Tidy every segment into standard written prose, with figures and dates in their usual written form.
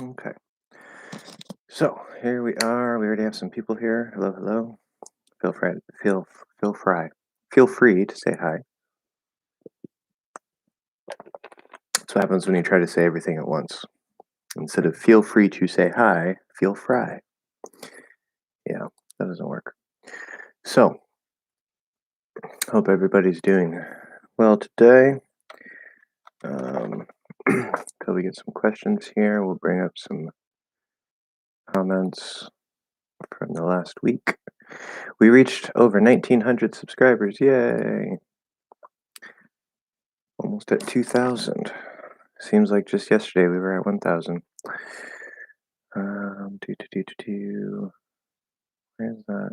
Okay. So here we are. We already have some people here. Hello, hello. Feel free. Feel free to say hi. That's what happens when you try to say everything at once. Instead of feel free to say hi, feel fry. Yeah, that doesn't work. So, hope everybody's doing well today. Until we get some questions here, we'll bring up some comments from the last week. We reached over 1,900 subscribers. Yay! Almost at 2,000. Seems like just yesterday we were at 1,000. Where's that?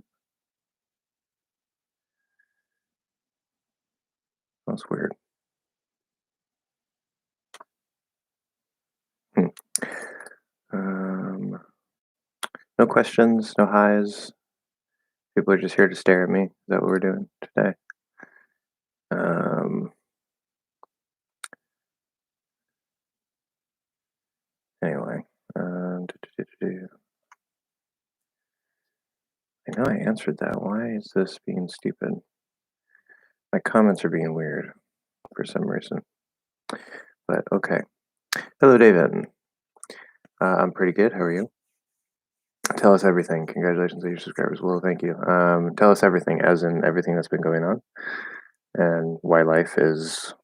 That's weird. No questions, no highs. People are just here to stare at me. Is that what we're doing today? Anyway, I know I answered that. Why is this being stupid? My comments are being weird for some reason. But okay. Hello, David. I'm pretty good. How are you? Tell us everything. Congratulations on your subscribers. Well, thank you. Tell us everything, as in everything that's been going on, and why life is,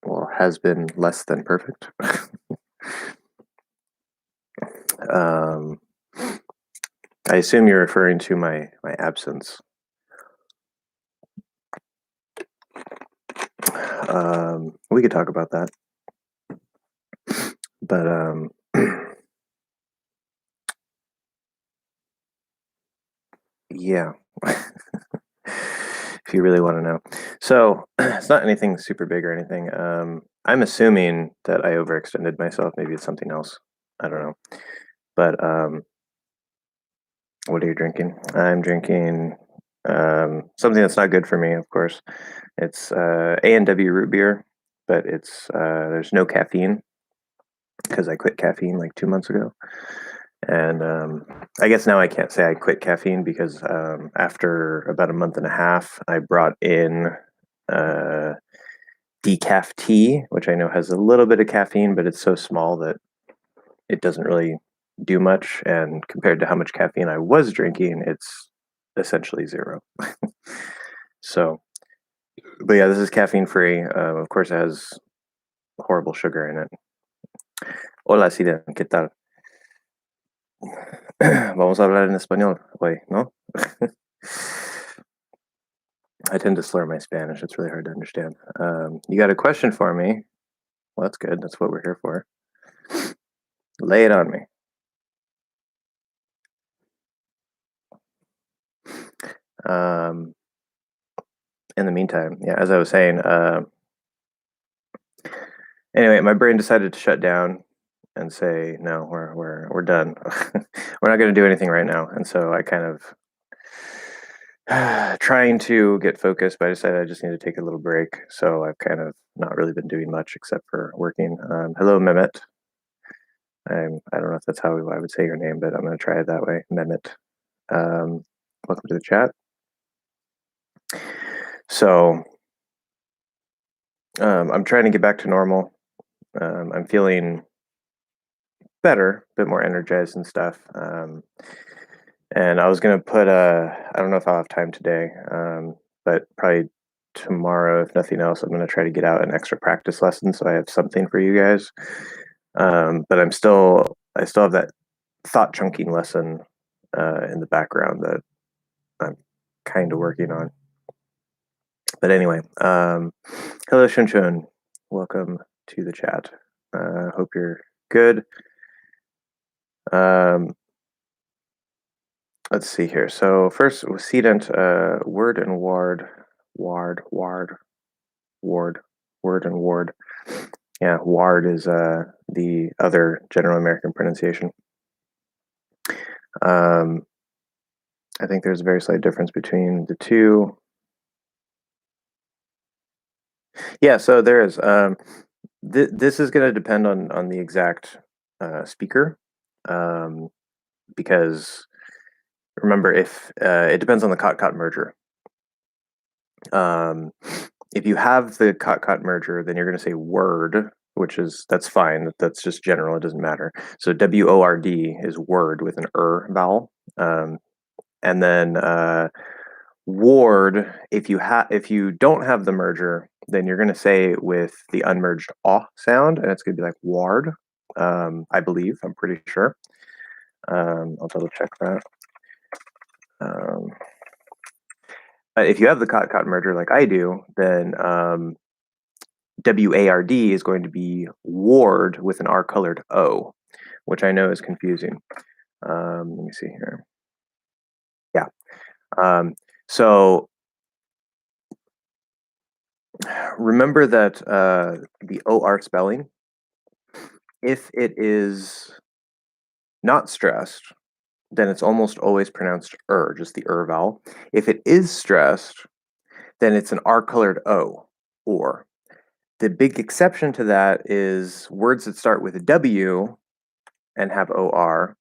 well, has been less than perfect. I assume you're referring to my absence. We could talk about that, but yeah. If you really want to know. So it's not anything super big or anything. I'm assuming that I overextended myself. Maybe it's something else. I don't know. But what are you drinking? I'm drinking something that's not good for me, of course. It's A&W root beer, but it's there's no caffeine because I quit caffeine like 2 months ago. And I guess now I can't say I quit caffeine because after about a month and a half, I brought in decaf tea, which I know has a little bit of caffeine, but it's so small that it doesn't really do much. And compared to how much caffeine I was drinking, it's essentially zero. So, but yeah, this is caffeine free. Of course, it has horrible sugar in it. Hola, Siden, ¿qué tal? Vamos a hablar en español hoy, ¿no? I tend to slur my Spanish. It's really hard to understand. You got a question for me? Well, that's good. That's what we're here for. Lay it on me. In the meantime, yeah, as I was saying, anyway, my brain decided to shut down and say, no, we're done. We're not going to do anything right now. And so I kind of trying to get focused, but I decided I just need to take a little break. So I've kind of not really been doing much except for working. Hello, Mehmet. I don't know if that's how I would say your name, but I'm going to try it that way. Mehmet. Welcome to the chat. So I'm trying to get back to normal. I'm feeling better, a bit more energized and stuff. And I was going to put I don't know if I'll have time today, but probably tomorrow, if nothing else, I'm going to try to get out an extra practice lesson so I have something for you guys. But I still have that thought chunking lesson in the background that I'm kind of working on. But anyway, hello, Shunshun. Welcome to the chat. Hope you're good. Let's see here. So first, sedent, word and ward, word and ward. Yeah, ward is the other general American pronunciation. I think there's a very slight difference between the two. Yeah, so there is. This is going to depend on the exact speaker, because remember, if it depends on the cot merger. Um, if you have the cot merger, then you're going to say word, that's fine. That's just general. It doesn't matter. So word is word with an vowel, and then ward. If you don't have the merger, then you're going to say it with the unmerged aw sound, and it's going to be like ward. I believe. I'm pretty sure. I'll double check that. Um, if you have the cot merger like I do, then ward is going to be ward with an R colored O, which I know is confusing. Let me see here. Yeah. So remember that the OR spelling, if it is not stressed, then it's almost always pronounced just the vowel. If it is stressed, then it's an R colored O, or. The big exception to that is words that start with a W and have OR.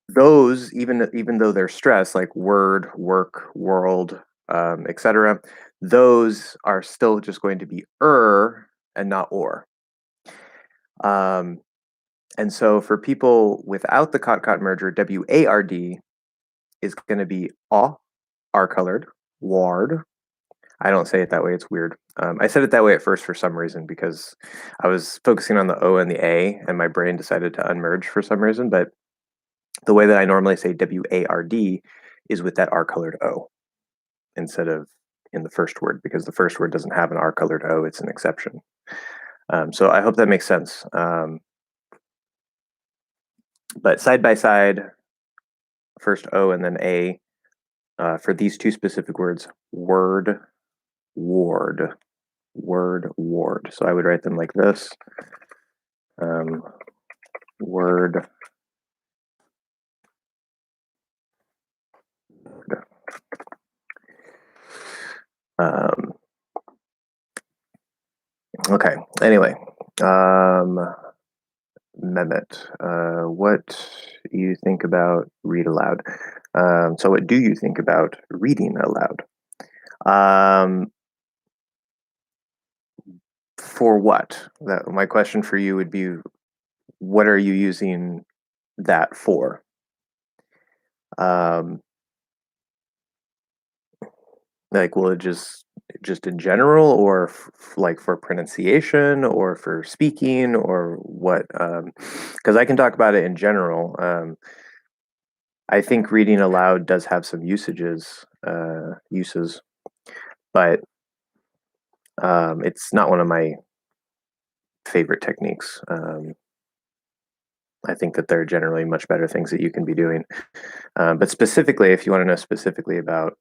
Those, even though they're stressed, like word, work, world, etc., those are still just going to be and not or. And so for people without the cot merger, WARD is going to be R colored, ward. I don't say it that way. It's weird. I said it that way at first for some reason because I was focusing on the O and the A, and my brain decided to unmerge for some reason. But the way that I normally say WARD is with that R-colored O instead of in the first word, because the first word doesn't have an R-colored O. It's an exception. So I hope that makes sense. But side by side, first O and then A, for these two specific words, word, ward, word, ward. So I would write them like this. Word. Okay. Anyway, Mehmet, what do you think about read aloud? So what do you think about reading aloud? For what? My question for you would be, what are you using that for? Like, will it just in general, or like for pronunciation, or for speaking, or what? Because I can talk about it in general. I think reading aloud does have some uses, but it's not one of my favorite techniques. I think that there are generally much better things that you can be doing. But specifically, if you want to know specifically about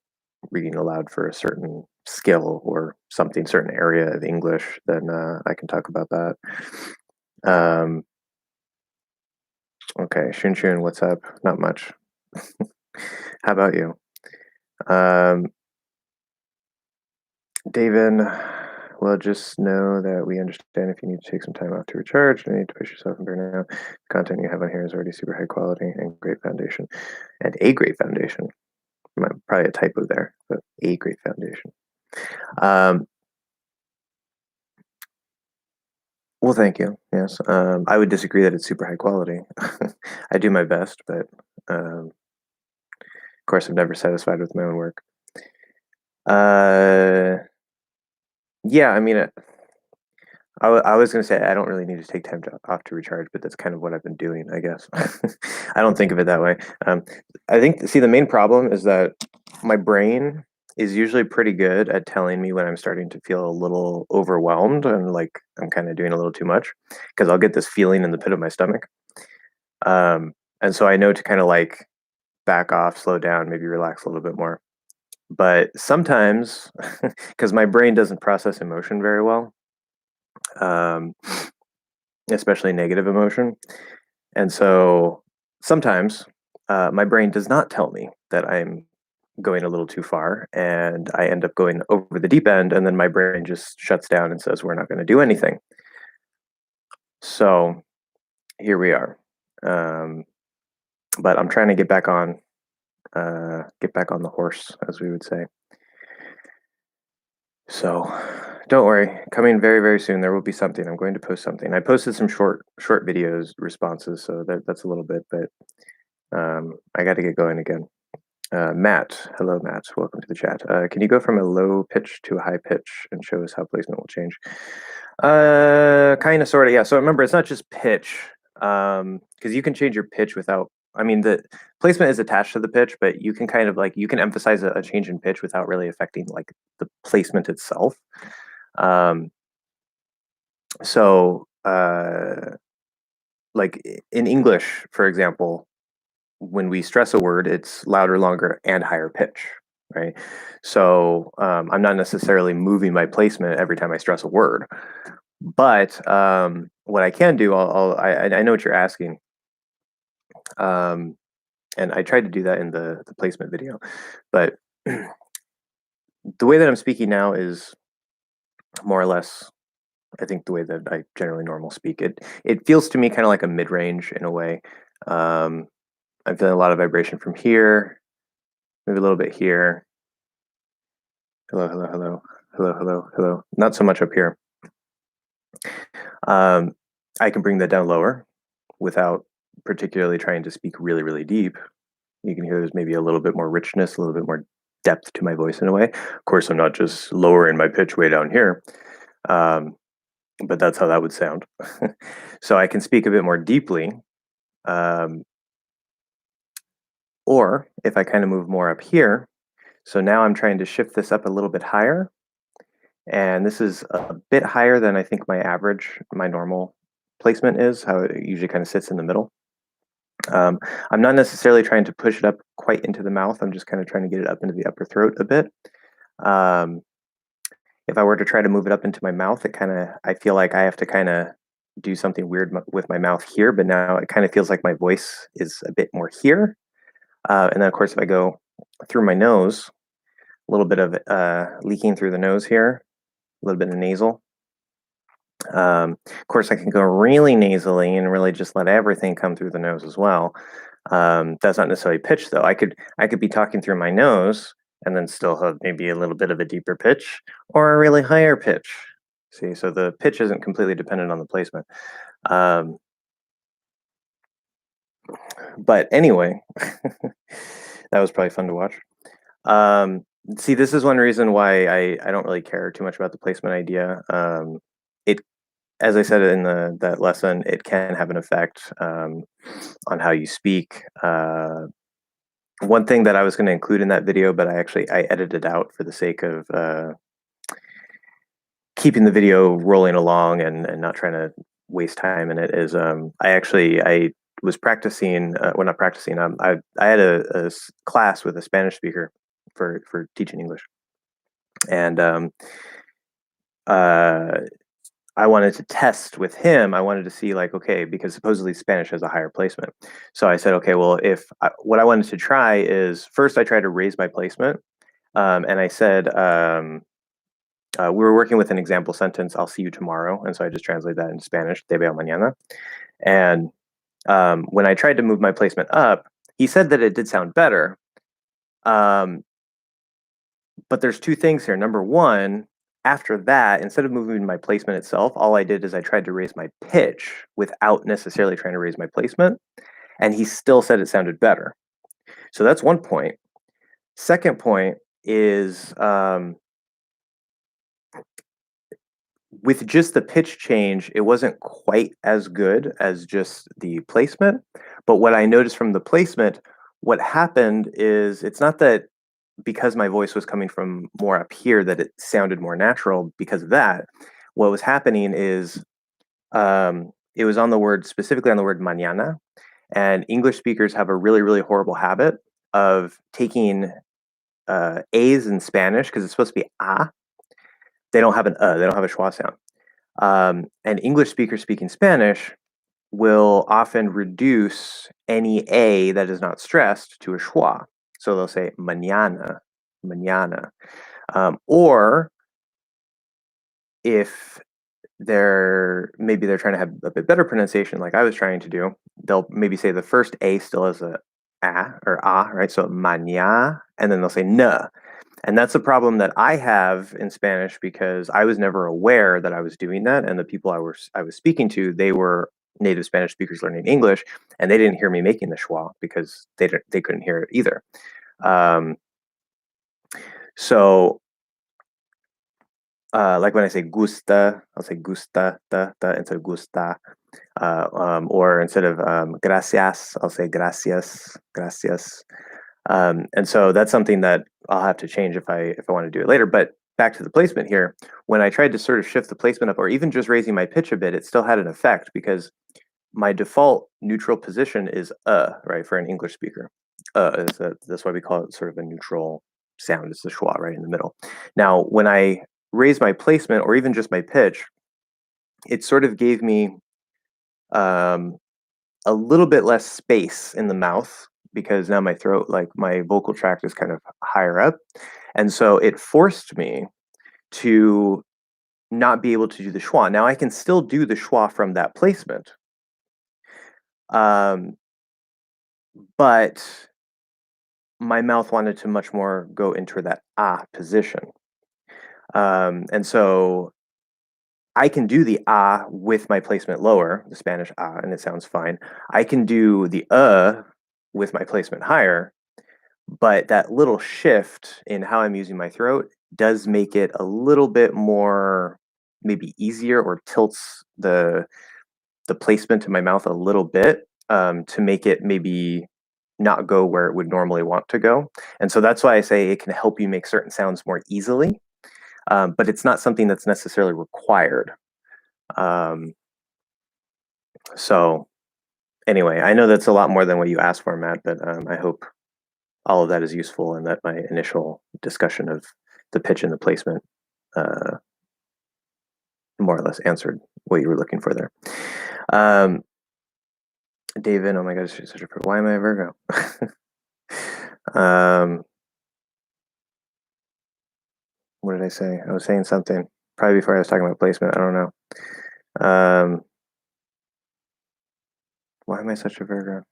reading aloud for a certain skill or something, certain area of English, then I can talk about that. Okay, Shun Shun, what's up? Not much. How about you? David, well, just know that we understand if you need to take some time off to recharge, you need to push yourself and burn out. The content you have on here is already super high quality and great foundation. And a great foundation. Probably a typo there, but a great foundation. Well, thank you. Yes. I would disagree that it's super high quality. I do my best, but of course, I'm never satisfied with my own work. Yeah, I mean, I was going to say I don't really need to take time off to recharge, but that's kind of what I've been doing, I guess. I don't think of it that way. I think, see, the main problem is that my brain is usually pretty good at telling me when I'm starting to feel a little overwhelmed and like I'm kind of doing a little too much, because I'll get this feeling in the pit of my stomach. And so I know to kind of like back off, slow down, maybe relax a little bit more. But sometimes, because my brain doesn't process emotion very well, um, especially negative emotion. And so sometimes my brain does not tell me that I'm going a little too far, and I end up going over the deep end, and then my brain just shuts down and says, we're not going to do anything. So here we are. But I'm trying to get back on the horse, as we would say. So don't worry, coming very, very soon. There will be something. I'm going to post something. I posted some short videos responses, so that's a little bit, but I got to get going again. Matt, hello, Matt. Welcome to the chat. Can you go from a low pitch to a high pitch and show us how placement will change? Kind of, sort of, yeah. So remember, it's not just pitch, because you can change your pitch without. I mean, the placement is attached to the pitch, but you can kind of like you can emphasize a change in pitch without really affecting like the placement itself. So, like in English, for example, when we stress a word, it's louder, longer, and higher pitch, right? So I'm not necessarily moving my placement every time I stress a word, but what I can do, I know what you're asking, and I tried to do that in the placement video, but the way that I'm speaking now is more or less, I think, the way that I generally normal speak. It feels to me kind of like a mid range in a way. I'm feeling a lot of vibration from here, maybe a little bit here. Hello, hello, hello, hello, hello, hello. Not so much up here. I can bring that down lower without particularly trying to speak really, really deep. You can hear there's maybe a little bit more richness, a little bit more depth to my voice in a way. Of course, I'm not just lowering my pitch way down here, but that's how that would sound. So I can speak a bit more deeply. Or if I kind of move more up here, so now I'm trying to shift this up a little bit higher. And this is a bit higher than I think my average, my normal placement is, how it usually kind of sits in the middle. I'm not necessarily trying to push it up quite into the mouth. I'm just kind of trying to get it up into the upper throat a bit. If I were to try to move it up into my mouth, I feel like I have to kind of do something weird with my mouth here, but now it kind of feels like my voice is a bit more here. And then of course, if I go through my nose, a little bit of leaking through the nose here, a little bit of nasal. Of course, I can go really nasally and really just let everything come through the nose as well. That's not necessarily pitch, though. I could be talking through my nose and then still have maybe a little bit of a deeper pitch or a really higher pitch. See, so the pitch isn't completely dependent on the placement. But anyway, that was probably fun to watch. See, this is one reason why I don't really care too much about the placement idea. As I said in that lesson, it can have an effect on how you speak. One thing that I was going to include in that video, but I edited out for the sake of keeping the video rolling along and not trying to waste time in it, is I was practicing, well, not practicing. I had a class with a Spanish speaker for teaching English, and I wanted to test with him. I wanted to see, like, okay, because supposedly Spanish has a higher placement. So I said, okay, well, what I wanted to try is, first I tried to raise my placement, and I said, we were working with an example sentence, I'll see you tomorrow. And so I just translate that into Spanish, te veo mañana. And when I tried to move my placement up, he said that it did sound better. But there's two things here. Number one, after that, instead of moving my placement itself, all I did is I tried to raise my pitch without necessarily trying to raise my placement. And he still said it sounded better. So that's one point. Second point is, with just the pitch change, it wasn't quite as good as just the placement. But what I noticed from the placement, what happened is, it's not that because my voice was coming from more up here that it sounded more natural because of that. What was happening is, it was on the word, specifically on the word mañana. And English speakers have a really, really horrible habit of taking A's in Spanish, because it's supposed to be a. They don't have an they don't have a schwa sound. And English speakers speaking Spanish will often reduce any A that is not stressed to a schwa. So they'll say mañana, mañana. Or if maybe they're trying to have a bit better pronunciation, like I was trying to do, they'll maybe say the first A still has a or a, right? So mañana, and then they'll say na. And that's a problem that I have in Spanish because I was never aware that I was doing that, and the people I was speaking to, they were native Spanish speakers learning English, and they didn't hear me making the schwa because they couldn't hear it either. Um, so like when I say gusta, I'll say gusta da instead of gusta, or instead of gracias, I'll say gracias, gracias. And so that's something that I'll have to change if I want to do it later. But back to the placement here, when I tried to sort of shift the placement up, or even just raising my pitch a bit, it still had an effect because my default neutral position is right, for an English speaker. That's why we call it sort of a neutral sound. It's the schwa right in the middle. Now, when I raise my placement or even just my pitch, it sort of gave me a little bit less space in the mouth because now my throat, like my vocal tract, is kind of higher up. And so it forced me to not be able to do the schwa. Now I can still do the schwa from that placement. But my mouth wanted to much more go into that position. And so I can do the with my placement lower, the Spanish and it sounds fine. I can do the with my placement higher, but that little shift in how I'm using my throat does make it a little bit more maybe easier, or tilts the placement in my mouth a little bit to make it maybe not go where it would normally want to go. And so that's why I say it can help you make certain sounds more easily, but it's not something that's necessarily required. So anyway, I know that's a lot more than what you asked for, Matt, but I hope all of that is useful and that my initial discussion of the pitch and the placement more or less answered what you were looking for there. David, oh my gosh, why am I a Virgo? What did I say? I was saying something probably before I was talking about placement. I don't know. Why am I such a Virgo?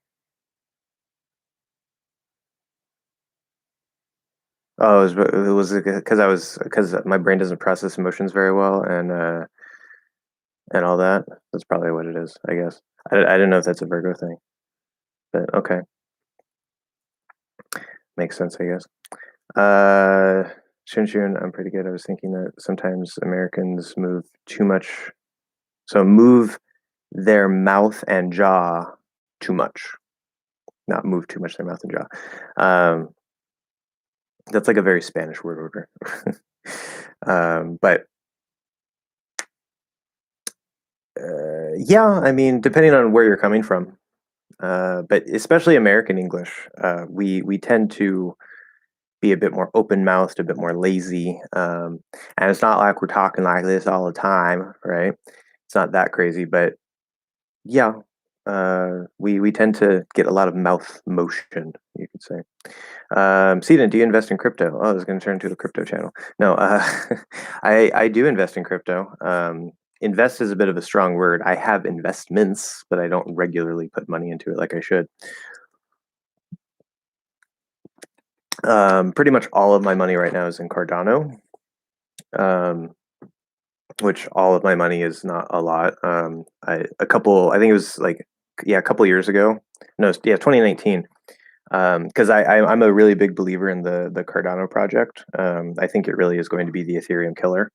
Oh, it was because my brain doesn't process emotions very well, and all that. That's probably what it is, I guess. I didn't know if that's a Virgo thing, but okay, makes sense, I guess. Shun, I'm pretty good. I was thinking that sometimes Americans move too much, so move their mouth and jaw too much, not move too much their mouth and jaw. That's like a very Spanish word order. But yeah, I mean, depending on where you're coming from, but especially American English, we tend to be a bit more open-mouthed, a bit more lazy, and it's not like we're talking like this all the time, right? It's not that crazy, but yeah, we tend to get a lot of mouth motion, you could say. Seaton, do you invest in crypto? Oh, this is going to turn into a crypto channel. No, I do invest in crypto. Invest is a bit of a strong word. I have investments, but I don't regularly put money into it like I should. Pretty much all of my money right now is in Cardano, which all of my money is not a lot. I think it was like, a couple years ago. No, yeah, 2019. Because I'm a really big believer in the Cardano project. I think it really is going to be the Ethereum killer,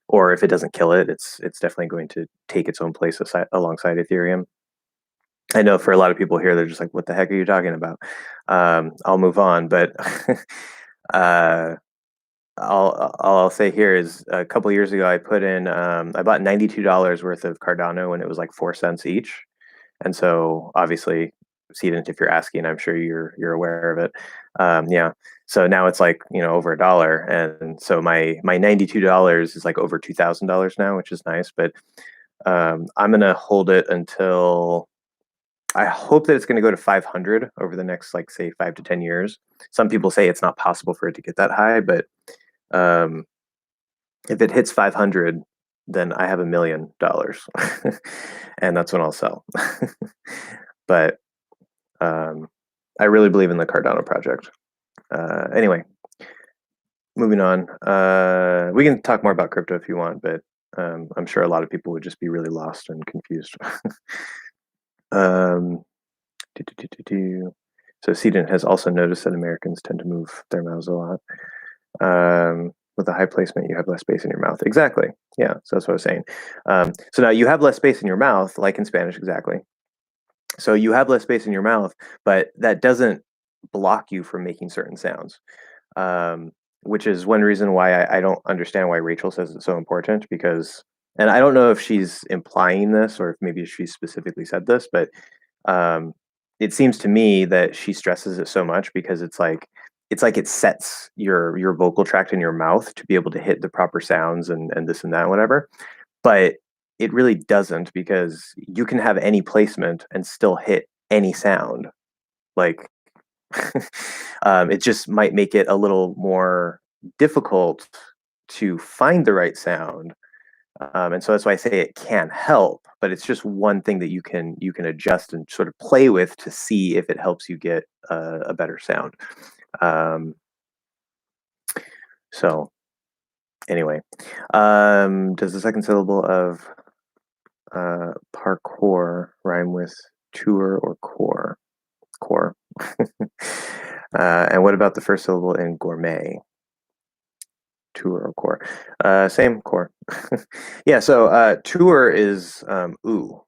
or if it doesn't kill it, it's definitely going to take its own place alongside Ethereum. I know for a lot of people here, they're just like, "What the heck are you talking about?" I'll move on, but all I'll say here is a couple years ago, I put in I bought $92 worth of Cardano when it was like 4 cents each, and so obviously, Seedent, if you're asking, I'm sure you're aware of it. Yeah, so now it's like over $1, and so my $92 is like over $2,000 now, which is nice. But I'm gonna hold it until I hope that it's going to go to 500 over the next, like, say, 5 to 10 years. Some people say it's not possible for it to get that high, but um, if it hits 500, then I have $1 million, and that's when I'll sell. But um, I really believe in the Cardano project. Anyway, moving on. We can talk more about crypto if you want, but I'm sure a lot of people would just be really lost and confused. um, So Seedent has also noticed that Americans tend to move their mouths a lot. With a high placement, you have less space in your mouth. Exactly. Yeah, so that's what I was saying. So now you have less space in your mouth, like in Spanish, exactly. So you have less space in your mouth, but that doesn't block you from making certain sounds, um, which is one reason why I don't understand why Rachel says it's so important because, and I don't know if she's implying this or if maybe she specifically said this, but um, it seems to me that she stresses it so much because it's like it sets your vocal tract in your mouth to be able to hit the proper sounds and this and that and whatever. But it really doesn't because you can have any placement and still hit any sound. Like it just might make it a little more difficult to find the right sound, and so that's why I say it can help, but it's just one thing that you can adjust and sort of play with to see if it helps you get a better sound. Um, so anyway, does the second syllable of parkour rhyme with tour or core? Core. And what about the first syllable in gourmet? Tour or core? Same, core. Yeah, so tour is ooh,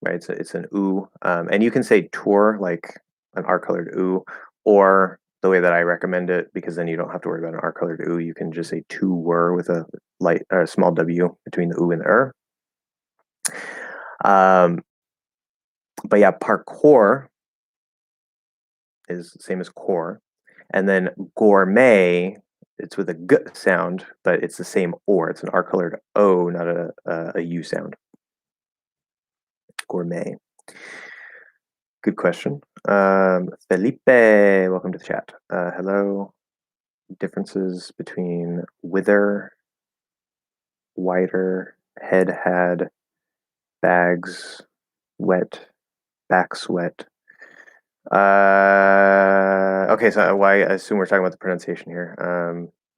right? It's an ooh, and you can say tour like an R-colored ooh, or the way that I recommend it, because then you don't have to worry about an R-colored ooh. You can just say tour with a light or a small W between the ooh and the Um, but yeah, parkour is the same as core, and then gourmet, it's with a g sound, but it's the same or. It's an R-colored O, not a U sound. Gourmet. Good question. Felipe, welcome to the chat. Hello. Differences between wither, whiter, head had, bags, wet, back sweat. Okay, so I assume we're talking about the pronunciation here.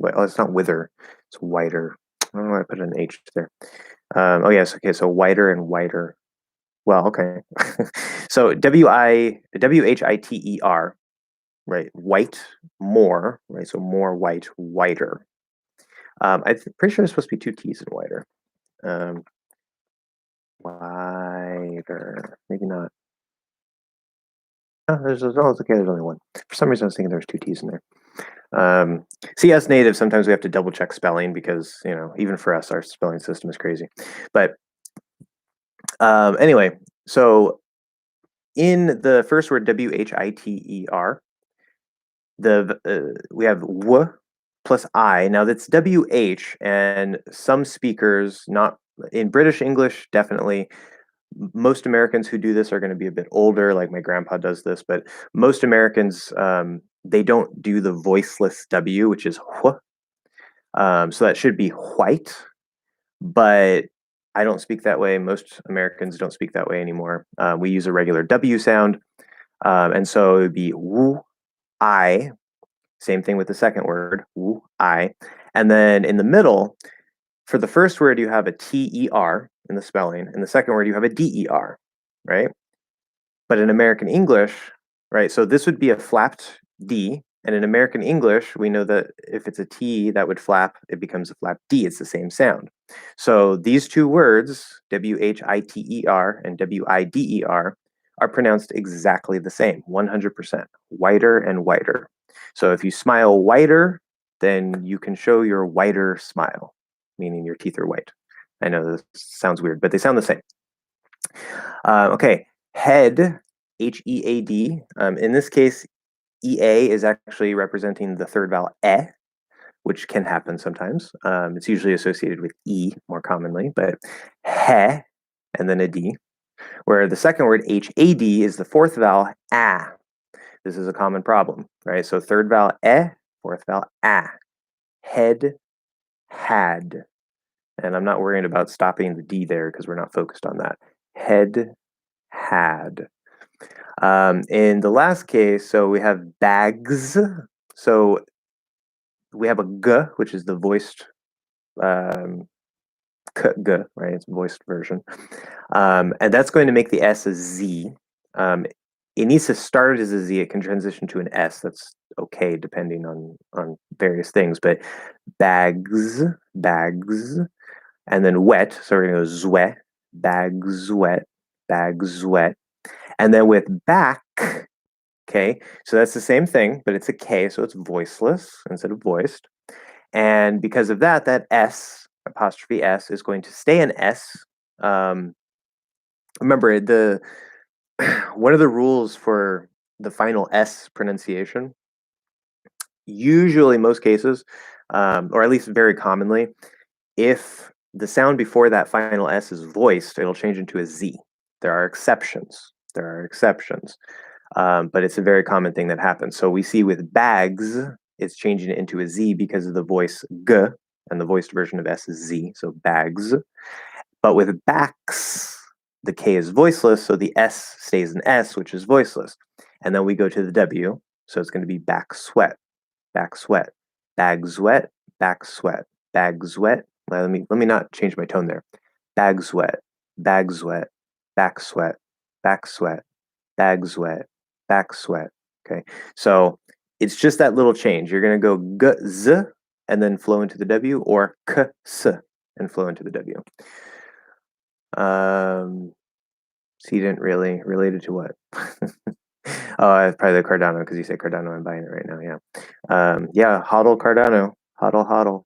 Oh, it's not wither, it's whiter. I don't know why I put an H there. Oh yes, okay, so whiter and whiter. Well, okay. So WHITER, right? White, more, right? So more white, whiter. I'm pretty sure there's supposed to be two T's in whiter. Whiter, maybe not. Oh, it's okay. There's only one. For some reason, I was thinking there was two T's in there. See, as natives, sometimes we have to double check spelling because even for us, our spelling system is crazy. But anyway, so in the first word WHITER, we have W plus I. Now that's WH, and some speakers, not in British English, definitely. Most Americans who do this are going to be a bit older, like my grandpa does this, but most Americans, they don't do the voiceless W, which is wh. So that should be white, but I don't speak that way. Most Americans don't speak that way anymore. We use a regular W sound, and so it would be woo, I. Same thing with the second word, woo, I. And then in the middle, for the first word, you have a TER in the spelling. In the second word, you have a DER, right? But in American English, right, so this would be a flapped D. And in American English, we know that if it's a T that would flap, it becomes a flap D. It's the same sound. So these two words, WHITER and WIDER, are pronounced exactly the same, 100%, whiter and whiter. So if you smile whiter, then you can show your whiter smile, meaning your teeth are white. I know this sounds weird, but they sound the same. Okay, head, HEAD. In this case, EA is actually representing the third vowel E, which can happen sometimes. It's usually associated with E more commonly, but he, and then a D. where the second word, HAD, is the fourth vowel, ah. This is a common problem, right? So third vowel, fourth vowel, ah. Head, had. And I'm not worrying about stopping the D there because we're not focused on that. Head, had. In the last case, so we have bags. So we have a G, which is the voiced G, right? It's a voiced version. And that's going to make the S a Z. It needs to start as a Z. It can transition to an S. That's okay, depending on various things. But bags, bags, and then wet. So we're going to go zwe, bags, wet, bags, wet. And then with back, okay, so that's the same thing, but it's a K, so it's voiceless instead of voiced. And because of that, that S, apostrophe S, is going to stay an S. Remember, one of the rules for the final S pronunciation, usually most cases, or at least very commonly, if the sound before that final S is voiced, it'll change into a Z. There are exceptions. There are exceptions. But it's a very common thing that happens. So we see with bags, it's changing it into a Z because of the voice G, and the voiced version of S is Z, so bags. But with backs, the K is voiceless, so the S stays an S, which is voiceless. And then we go to the W, so it's going to be back sweat, back sweat, bag sweat, back sweat, bag sweat. Let me not change my tone there. Bag sweat, bag sweat, back sweat, back sweat, bag sweat, back sweat. Okay, so it's just that little change. You're going to go g z and then flow into the W, or k s and flow into the W. So you didn't really relate it to what? Oh, probably the Cardano, because you say Cardano. I'm buying it right now. Yeah, yeah. Hodl Cardano. Hodl.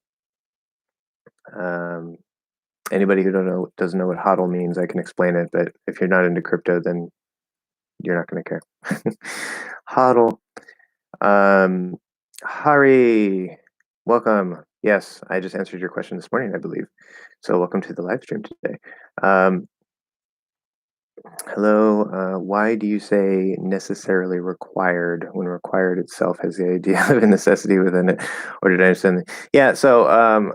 Anybody who doesn't know what hodl means, I can explain it. But if you're not into crypto, then you're not going to care. Hodl. Hari, welcome. Yes, I just answered your question this morning, I believe. So welcome to the live stream today. Hello. Why do you say necessarily required when required itself has the idea of a necessity within it? Or did I understand? Yeah. So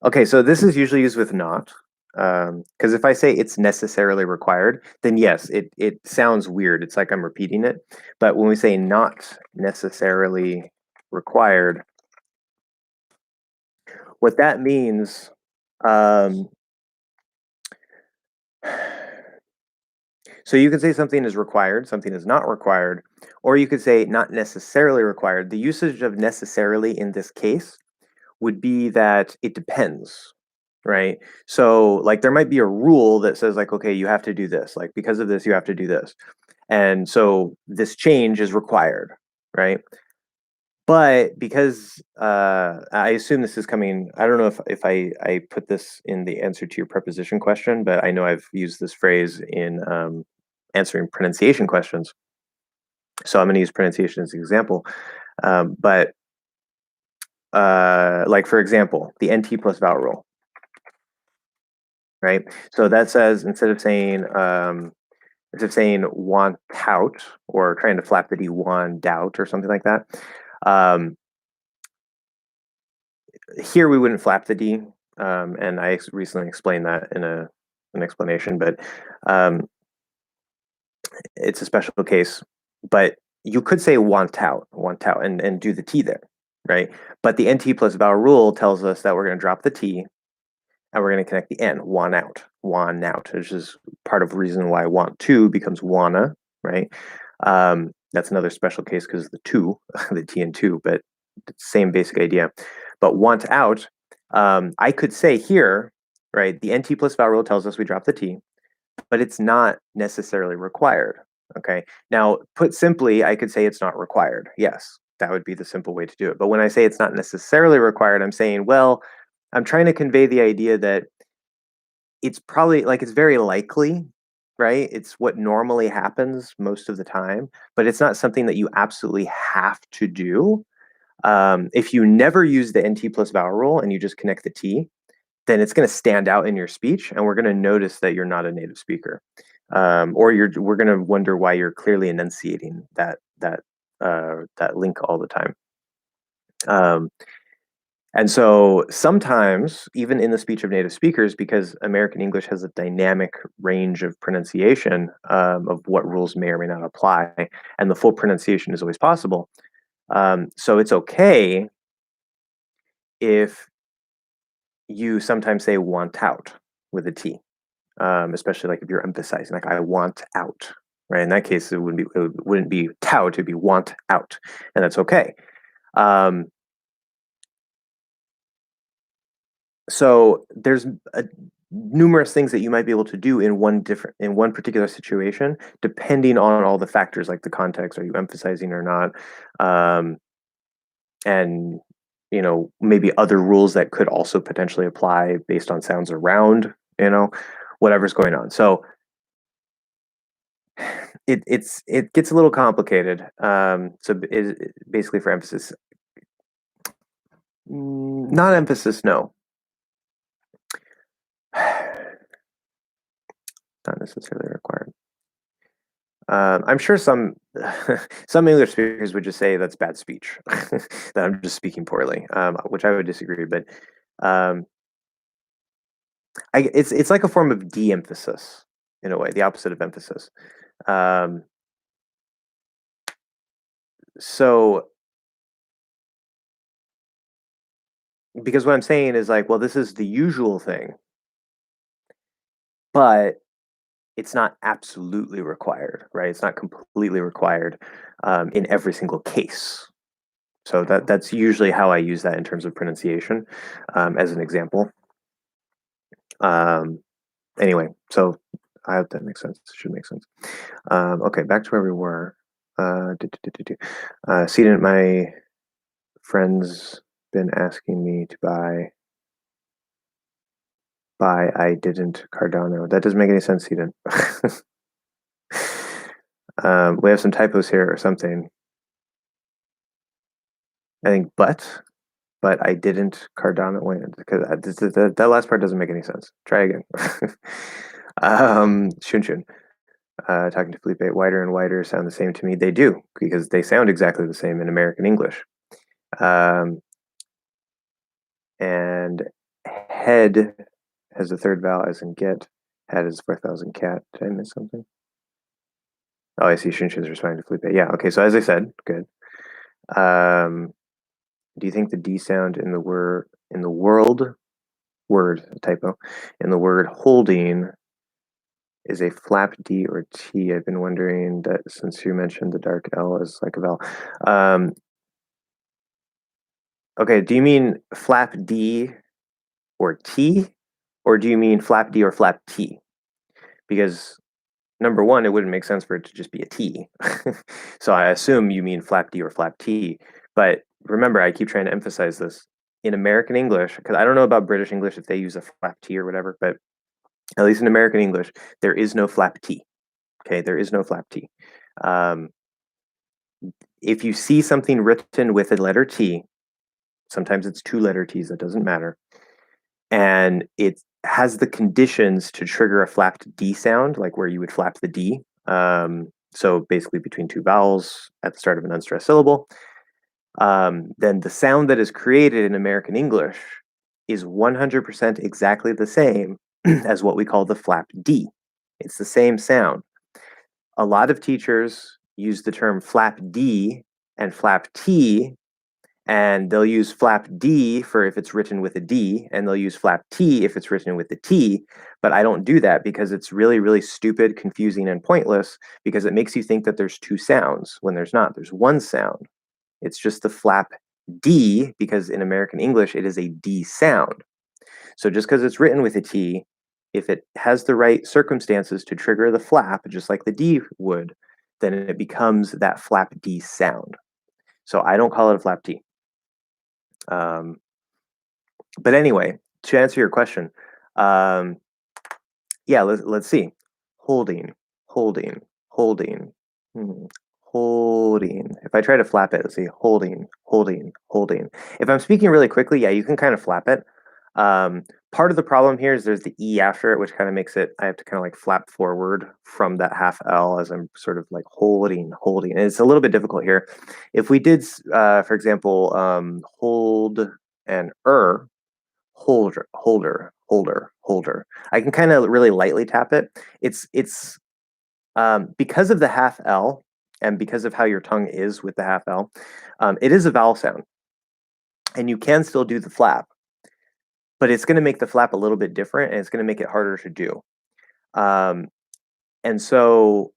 okay. So this is usually used with not. Because if I say it's necessarily required, then yes, it sounds weird. It's like I'm repeating it. But when we say not necessarily required, what that means, so you could say something is required, something is not required, or you could say not necessarily required. The usage of necessarily in this case would be that it depends, right? So like there might be a rule that says like, okay, you have to do this, like because of this, you have to do this. And so this change is required, right? But because I assume this is coming, I don't know if I put this in the answer to your preposition question, but I know I've used this phrase in answering pronunciation questions. So I'm going to use pronunciation as an example. But like, for example, the NT plus vowel rule, right? So that says instead of saying want out or trying to flap the D, want out or something like that, here we wouldn't flap the D, and I recently explained that in an explanation, but it's a special case. But you could say want out, and do the T there, right? But the NT plus vowel rule tells us that we're going to drop the T, and we're going to connect the N, want out, which is part of the reason why want to becomes wanna, right? That's another special case because of the two, the T and two, but same basic idea. But want out, I could say here, right, the NT plus vowel rule tells us we drop the T, but it's not necessarily required, okay? Now, put simply, I could say it's not required. Yes, that would be the simple way to do it. But when I say it's not necessarily required, I'm saying, well, I'm trying to convey the idea that it's probably, like, it's very likely, right? It's what normally happens most of the time, but it's not something that you absolutely have to do. If you never use the NT plus vowel rule and you just connect the T, then it's going to stand out in your speech, and we're going to notice that you're not a native speaker, or we're going to wonder why you're clearly enunciating that link all the time. And so sometimes, even in the speech of native speakers, because American English has a dynamic range of pronunciation of what rules may or may not apply, and the full pronunciation is always possible. So it's okay if you sometimes say want out with a T, especially like if you're emphasizing, like I want out, right? In that case, it wouldn't be tout, it'd be want out, and that's okay. So there's numerous things that you might be able to do in one particular situation, depending on all the factors like the context. Are you emphasizing or not? And maybe other rules that could also potentially apply based on sounds around, whatever's going on. So it gets a little complicated. So basically for emphasis, not emphasis, no. Not necessarily required. I'm sure some English speakers would just say that's bad speech, that I'm just speaking poorly, which I would disagree. But it's like a form of de-emphasis in a way, the opposite of emphasis. So because what I'm saying is like, well, this is the usual thing, but it's not absolutely required, right? It's not completely required in every single case. So that's usually how I use that in terms of pronunciation, as an example. Anyway, so I hope that makes sense. It should make sense. Okay, back to where we were. Sedent, my friend's been asking me to buy I didn't Cardano. That doesn't make any sense, Sedent. We have some typos here or something. I think but I didn't Cardano win because that last part doesn't make any sense. Try again. Shun. Talking to Felipe, whiter and whiter sound the same to me. They do, because they sound exactly the same in American English. And head has the third vowel as in get. Head is 4,000 cat. Did I miss something? Oh, I see. Shunshin is responding to Felipe. Yeah. Okay. So as I said, good. Do you think the D sound in the word typo in the word holding is a flap D or T? I've been wondering that since you mentioned the dark L as like a vowel. Okay, do you mean flap D or T, or do you mean flap D or flap T? Because number one, it wouldn't make sense for it to just be a T. So I assume you mean flap D or flap T. But remember, I keep trying to emphasize this. In American English, because I don't know about British English if they use a flap T or whatever, but at least in American English, there is no flap T. Okay, there is no flap T. If you see something written with a letter T, sometimes it's two letter T's, that doesn't matter, and it has the conditions to trigger a flapped D sound, like where you would flap the D. So basically between two vowels at the start of an unstressed syllable. Then the sound that is created in American English is 100% exactly the same as what we call the flap D. It's the same sound. A lot of teachers use the term flap D and flap T, and they'll use flap D for if it's written with a D, and they'll use flap T if it's written with a T, but I don't do that because it's really, really stupid, confusing, and pointless, because it makes you think that there's two sounds when there's not. There's one sound. It's just the flap D, because in American English, it is a D sound. So just because it's written with a T, if it has the right circumstances to trigger the flap, just like the D would, then it becomes that flap D sound. So I don't call it a flap T. But anyway, to answer your question, yeah, let's see. Holding, holding, holding, holding. If I try to flap it, let's see, holding, holding, holding. If I'm speaking really quickly, yeah, you can kind of flap it. Part of the problem here is there's the E after it, which kind of makes it, I have to kind of like flap forward from that half L as I'm sort of like holding. And it's a little bit difficult here. If we did, for example, hold and holder. I can kind of really lightly tap it. It's because of the half L and because of how your tongue is with the half L, it is a vowel sound. And you can still do the flap, but it's going to make the flap a little bit different and it's going to make it harder to do. And so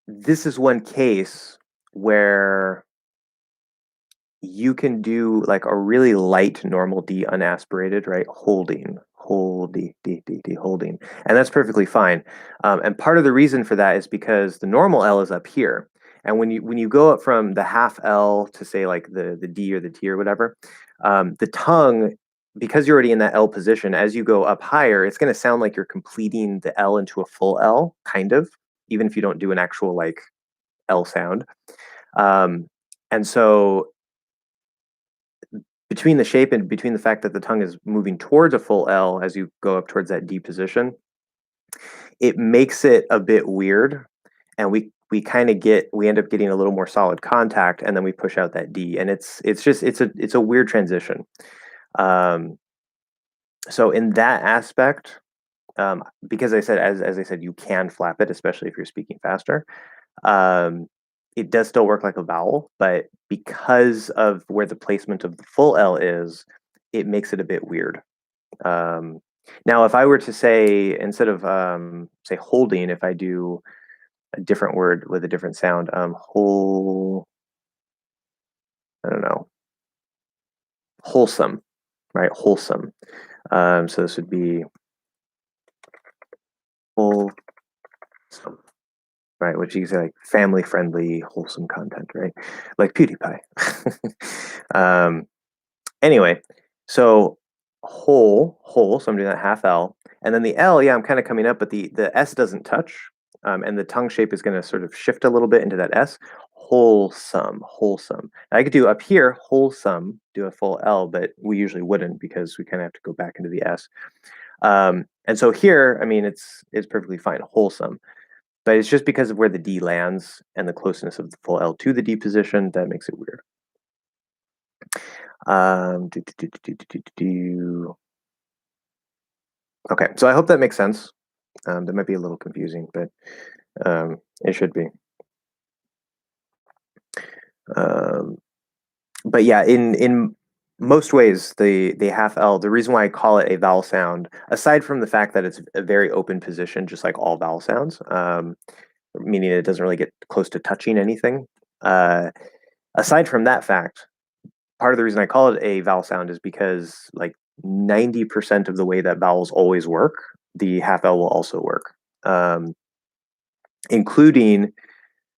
this is one case where you can do like a really light normal D unaspirated, right? Holding. And that's perfectly fine. And part of the reason for that is because the normal L is up here. And when you go up from the half L to say like the D or the T or whatever, the tongue, because you're already in that L position, as you go up higher, it's going to sound like you're completing the L into a full L, kind of, even if you don't do an actual like L sound. And so between the shape and between the fact that the tongue is moving towards a full L as you go up towards that D position, it makes it a bit weird. And we end up getting a little more solid contact, and then we push out that D, and it's a weird transition. So in that aspect, because I said as I said, you can flap it, especially if you're speaking faster. It does still work like a vowel, but because of where the placement of the full L is, it makes it a bit weird. Now, if I were to say, instead of say holding, if I do a different word with a different sound, whole, I don't know, wholesome, right? Wholesome. So this would be wholesome, right? Which you can say like family friendly, wholesome content, right? Like PewDiePie. Anyway, so whole, so I'm doing that half L. And then the L, yeah, I'm kind of coming up, but the S doesn't touch. And the tongue shape is going to sort of shift a little bit into that S. Wholesome. And I could do up here, wholesome, do a full L, but we usually wouldn't because we kind of have to go back into the S. And so here, I mean, it's perfectly fine, wholesome. But it's just because of where the D lands and the closeness of the full L to the D position that makes it weird. Okay, so I hope that makes sense. That might be a little confusing, but it should be. But yeah, in most ways, the half L, the reason why I call it a vowel sound, aside from the fact that it's a very open position, just like all vowel sounds, meaning it doesn't really get close to touching anything. Aside from that fact, part of the reason I call it a vowel sound is because like 90% of the way that vowels always work, the half L will also work, including,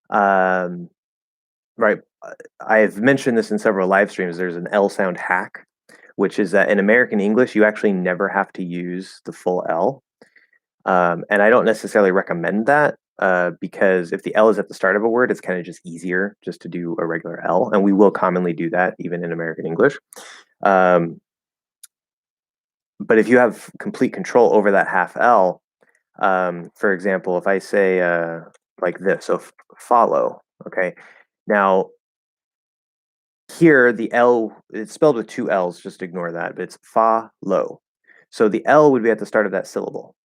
right, I've mentioned this in several live streams. There's an L sound hack, which is that in American English, you actually never have to use the full L. And I don't necessarily recommend that because if the L is at the start of a word, it's kind of just easier just to do a regular L. And we will commonly do that even in American English. But if you have complete control over that half L, for example, if I say like this, so follow, okay? Now, here, the L, it's spelled with two L's, just ignore that, but it's fa-lo. So the L would be at the start of that syllable,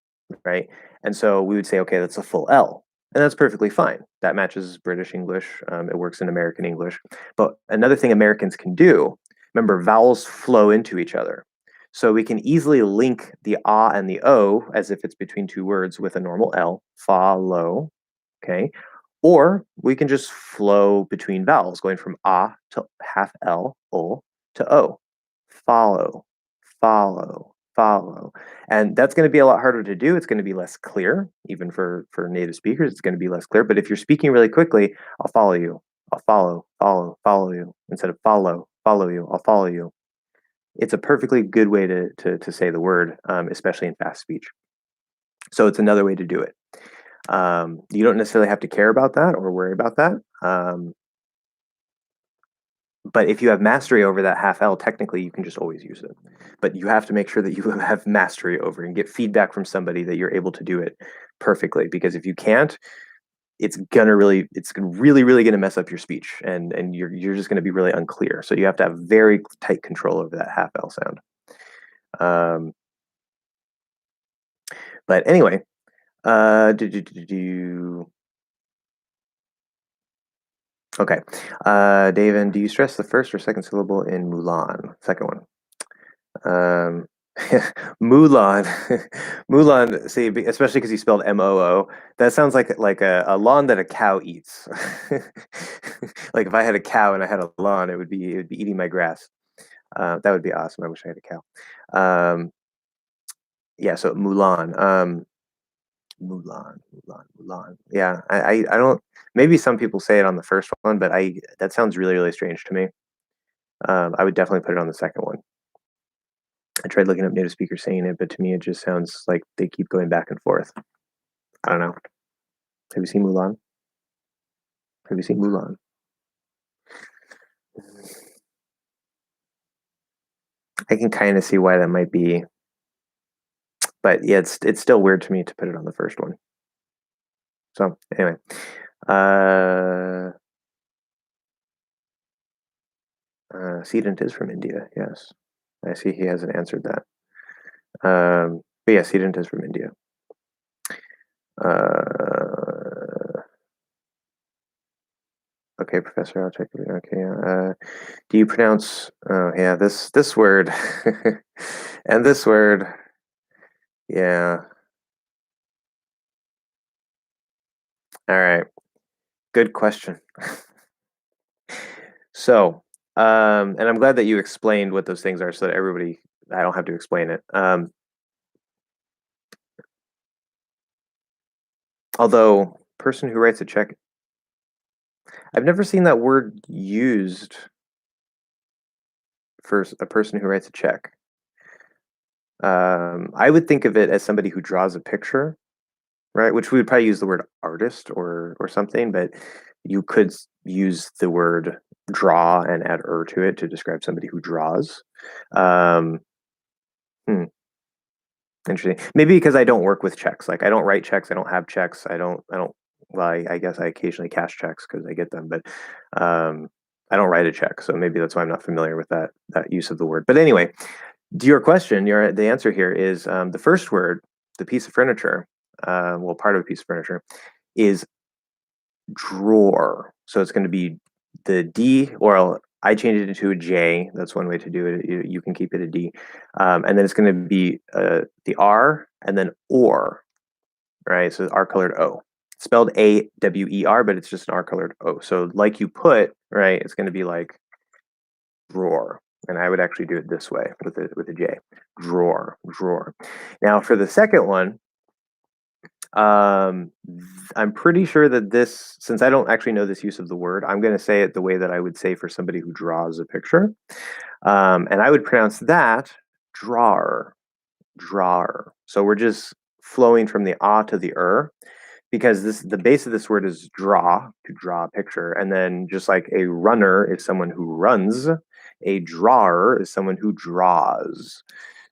right? And so we would say, okay, that's a full L. And that's perfectly fine. That matches British English. It works in American English. But another thing Americans can do, remember, vowels flow into each other. So we can easily link the ah and the o as if it's between two words with a normal L, fa-lo, okay? Or we can just flow between vowels, going from ah to half L, o, to o. Follow, follow. And that's going to be a lot harder to do. It's going to be less clear, even for native speakers, it's going to be less clear. But if you're speaking really quickly, I'll follow you. I'll follow you. Instead of follow you, I'll follow you. It's a perfectly good way to say the word, especially in fast speech. So it's another way to do it. You don't necessarily have to care about that or worry about that. But if you have mastery over that half L, technically you can just always use it. But you have to make sure that you have mastery over it and get feedback from somebody that you're able to do it perfectly. Because if you can't, it's really gonna mess up your speech, and you're just gonna be really unclear. So you have to have very tight control over that half L sound. Um, but anyway, okay. David, do you stress the first or second syllable in Mulan? Second one. Um, Mulan, Mulan. See, especially because you spelled Moo. That sounds like a lawn that a cow eats. Like if I had a cow and I had a lawn, it would be eating my grass. That would be awesome. I wish I had a cow. Um, yeah. So Mulan. Mulan. Yeah. I don't. Maybe some people say it on the first one, but I that sounds really strange to me. I would definitely put it on the second one. I tried looking up native speakers saying it, but to me, it just sounds like they keep going back and forth. I don't know. Have you seen Mulan? Have you seen Mulan? I can kind of see why that might be, but yeah, it's still weird to me to put it on the first one. So anyway, Sedent is from India. Yes, I see. He hasn't answered that. But yeah, Sedent is from India. Okay, Professor, I'll check it. Okay, do you pronounce? Oh, yeah, this word and this word. Yeah. All right. Good question. So, and I'm glad that you explained what those things are, so that everybody, I don't have to explain it. Although, person who writes a check, I've never seen that word used for a person who writes a check. I would think of it as somebody who draws a picture, right? Which we would probably use the word artist or something, but you could use the word draw and add to it to describe somebody who draws. Um, hmm, Interesting. Maybe because I don't work with checks. Like I don't write checks. I don't have checks. I don't. Well, I guess I occasionally cash checks because I get them, but um, I don't write a check. So maybe that's why I'm not familiar with that use of the word. But anyway, to your question, the answer here is the first word, the piece of furniture, well, part of a piece of furniture, is drawer. So it's going to be the D, or I changed it into a J. That's one way to do it. You can keep it a D. And then it's going to be the R and then or, right? So R colored O. Spelled AWER, but it's just an R colored O. So like you put, right, it's going to be like drawer. And I would actually do it this way with a J. Drawer. Now for the second one, um, I'm pretty sure that this, since I don't actually know this use of the word, I'm going to say it the way that I would say for somebody who draws a picture. And I would pronounce that drawer. So we're just flowing from the ah to the because the base of this word is draw, to draw a picture. And then just like a runner is someone who runs, a drawer is someone who draws.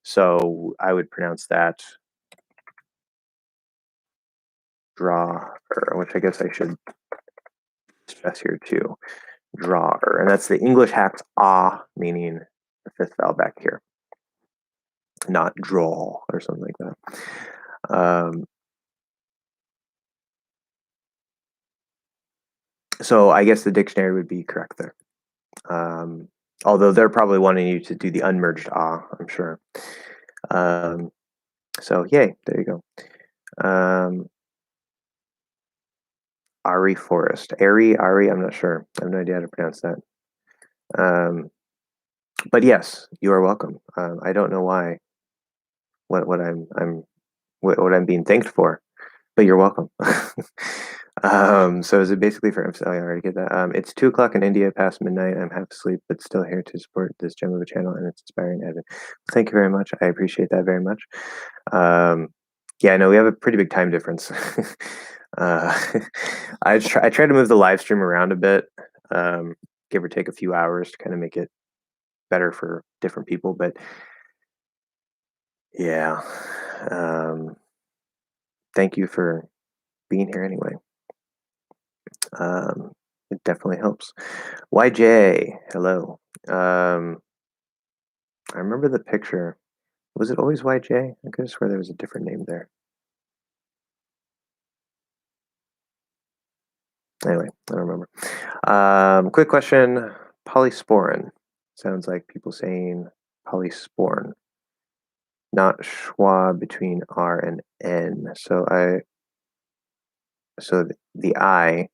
So I would pronounce that drawer, which I guess I should stress here too. Drawer. And that's the English hack's ah, meaning the fifth vowel back here, not draw or something like that. So I guess the dictionary would be correct there. Although they're probably wanting you to do the unmerged ah, I'm sure. So yay, there you go. Ari Forest. Ari, I'm not sure. I have no idea how to pronounce that. But yes, you are welcome. I don't know why what I'm being thanked for, but you're welcome. So is it basically for? Oh, I already get that. It's 2 o'clock in India, past midnight. I'm half asleep, but still here to support this gem of a channel and its inspiring edit. Thank you very much. I appreciate that very much. Yeah, I know we have a pretty big time difference. I try to move the live stream around a bit, give or take a few hours to kind of make it better for different people. But yeah, thank you for being here anyway. It definitely helps. YJ, hello. I remember the picture. Was it always YJ? I could have swear there was a different name there. Anyway, I don't remember. Quick question. Polysporin. Sounds like people saying polysporin, not schwa between R and N. So the I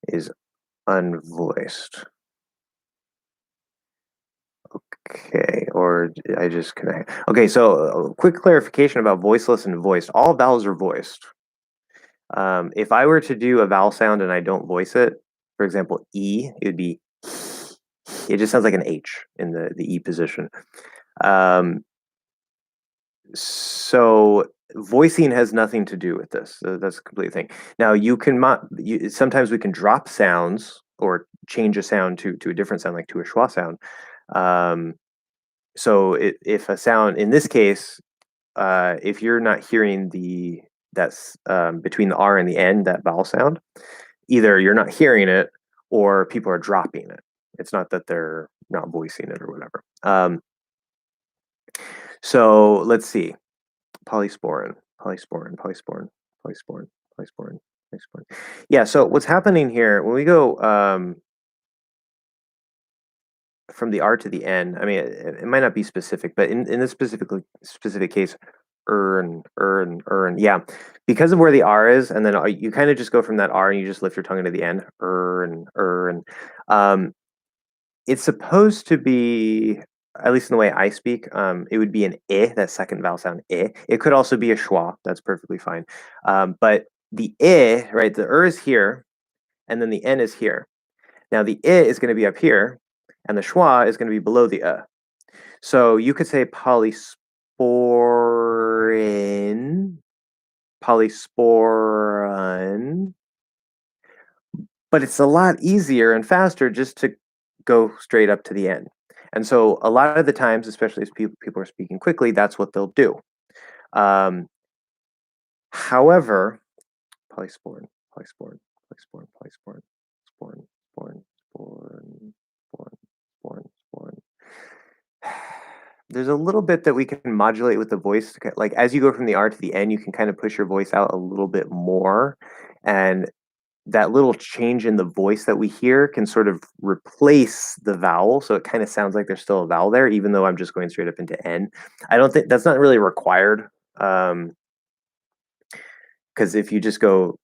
is unvoiced. Okay, or I just connect. Okay, so quick clarification about voiceless and voiced. All vowels are voiced. If I were to do a vowel sound and I don't voice it, for example, E, it would be, it just sounds like an H in the E position. So voicing has nothing to do with this. That's a complete thing. Now you can sometimes we can drop sounds or change a sound to a different sound, like to a schwa sound. So if a sound, in this case, if you're not hearing that's between the R and the N, that vowel sound, either you're not hearing it or people are dropping it. It's not that they're not voicing it or whatever. So let's see. Polysporin. Yeah, so what's happening here, when we go from the R to the N, I mean, it might not be specific, but in this specific case, earn, yeah, because of where the R is, and then you kind of just go from that R and you just lift your tongue into the N, earn. It's supposed to be, at least in the way I speak, it would be an I, that second vowel sound, I. It could also be a schwa, that's perfectly fine. But the I, right, the is here, and then the N is here. Now the I is going to be up here, and the schwa is going to be below the So you could say polysporin, polysporan, but it's a lot easier and faster just to go straight up to the end. And so a lot of the times, especially as people are speaking quickly, that's what they'll do. However, polysporin. There's a little bit that we can modulate with the voice. Like as you go from the R to the N, you can kind of push your voice out a little bit more. And that little change in the voice that we hear can sort of replace the vowel. So it kind of sounds like there's still a vowel there, even though I'm just going straight up into N. I don't think that's not really required. Because if you just go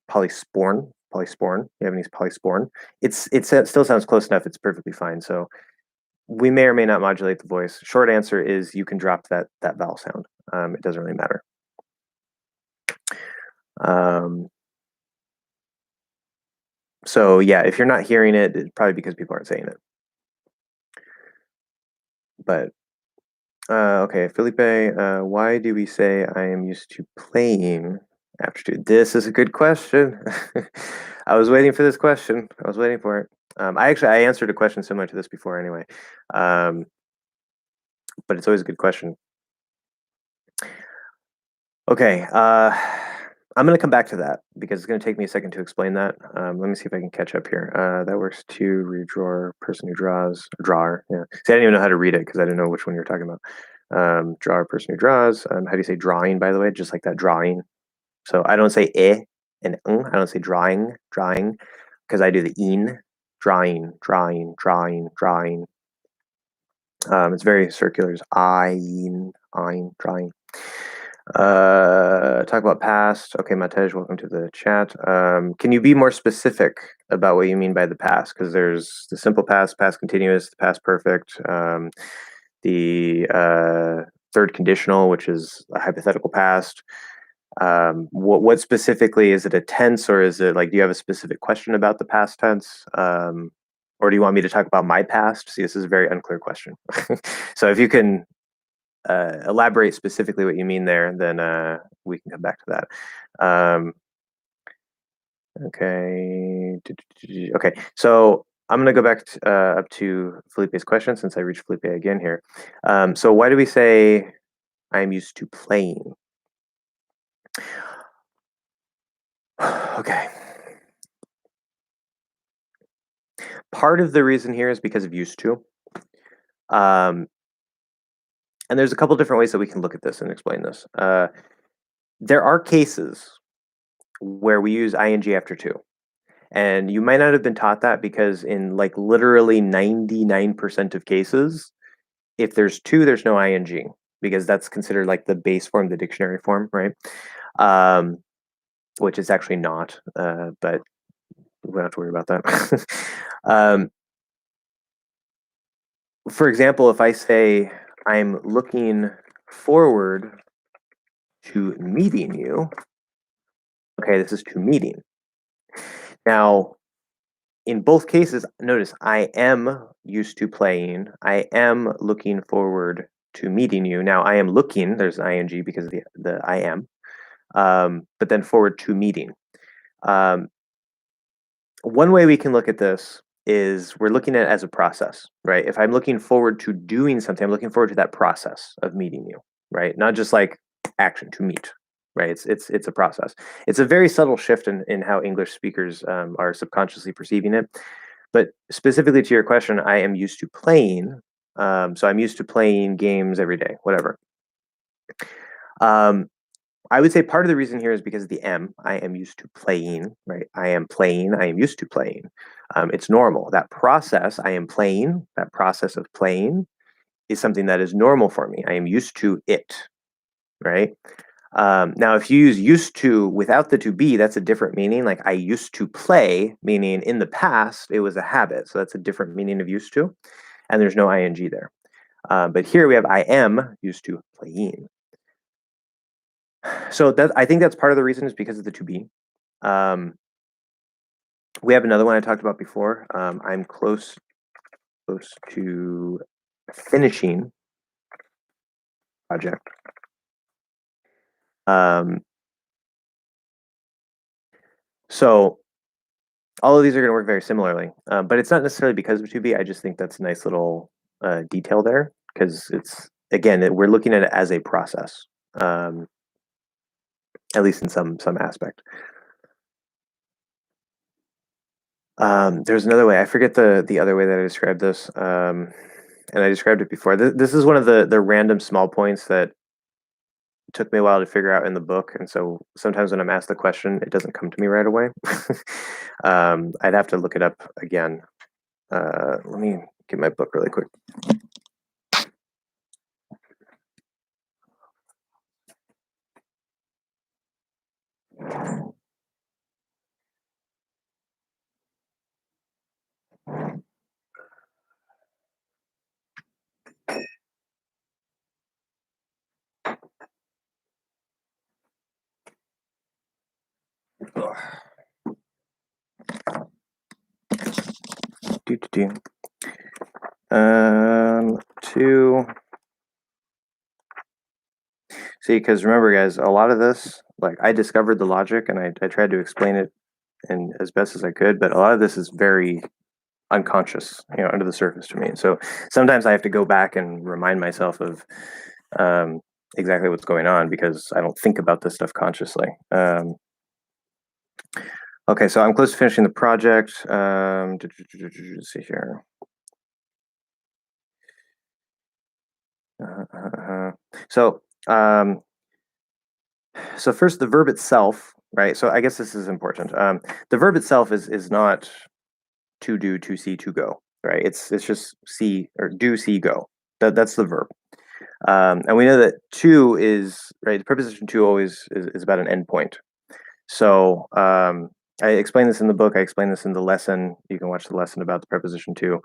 polysporin, Japanese polysporin, it still sounds close enough. It's perfectly fine. So we may or may not modulate the voice. Short answer is you can drop that vowel sound. It doesn't really matter. So yeah, if you're not hearing it, it's probably because people aren't saying it. But okay, Felipe, why do we say I am used to playing aptitude? This is a good question. I was waiting for this question. I was waiting for it. I answered a question similar to this before anyway. But it's always a good question. Okay, I'm going to come back to that because it's going to take me a second to explain that. Let me see if I can catch up here. That works to redraw, person who draws, drawer. Yeah. See, I didn't even know how to read it because I didn't know which one you were talking about. Drawer, person who draws. How do you say drawing, by the way? Just like that, drawing. So I don't say and I don't say drawing, because I do the in, drawing. It's very circular. It's ein, drawing. Talk about past. Okay, Matej, welcome to the chat. Can you be more specific about what you mean by the past? Because there's the simple past, past continuous, the past perfect, the third conditional, which is a hypothetical past. What specifically, is it a tense, or is it like, do you have a specific question about the past tense? Or do you want me to talk about my past? See, this is a very unclear question. So if you can elaborate specifically what you mean there, then we can come back to that. Okay. Okay. So I'm going to go back up to Felipe's question since I reached Felipe again here. So why do we say I'm used to playing? Okay. Part of the reason here is because of used to. And there's a couple different ways that we can look at this and explain this. There are cases where we use ing after to. And you might not have been taught that because in like literally 99% of cases, if there's to, there's no ing because that's considered like the base form, the dictionary form, right? Which is actually not, but we don't have to worry about that. For example, if I say I'm looking forward to meeting you, okay, this is to meeting. Now, in both cases, notice I am used to playing. I am looking forward to meeting you. Now, I am looking, there's ing because of the I am, but then forward to meeting. One way we can look at this is we're looking at it as a process, right? If I'm looking forward to doing something, I'm looking forward to that process of meeting you, right? Not just like action to meet, right? It's a process. It's a very subtle shift in how English speakers are subconsciously perceiving it. But specifically to your question, I am used to playing. So I'm used to playing games every day, whatever. I would say part of the reason here is because of the M. I am used to playing, right? I am playing. I am used to playing. It's normal. That process, I am playing, that process of playing is something that is normal for me. I am used to it, right? Now, if you use used to without the to be, that's a different meaning. Like I used to play, meaning in the past, it was a habit. So that's a different meaning of used to. And there's no ing there. But here we have I am used to playing. So that I think that's part of the reason is because of the to be. We have another one I talked about before. I'm close to finishing project. So all of these are going to work very similarly, but it's not necessarily because of to be. I just think that's a nice little detail there because it's again we're looking at it as a process, at least in some aspect. There's another way. I forget the other way that I described this, and I described it before. This is one of the random small points that took me a while to figure out in the book, and so sometimes when I'm asked the question, it doesn't come to me right away. I'd have to look it up again. Let me get my book really quick. To see, because remember, guys, a lot of this, like I discovered the logic and I tried to explain it and as best as I could, but a lot of this is very unconscious, under the surface to me. So sometimes I have to go back and remind myself of exactly what's going on because I don't think about this stuff consciously. Okay, so I'm close to finishing the project. Let's see here. So first, the verb itself, right? So I guess this is important. The verb itself is not to do, to see, to go, right? It's just see or do, see, go. That's the verb. And we know that to is right. The preposition to always is about an endpoint. So I explain this in the book. I explain this in the lesson. You can watch the lesson about the preposition to.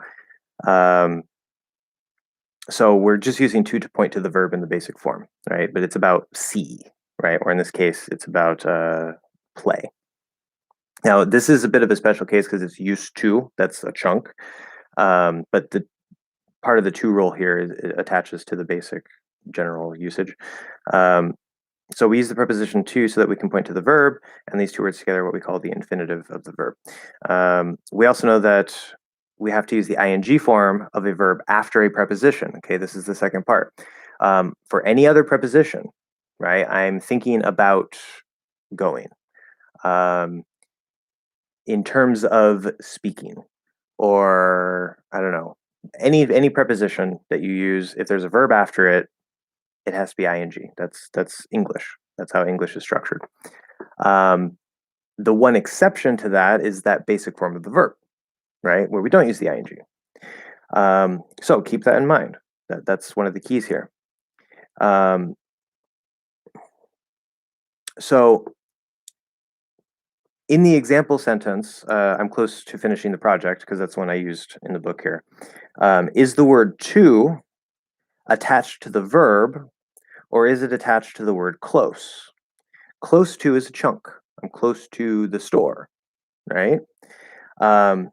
So we're just using to point to the verb in the basic form, right? But it's about see, right? Or in this case, it's about play. Now, this is a bit of a special case because it's used to. That's a chunk. But the part of the to role here it attaches to the basic general usage. So we use the preposition to so that we can point to the verb, and these two words together are what we call the infinitive of the verb. We also know that we have to use the ing form of a verb after a preposition. Okay, this is the second part. For any other preposition, right, I'm thinking about going. In terms of speaking, or I don't know, any preposition that you use, if there's a verb after it, it has to be ing. That's English. That's how English is structured. The one exception to that is that basic form of the verb, right, where we don't use the ing. So keep that in mind. That's one of the keys here. So in the example sentence, I'm close to finishing the project because that's one I used in the book here. Is the word to attached to the verb, or is it attached to the word close? Close to is a chunk. I'm close to the store, right? And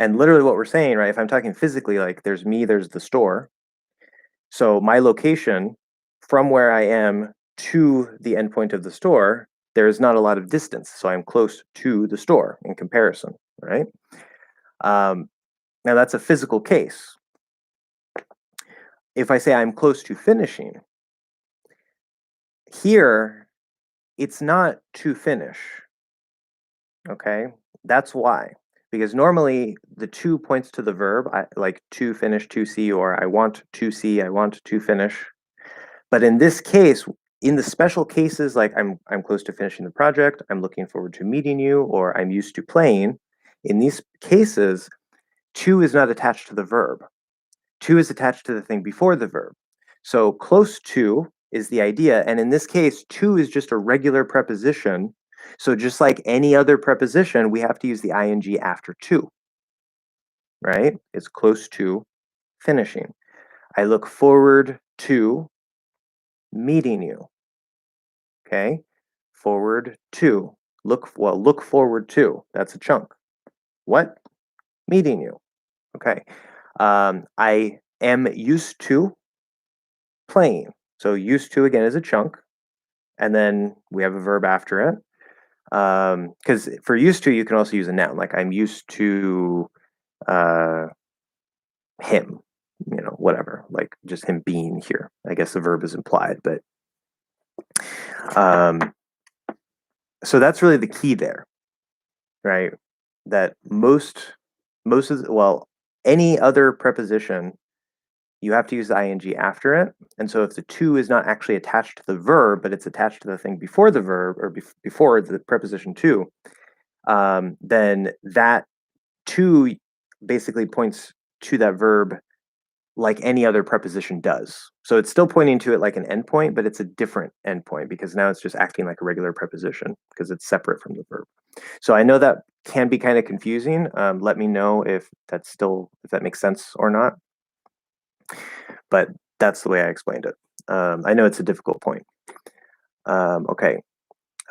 literally what we're saying, right, if I'm talking physically, like there's me, there's the store. So my location from where I am to the endpoint of the store, there is not a lot of distance. So I'm close to the store in comparison, right? Now that's a physical case. If I say I'm close to finishing, here it's not to finish, okay? That's why. Because normally the to points to the verb, like to finish, to see, or I want to see, I want to finish. But in this case, in the special cases, like I'm close to finishing the project, I'm looking forward to meeting you, or I'm used to playing, in these cases, to is not attached to the verb. To is attached to the thing before the verb. So close to is the idea, and in this case, to is just a regular preposition. So just like any other preposition, we have to use the ing after to, right? It's close to finishing. I look forward to meeting you. Okay, forward to. Look forward to. That's a chunk. What? Meeting you. Okay. I am used to playing. So used to again is a chunk, and then we have a verb after it. Because for used to, you can also use a noun. Like I'm used to him. You know, whatever. Like just him being here. I guess the verb is implied, but so that's really the key there, right? That any other preposition, you have to use the ing after it. And so if the to is not actually attached to the verb, but it's attached to the thing before the verb, or before the preposition to, then that to basically points to that verb like any other preposition does. So it's still pointing to it like an endpoint, but it's a different endpoint because now it's just acting like a regular preposition because it's separate from the verb. So I know that can be kind of confusing. Let me know if that makes sense or not. But that's the way I explained it. I know it's a difficult point. Okay.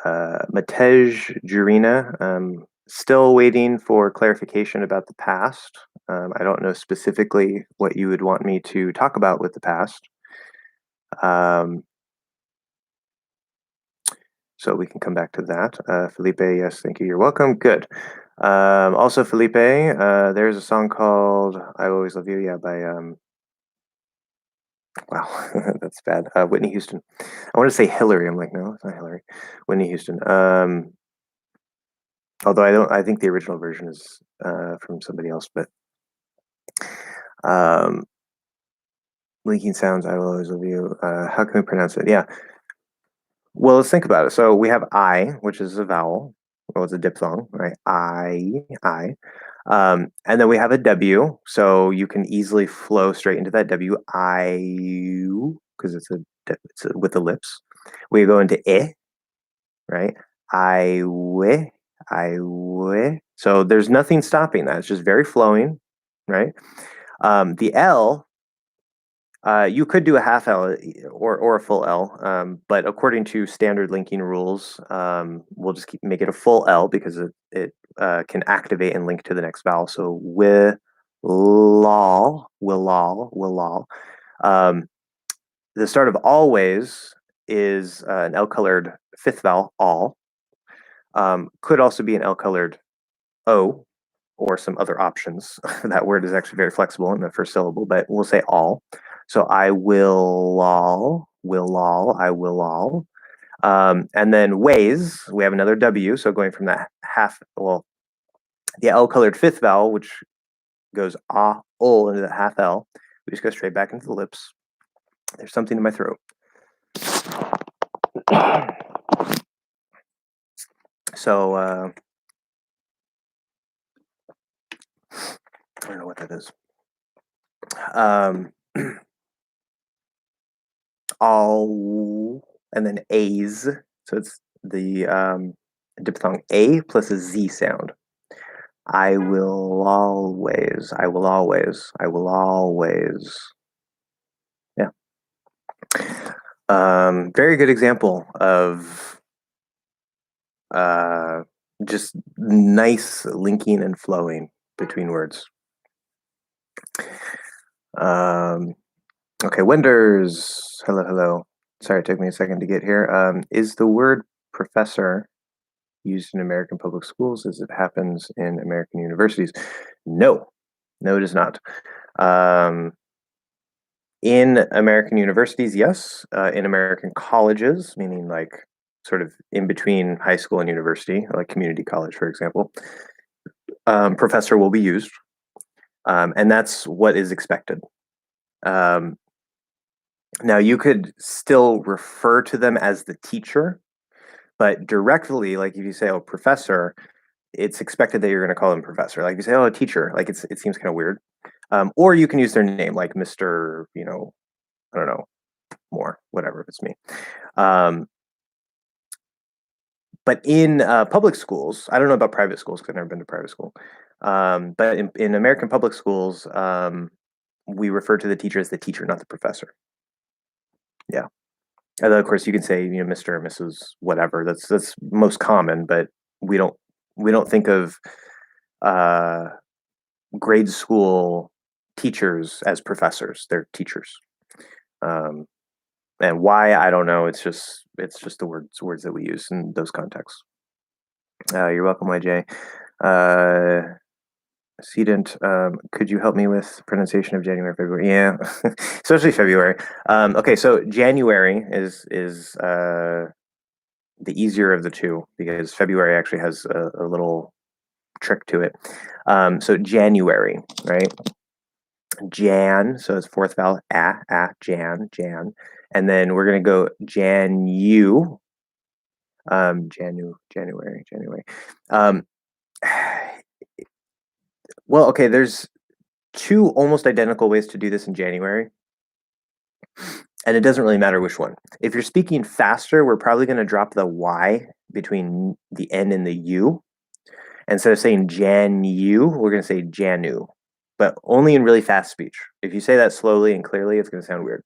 Matej Jurina, still waiting for clarification about the past. I don't know specifically what you would want me to talk about with the past. So we can come back to that. Felipe, yes, thank you. You're welcome. Good. Also, Felipe, there's a song called "I Will Always Love You." Yeah, by wow, that's bad. Whitney Houston. I want to say Hillary. I'm like, no, it's not Hillary. Whitney Houston. Although I think the original version is from somebody else, but linking sounds, I will always love you. How can we pronounce it? Yeah. Well, let's think about it. So we have I, which is a vowel. Well, it's a diphthong, right? I. And then we have a W. So you can easily flow straight into that W. Because it's with the lips. We go into right? I, we. So there's nothing stopping that. It's just very flowing, right? The L, you could do a half L or a full L, but according to standard linking rules, we'll just make it a full L because it can activate and link to the next vowel. So lol. The start of always is an L-colored fifth vowel, all. Could also be an L-colored O, or some other options. That word is actually very flexible in the first syllable, but we'll say all. So I will all, I will all. And then ways, we have another W. So going from that half, well, the L colored fifth vowel, which goes ah, ol into the half L, we just go straight back into the lips. There's something in my throat. So I don't know what that is. All, and then A's. So it's the diphthong A plus a Z sound. I will always, I will always, I will always. Yeah. Very good example of just nice linking and flowing between words. Okay, Wenders. Hello, hello. Sorry, it took me a second to get here. Is the word professor used in American public schools as it happens in American universities? No, no, it is not. In American universities, yes. In American colleges, meaning like sort of in between high school and university, like community college, for example, professor will be used. And that's what is expected. Now, you could still refer to them as the teacher, but directly, like if you say, oh, professor, it's expected that you're going to call them professor. Like if you say, oh, teacher, like it seems kind of weird. Or you can use their name, like Mr., I don't know, more, whatever, if it's me. But in public schools, I don't know about private schools because I've never been to private school. But in American public schools, we refer to the teacher as the teacher, not the professor. Yeah. And then of course you can say, Mr. or Mrs. whatever. That's most common, but we don't think of grade school teachers as professors. They're teachers. And why, I don't know. It's just the words that we use in those contexts. You're welcome, YJ. Sedent, could you help me with pronunciation of January, February? Yeah, especially February. Okay, so January is the easier of the two because February actually has a little trick to it. So January, right? Jan, so it's fourth vowel, Jan, and then we're gonna go January. Well, okay, there's two almost identical ways to do this in January, and it doesn't really matter which one. If you're speaking faster, we're probably going to drop the Y between the N and the U. Instead of saying Janu, we're going to say Janu, but only in really fast speech. If you say that slowly and clearly, it's going to sound weird.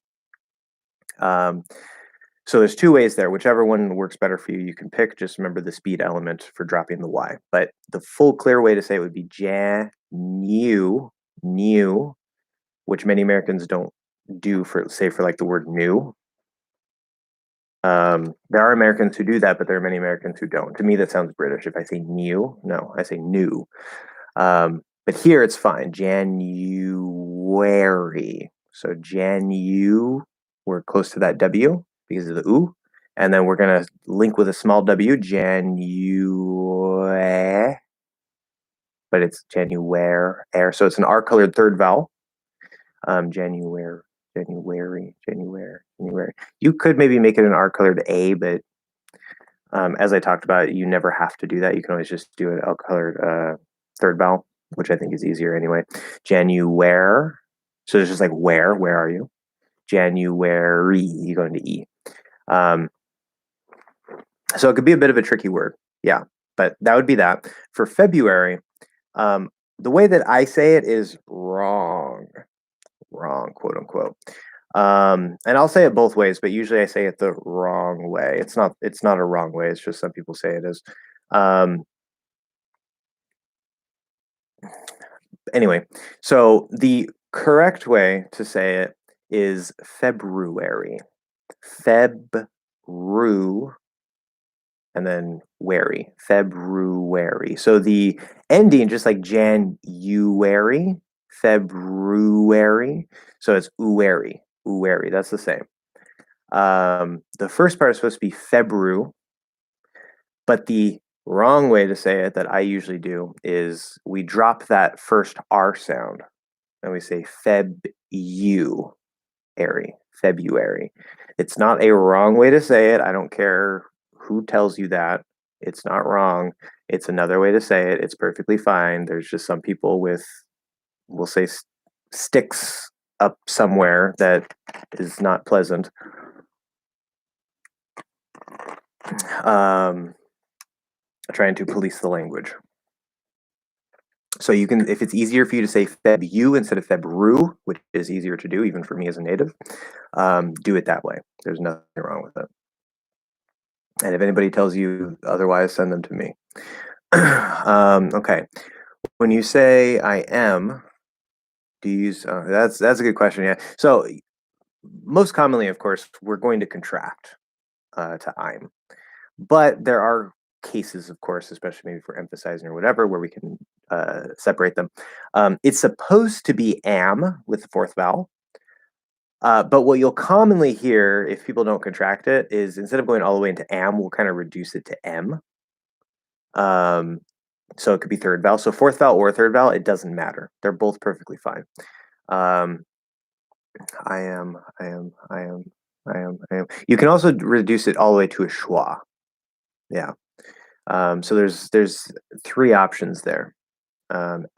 So there's two ways there. Whichever one works better for you, you can pick. Just remember the speed element for dropping the Y. But the full clear way to say it would be Janu, new, which many Americans don't do for like the word new. There are Americans who do that, but there are many Americans who don't. To me, that sounds British. If I say new, no, I say new. But here it's fine. January. So Janu, we're close to that W because of the U. And then we're going to link with a small W, January. But it's January. So it's an R colored third vowel. January. You could maybe make it an R colored A, but as I talked about, you never have to do that. You can always just do an L colored third vowel, which I think is easier anyway. January. So it's just like where are you? January, you go into E. So it could be a bit of a tricky word. Yeah, but that would be that. For February, the way that I say it is wrong, quote unquote. And I'll say it both ways, but usually I say it the wrong way. It's not a wrong way. It's just some people say it is. Anyway, so the correct way to say it is February. February. and then wary, February. So the ending, just like January, February. So it's uary, uary. That's the same. The first part is supposed to be Febru, but the wrong way to say it that I usually do is we drop that first R sound and we say February, February. It's not a wrong way to say it. I don't care who tells you that. It's not wrong. It's another way to say it. It's perfectly fine. There's just some people with, we'll say, sticks up somewhere that is not pleasant. Trying to police the language. So you can, if it's easier for you to say Febu instead of Febru, which is easier to do even for me as a native, do it that way. There's nothing wrong with it. And if anybody tells you otherwise, send them to me. Okay. When you say I am, do you use, that's a good question, yeah. So most commonly, of course, we're going to contract to I'm. But there are cases, of course, especially maybe for emphasizing or whatever, where we can separate them. It's supposed to be am with the fourth vowel. But what you'll commonly hear if people don't contract it is instead of going all the way into am, we'll kind of reduce it to m. So it could be third vowel. So fourth vowel or third vowel, it doesn't matter. They're both perfectly fine. I am. You can also reduce it all the way to a schwa. Yeah. So there's three options there. Or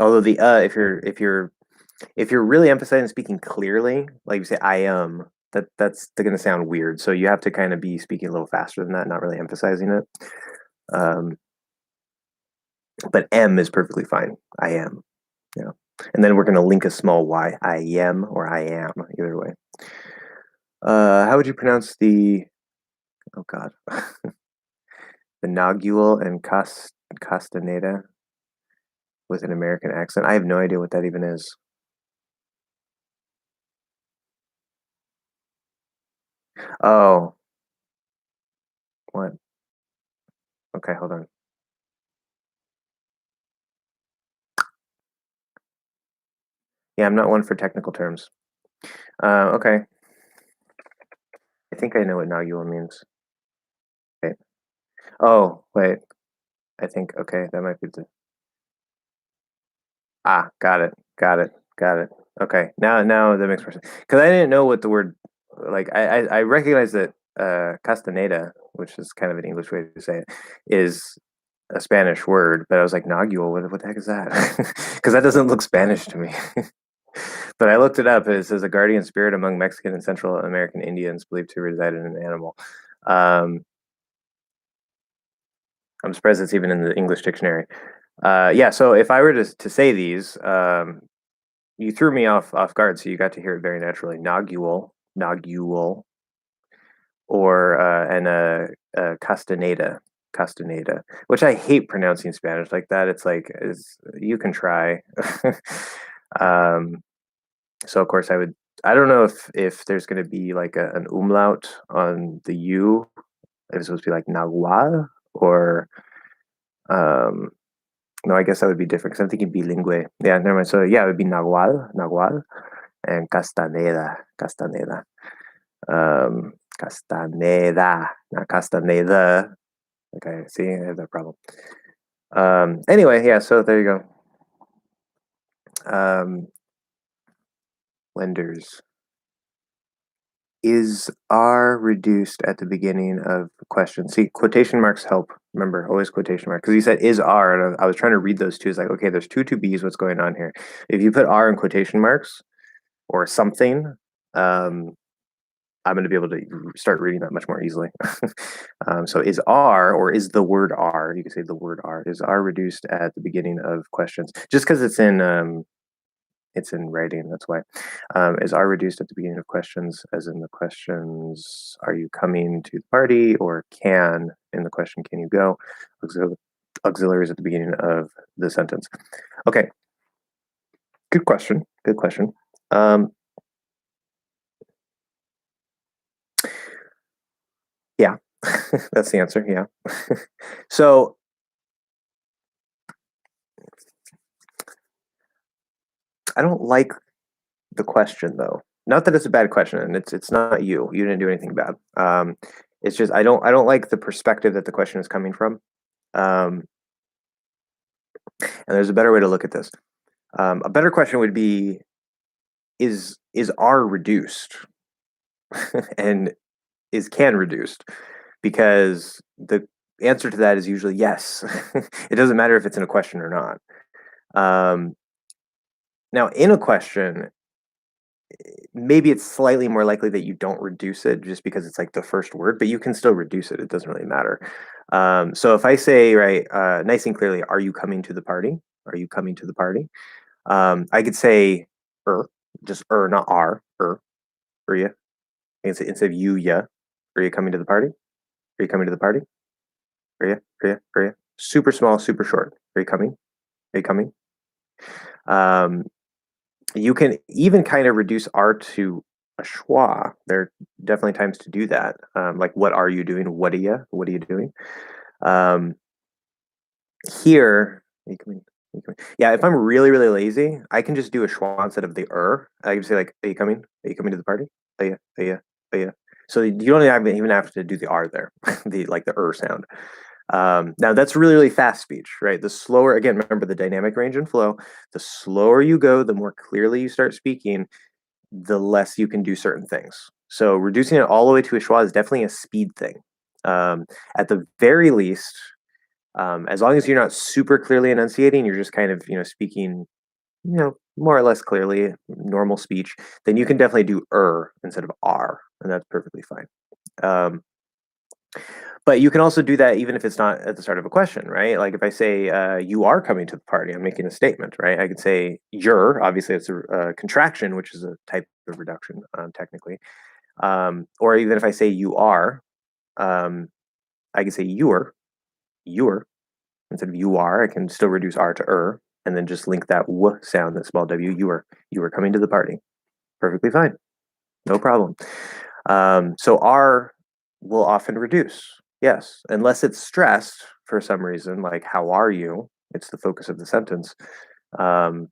Although the if you're really emphasizing speaking clearly, like you say I am, that's going to sound weird. So you have to kind of be speaking a little faster than that, not really emphasizing it. But M is perfectly fine. I am. Yeah. And then we're going to link a small y. I am or I am, either way. How would you pronounce the, oh God, the nogule and castaneda with an American accent? I have no idea what that even is. Oh, what? Okay, hold on. Yeah, I'm not one for technical terms. Okay. I think I know what nogule means. Okay. Oh, wait. I think, okay, that might be the... Ah, got it. Okay, now that makes more sense. Because I didn't know what the word, like, I recognize that castaneda, which is kind of an English way to say it, is a Spanish word, but I was like, nogule, what the heck is that? Because that doesn't look Spanish to me. But I looked it up. It says a guardian spirit among Mexican and Central American Indians believed to reside in an animal. I'm surprised it's even in the English dictionary. Yeah, so if I were to say these, you threw me off guard, so you got to hear it very naturally. Nogule, or castaneda, which I hate pronouncing Spanish like that. It's like you can try. So of course I don't know if there's going to be like an umlaut on the U, if it's supposed to be like nagual or no, I guess that would be different because I'm thinking bilingue. Yeah, never mind. So yeah, it would be nagual, and castaneda, castaneda, not castaneda. Okay, see, I have that problem. Anyway, yeah. So there you go. Lenders. Is are reduced at the beginning of questions. See, quotation marks help. Remember, always quotation marks. Because you said is are, and I was trying to read those two. It's like, okay, there's two to be's. What's going on here? If you put are in quotation marks or something, I'm going to be able to start reading that much more easily. So is are, or is the word are, you can say the word are, is are reduced at the beginning of questions. Just because it's in writing, that's why. Is are reduced at the beginning of questions, as in the questions, are you coming to the party, or can, in the question, can you go? Auxiliaries at the beginning of the sentence. Okay. Good question. That's the answer, yeah. So I don't like the question though. Not that it's a bad question, and it's not you. You didn't do anything bad. It's just I don't like the perspective that the question is coming from. Um, and there's a better way to look at this. A better question would be, is R reduced? And is can reduced? Because the answer to that is usually yes. It doesn't matter if it's in a question or not. Now, in a question, maybe it's slightly more likely that you don't reduce it just because it's like the first word, but you can still reduce it. It doesn't really matter. So if I say, right, nice and clearly, are you coming to the party? Are you coming to the party? I could say just not are you? Instead of you, yeah. Are you coming to the party? Are you coming to the party? Are you? Are you? Are you? Super small, super short. Are you coming? Are you coming? Um, you can even kind of reduce R to a schwa. There are definitely times to do that. Like, what are you doing? What are you? What are you doing? Um, here, are you coming? Are you coming? Yeah, if I'm really, really lazy, I can just do a schwa instead of the I can say like, "Are you coming? Are you coming to the party? Are you? Are you? Are you?" So you don't even have to do the R there, the sound. Now that's really, really fast speech, right? The slower, again, remember the dynamic range and flow. The slower you go, the more clearly you start speaking, the less you can do certain things. So reducing it all the way to a schwa is definitely a speed thing. At the very least, as long as you're not super clearly enunciating, you're just kind of speaking, more or less clearly, normal speech, then you can definitely do instead of R, and that's perfectly fine. Um, but you can also do that even if it's not at the start of a question, right? Like if I say, you are coming to the party, I'm making a statement, right? I could say you're, obviously it's a contraction, which is a type of reduction, technically. Or even if I say you are, um, I can say you're, instead of you are, I can still reduce R to and then just link that w sound, that small w, you are coming to the party. Perfectly fine. No problem. So R will often reduce, yes, unless it's stressed for some reason, like how are you? It's the focus of the sentence. Um,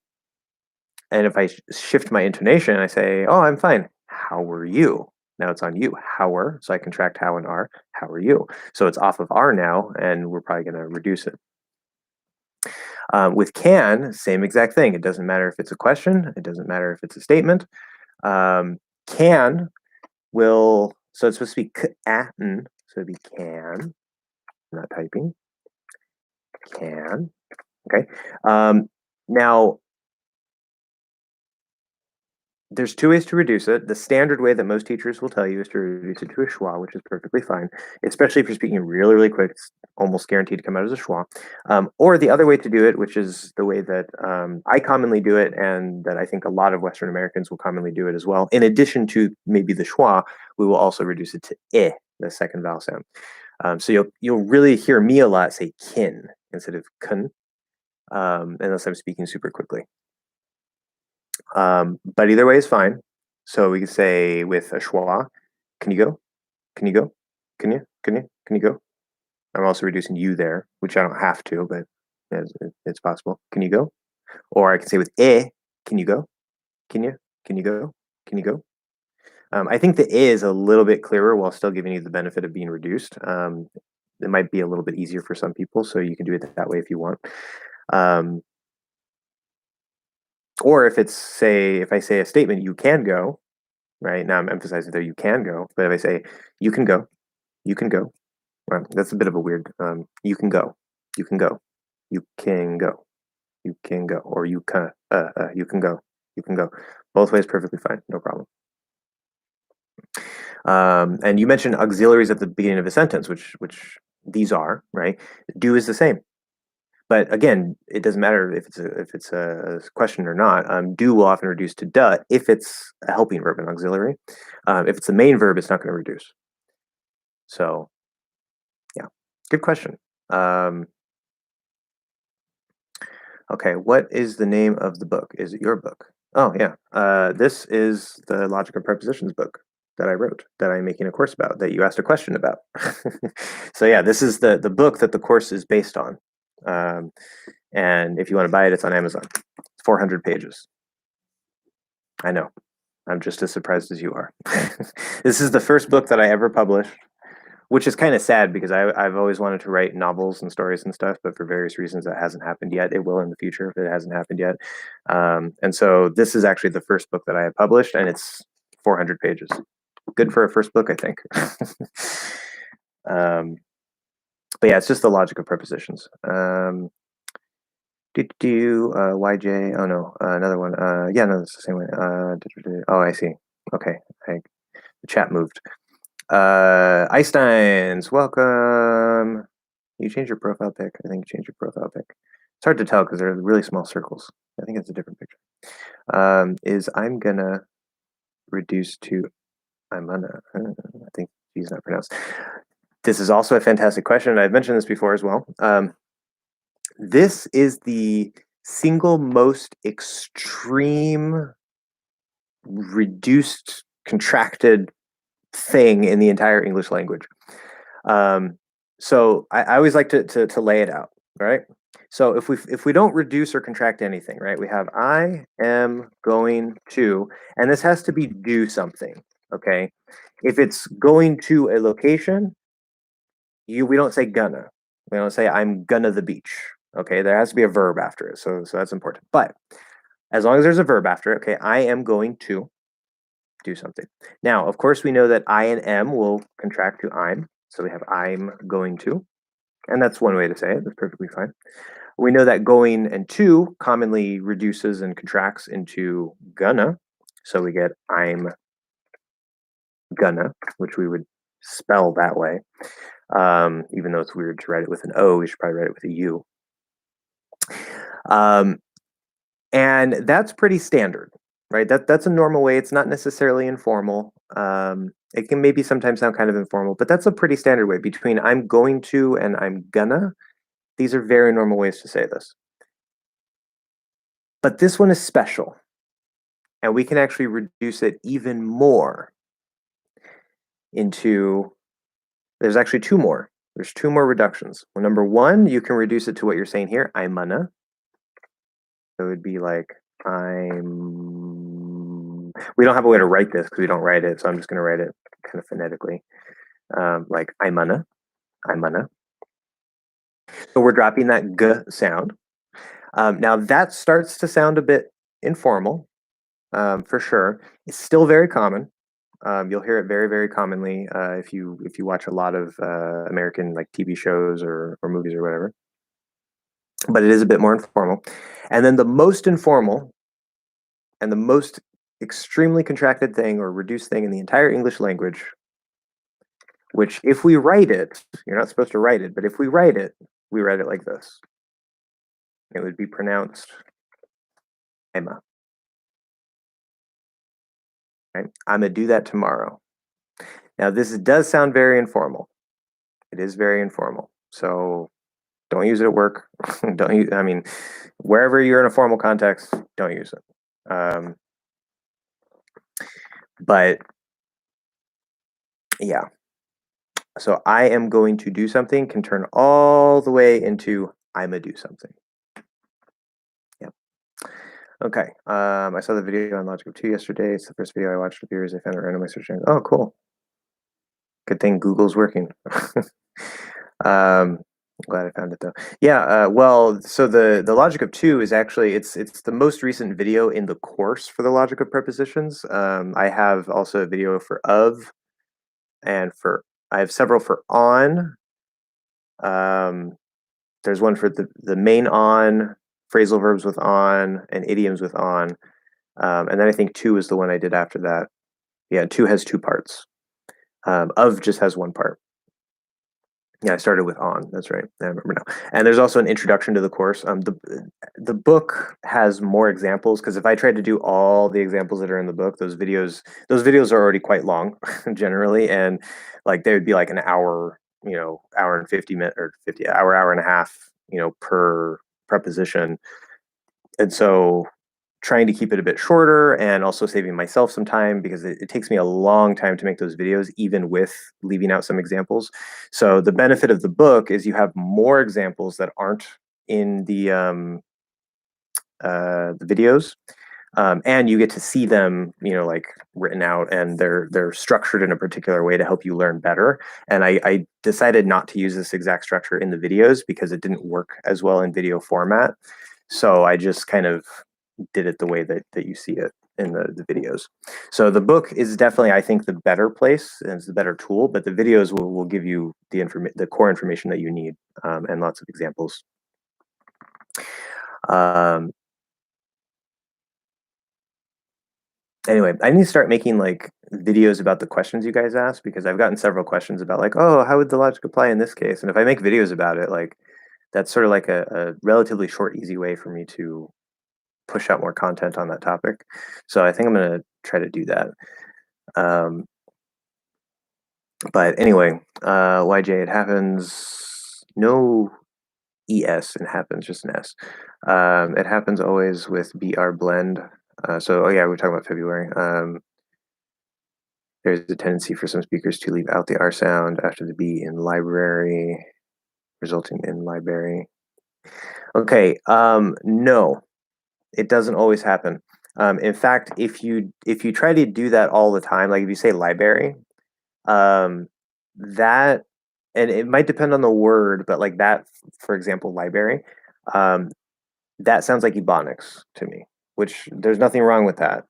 and if I shift my intonation, I say, "Oh, I'm fine. How are you?" Now it's on you. How are, so I contract how and R. How are you? So it's off of R now, and we're probably going to reduce it. With can, same exact thing. It doesn't matter if it's a question. It doesn't matter if it's a statement. Can will, so it's supposed to be k-aten, so it'd be can, I'm not typing, can, okay? Now, there's two ways to reduce it. The standard way that most teachers will tell you is to reduce it to a schwa, which is perfectly fine, especially if you're speaking really, really quick. It's almost guaranteed to come out as a schwa. Or the other way to do it, which is the way that I commonly do it, and that I think a lot of Western Americans will commonly do it as well. In addition to maybe the schwa, we will also reduce it to I, the second vowel sound. So you'll really hear me a lot say kin instead of kun, unless I'm speaking super quickly. But either way is fine. So we can say with a schwa, can you go? Can you go? Can you? Can you? Can you go? I'm also reducing you there, which I don't have to, but it's possible. Can you go? Or I can say with can you go? Can you? Can you go? Can you go? I think the is a little bit clearer while still giving you the benefit of being reduced. It might be a little bit easier for some people, so you can do it that way if you want. Or if it's, say, if I say a statement, you can go, right? Now I'm emphasizing there you can go, but if I say you can go, you can go, well, that's a bit of a weird, you can go, you can go, you can go, you can go, or you can go, you can go. Both ways perfectly fine, no problem. And you mentioned auxiliaries at the beginning of a sentence, which these are, right? Do is the same. But again, it doesn't matter if it's a question or not. Do will often reduce to duh if it's a helping verb, an auxiliary. If it's the main verb, it's not going to reduce. So, yeah, good question. Okay, what is the name of the book? Is it your book? Oh, yeah. This is the Logic of Prepositions book. that I wrote, that I'm making a course about, that you asked a question about. So yeah, this is the book that the course is based on. And if you want to buy it, it's on Amazon. It's 400 pages. I know. I'm just as surprised as you are. This is the first book that I ever published, which is kind of sad because I've always wanted to write novels and stories and stuff, but for various reasons that hasn't happened yet. It will in the future if it hasn't happened yet. And so this is actually the first book that I have published, and it's 400 pages. Good for a first book, I think. But yeah, it's just the logic of prepositions. YJ. Oh no, another one. Yeah, no, it's the same way. Oh, I see. Okay, the chat moved. Einsteins, welcome. You changed your profile pic. I think you changed your profile pic. It's hard to tell because they're really small circles. I think it's a different picture. Is I'm gonna reduce to I'm gonna. I think he's not pronounced. This is also a fantastic question. I've mentioned this before as well. This is the single most extreme reduced contracted thing in the entire English language. So I always like to lay it out, right? So if we don't reduce or contract anything, right? We have I am going to, and this has to be do something, okay? If it's going to a location, we don't say gonna. We don't say I'm gonna the beach. Okay, there has to be a verb after it, so that's important. But as long as there's a verb after it, okay, I am going to do something. Now, of course, we know that I and am will contract to I'm, so we have I'm going to, and that's one way to say it. That's perfectly fine. We know that going and to commonly reduces and contracts into gonna, so we get I'm gonna, which we would spell that way. Even though it's weird to write it with an O, we should probably write it with a U. And that's pretty standard, right? That's a normal way. It's not necessarily informal. It can maybe sometimes sound kind of informal, but that's a pretty standard way. Between I'm going to and I'm gonna, these are very normal ways to say this. But this one is special, and we can actually reduce it even more into, there's actually two more. There's two more reductions. Well, number one, you can reduce it to what you're saying here, I'm gonna. So it would be like, we don't have a way to write this because we don't write it, so I'm just going to write it kind of phonetically. Like, I'm gonna. So we're dropping that g sound. Now that starts to sound a bit informal, for sure. It's still very common. You'll hear it very, very commonly if you watch a lot of American like TV shows or movies or whatever. But it is a bit more informal. And then the most informal and the most extremely contracted thing or reduced thing in the entire English language, which if we write it, you're not supposed to write it, but if we write it like this. It would be pronounced Emma. Right? I'm gonna do that tomorrow. Now this does sound very informal. It is very informal. So don't use it at work. Don't use, I mean, wherever you're in a formal context, don't use it. But yeah. So I am going to do something can turn all the way into I'm gonna do something. Yeah. Okay. I saw the video on Logic of 2 yesterday. It's the first video I watched of yours. I found it randomly searching. Oh, cool. Good thing Google's working. Glad I found it though. Yeah, well, so the logic of 2 is actually it's the most recent video in the course for the logic of prepositions. I have also a video for of, and I have several for on. There's one for the main on, phrasal verbs with on, and idioms with on. And then I think 2 is the one I did after that. Yeah, 2 has 2 parts. Of just has 1 part. Yeah, I started with on. That's right. I remember now. And there's also an introduction to the course. The book has more examples because if I tried to do all the examples that are in the book, those videos are already quite long generally, and like they would be like an hour, hour and 50 minutes or 50 hour and a half, per preposition. And so trying to keep it a bit shorter and also saving myself some time because it takes me a long time to make those videos, even with leaving out some examples. So the benefit of the book is you have more examples that aren't in the videos, and you get to see them, like written out, and they're structured in a particular way to help you learn better. And I decided not to use this exact structure in the videos because it didn't work as well in video format. So I just kind of did it the way that you see it in the videos. So the book is definitely, I think, the better place and it's the better tool, but the videos will give you the core information that you need, and lots of examples. Um, Anyway, I need to start making like videos about the questions you guys ask because I've gotten several questions about like, oh, how would the logic apply in this case? And if I make videos about it, like that's sort of like a relatively short, easy way for me to push out more content on that topic. So I think I'm gonna try to do that. Um, but anyway, YJ, it happens no ES, it happens just an S. It happens always with BR blend. So, oh yeah, we're talking about February. There's a tendency for some speakers to leave out the R sound after the B in library, resulting in library. Okay, no, it doesn't always happen. In fact, if you try to do that all the time, like if you say library, that, and it might depend on the word, but like that, for example, library, um, that sounds like Ebonics to me, which there's nothing wrong with that.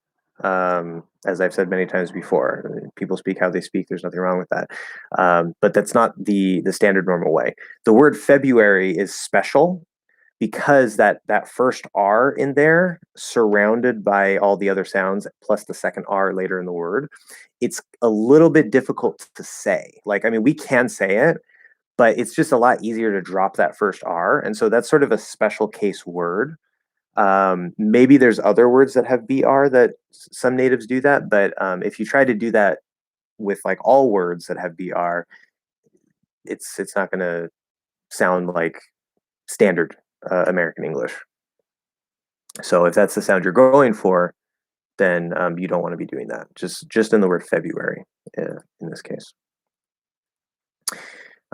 As I've said many times before, people speak how they speak. There's nothing wrong with that. But that's not the standard normal way. The word February is special because that first R in there, surrounded by all the other sounds, plus the second R later in the word, it's a little bit difficult to say. Like, I mean, we can say it, but it's just a lot easier to drop that first R. And so that's sort of a special case word. Maybe there's other words that have BR that some natives do that, but if you try to do that with like all words that have BR, it's not going to sound like standard American English. So if that's the sound you're going for, then you don't want to be doing that. Just in the word February in this case.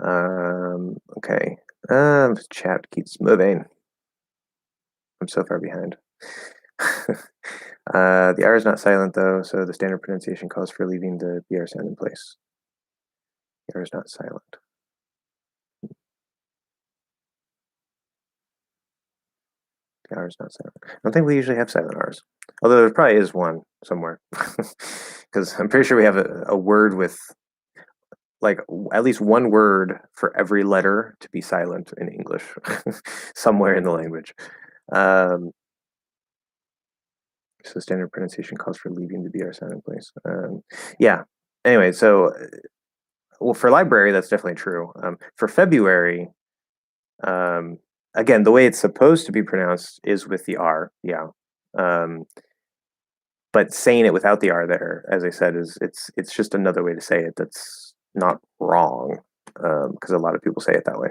Okay. Chat keeps moving. I'm so far behind. The R is not silent though, so the standard pronunciation calls for leaving the BR sound in place. The R is not silent. The R is not silent. I don't think we usually have silent R's, although there probably is one somewhere, because I'm pretty sure we have a word with like at least one word for every letter to be silent in English somewhere in the language. So standard pronunciation calls for leaving the BR sound in place. Yeah. Anyway, so well, for library, that's definitely true. For February, again, the way it's supposed to be pronounced is with the R. Yeah. But saying it without the R there, as I said, it's just another way to say it that's not wrong, because a lot of people say it that way.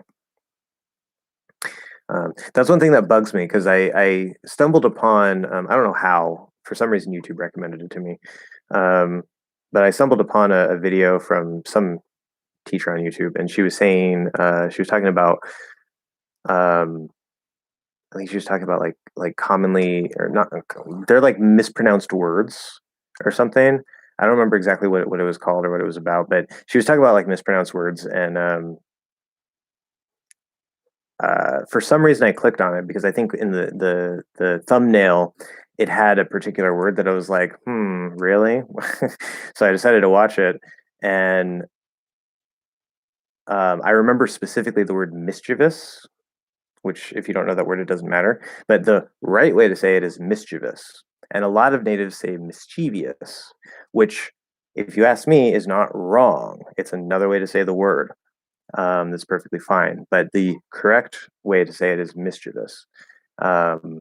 That's one thing that bugs me because I stumbled upon, I don't know how, for some reason YouTube recommended it to me, but I stumbled upon a video from some teacher on YouTube, and she was saying, she was talking about, I think she was talking about like commonly, or not, they're like mispronounced words or something. I don't remember exactly what it was called or what it was about, but she was talking about like mispronounced words, and for some reason I clicked on it because I think in the thumbnail it had a particular word that I was like, really? So I decided to watch it, and I remember specifically the word mischievous, which if you don't know that word, it doesn't matter. But the right way to say it is mischievous. And a lot of natives say mischievous, which, if you ask me, is not wrong. It's another way to say the word. That's perfectly fine. But the correct way to say it is mischievous. And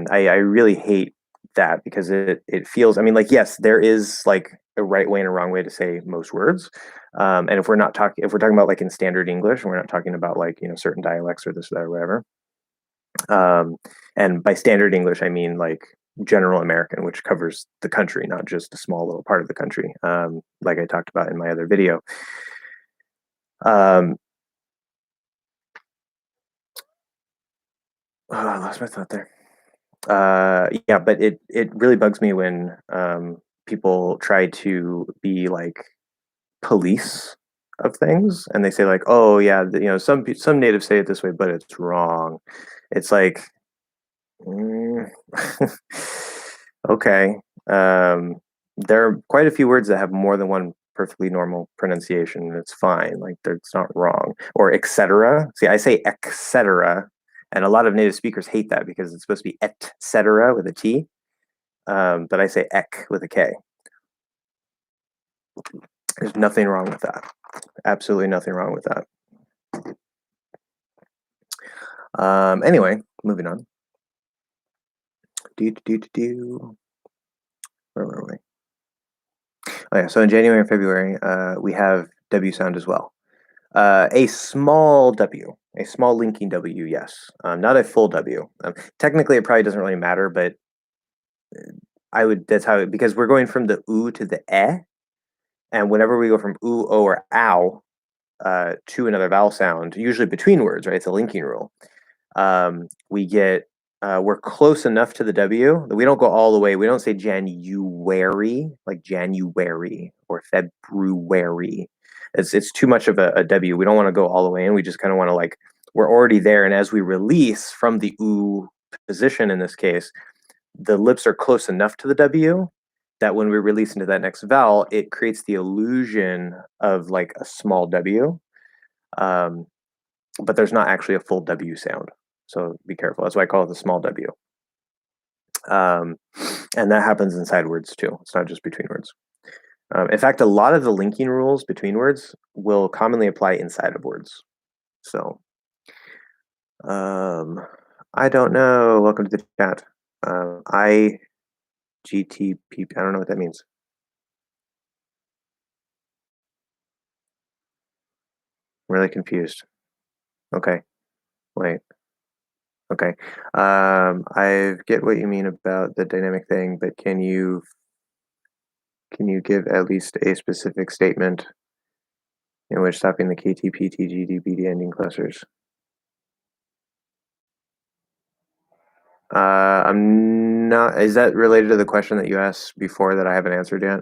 I really hate that because it feels, I mean, like, yes, there is like a right way and a wrong way to say most words. And if we're talking about like in standard English, and we're not talking about like, certain dialects or this, that, or whatever, And by standard English, I mean like general American, which covers the country, not just a small little part of the country, like I talked about in my other video. Oh, I lost my thought there. Yeah, but it really bugs me when people try to be like police of things, and they say like, "Oh yeah, some natives say it this way, but it's wrong." It's like, mm, okay. There are quite a few words that have more than one perfectly normal pronunciation, and it's fine. Like, it's not wrong. Or etc. See, I say etc. And a lot of native speakers hate that because it's supposed to be et cetera with a T. But I say ek with a K. There's nothing wrong with that. Absolutely nothing wrong with that. Anyway, moving on. Where were we? Oh yeah, so in January and February, we have W sound as well. A small W, a small linking W, yes. Not a full W. Technically, it probably doesn't really matter, but that's how, because we're going from the U to the E, and whenever we go from U, O, or ow to another vowel sound, usually between words, right? It's a linking rule. We're close enough to the W that we don't go all the way. We don't say January, like January, or February. It's too much of a W. We don't want to go all the way in. We just kind of want to, like, we're already there. And as we release from the U position in this case, the lips are close enough to the W that when we release into that next vowel, it creates the illusion of like a small W. But there's not actually a full W sound. So be careful. That's why I call it the small W. And that happens inside words too. It's not just between words. In fact, a lot of the linking rules between words will commonly apply inside of words. So I don't know. Welcome to the chat. IGTP. I don't know what that means. I'm really confused. Okay. Wait. Okay. I get what you mean about the dynamic thing, but can you give at least a specific statement in which stopping the KTP, TGD, BD ending clusters? I'm not. Is that related to the question that you asked before that I haven't answered yet?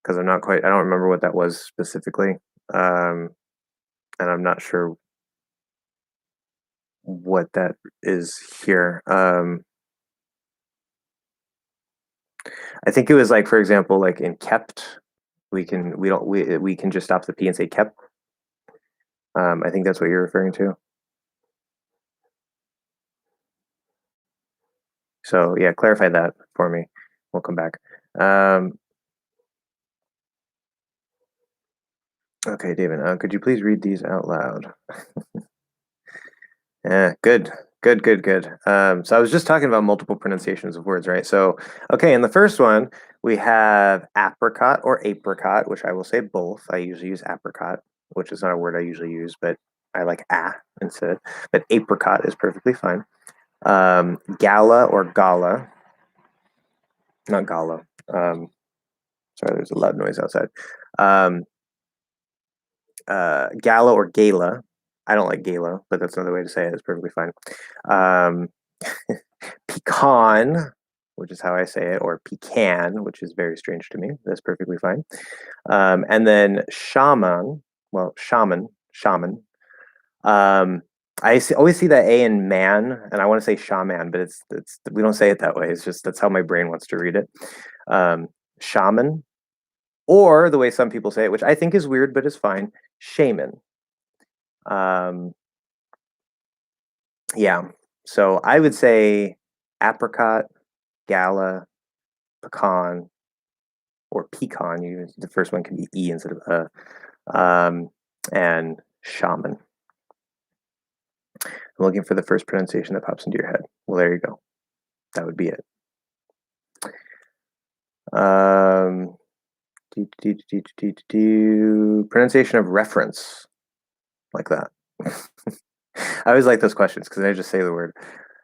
Because I'm not quite. I don't remember what that was specifically, and I'm not sure what that is here. I think it was like, for example, like in kept, we can just stop the P and say kept. I think that's what you're referring to. So yeah, clarify that for me. We'll come back. Okay, David, could you please read these out loud? Yeah, good. So I was just talking about multiple pronunciations of words, right? So, okay, in the first one, we have apricot or apricot, which I will say both. I usually use apricot, which is not a word I usually use, but I like instead. But apricot is perfectly fine. Gala or gala, not gala. Sorry, there's a loud noise outside. Gala or gala. I don't like gala, but that's another way to say it. It's perfectly fine. Pecan, which is how I say it, or pecan, which is very strange to me. That's perfectly fine. And then shaman. Always see that A in man, and I want to say shaman, but it's we don't say it that way. It's just that's how my brain wants to read it. Shaman, or the way some people say it, which I think is weird, but is fine. Shaman. Yeah. So I would say apricot, gala, pecan, or pecan. The first one can be E instead of and shaman. I'm looking for the first pronunciation that pops into your head. Well, there you go. That would be it. Pronunciation of reference, like that. I always like those questions because I just say the word.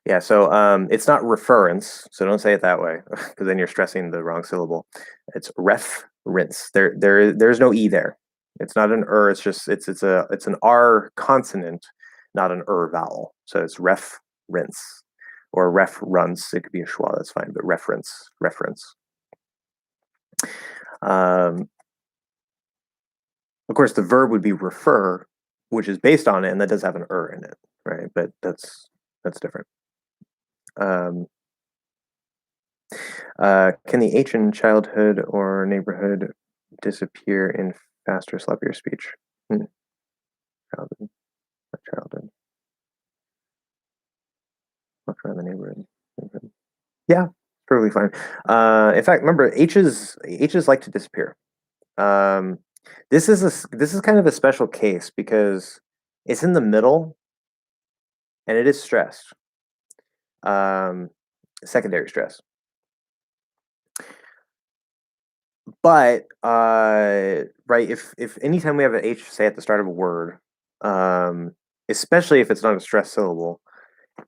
Yeah, so it's not reference, so don't say it that way, because then you're stressing the wrong syllable. It's reference. There's no e there. It's not an it's just it's an r consonant, not an vowel. So it's reference or reference. It could be a schwa, that's fine, but reference. Of course, the verb would be refer, which is based on it, and that does have an in it, right? But that's different. Can the H in childhood or neighborhood disappear in faster, sloppier speech? Childhood, childhood. Walk around the neighborhood. Yeah, perfectly fine. In fact, remember, H's like to disappear. This is kind of a special case because it's in the middle and it is stressed. Secondary stress. But right, if anytime we have an H say at the start of a word, especially if it's not a stressed syllable,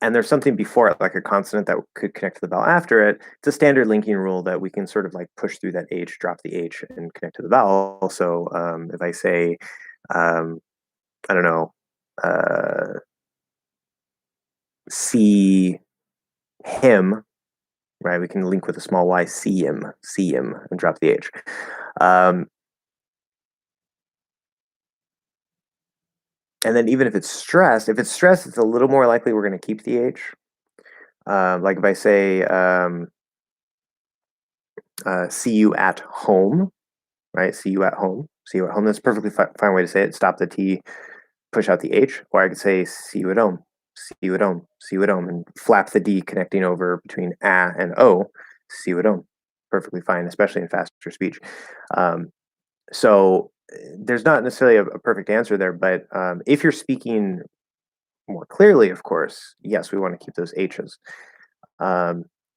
and there's something before it, like a consonant that could connect to the vowel after it, it's a standard linking rule that we can sort of like push through that H, drop the H, and connect to the vowel. So if I say, I don't know, see him, right? We can link with a small y, see him, and drop the H. And then even if it's stressed, it's a little more likely we're going to keep the H. Like if I say, see you at home, right? See you at home. See you at home. That's a perfectly fine way to say it. Stop the T, push out the H. Or I could say, see you at home. See you at home. See you at home. And flap the D connecting over between A and O. See you at home. Perfectly fine, especially in faster speech. So there's not necessarily a perfect answer there, but if you're speaking more clearly, of course, yes, we want to keep those H's.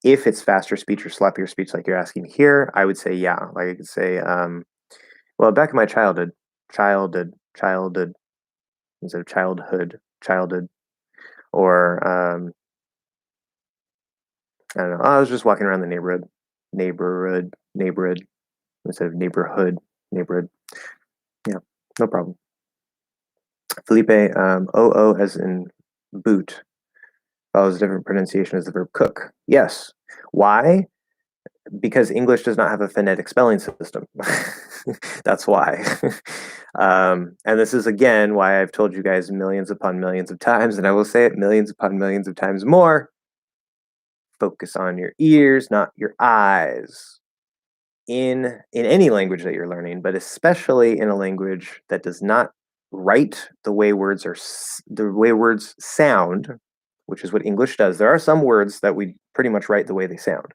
If it's faster speech or sloppier speech, like you're asking here, I would say, yeah. Like I could say, well, back in my childhood, instead of childhood, or I don't know. I was just walking around the neighborhood, instead of neighborhood. Yeah, no problem. Felipe, oo as in boot follows a different pronunciation as the verb cook. Yes. Why? Because English does not have a phonetic spelling system. That's why. And this is, again, why I've told you guys millions upon millions of times, and I will say it millions upon millions of times more. Focus on your ears, not your eyes. In any language that you're learning, but especially in a language that does not write the way words sound, which is what English does. There are some words that we pretty much write the way they sound,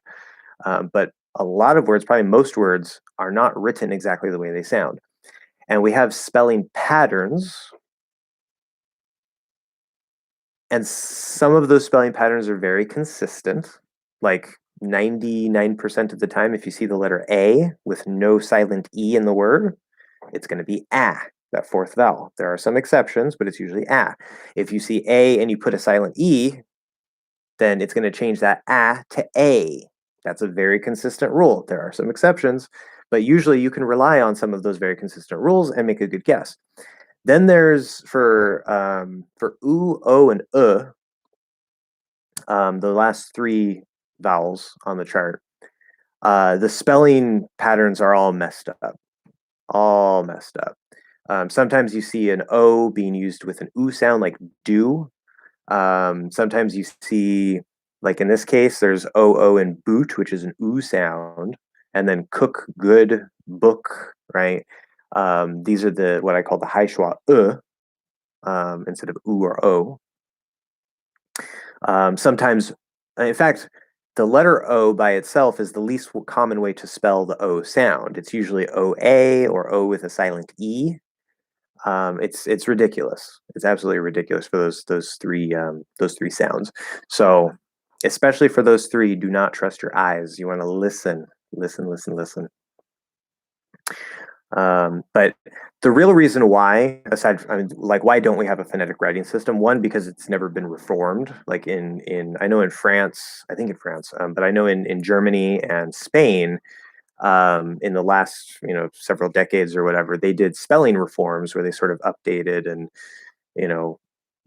but a lot of words, probably most words, are not written exactly the way they sound. And we have spelling patterns, and some of those spelling patterns are very consistent, like 99% of the time, if you see the letter A with no silent E in the word, it's going to be a, that fourth vowel. There are some exceptions, but it's usually a. If you see A and you put a silent E, then it's going to change that a to A. That's a very consistent rule. There are some exceptions, but usually you can rely on some of those very consistent rules and make a good guess. Then there's for oo, o, and the last three vowels on the chart, the spelling patterns are all messed up. Sometimes you see an O being used with an oo sound, like do. Sometimes you see, like in this case, there's o in boot, which is an oo sound, and then cook, good, book, right? These are what I call the high schwa instead of oo or o. Sometimes, in fact, the letter O by itself is the least common way to spell the O sound. It's usually OA or O with a silent E. It's ridiculous. It's absolutely ridiculous for those three sounds. So, especially for those three, do not trust your eyes. You want to listen. But the real reason why, aside from, I mean, like, why don't we have a phonetic writing system? One, because it's never been reformed. Like I know in France, I think in France, but I know in Germany and Spain, in the last, several decades or whatever, they did spelling reforms where they sort of updated and, you know,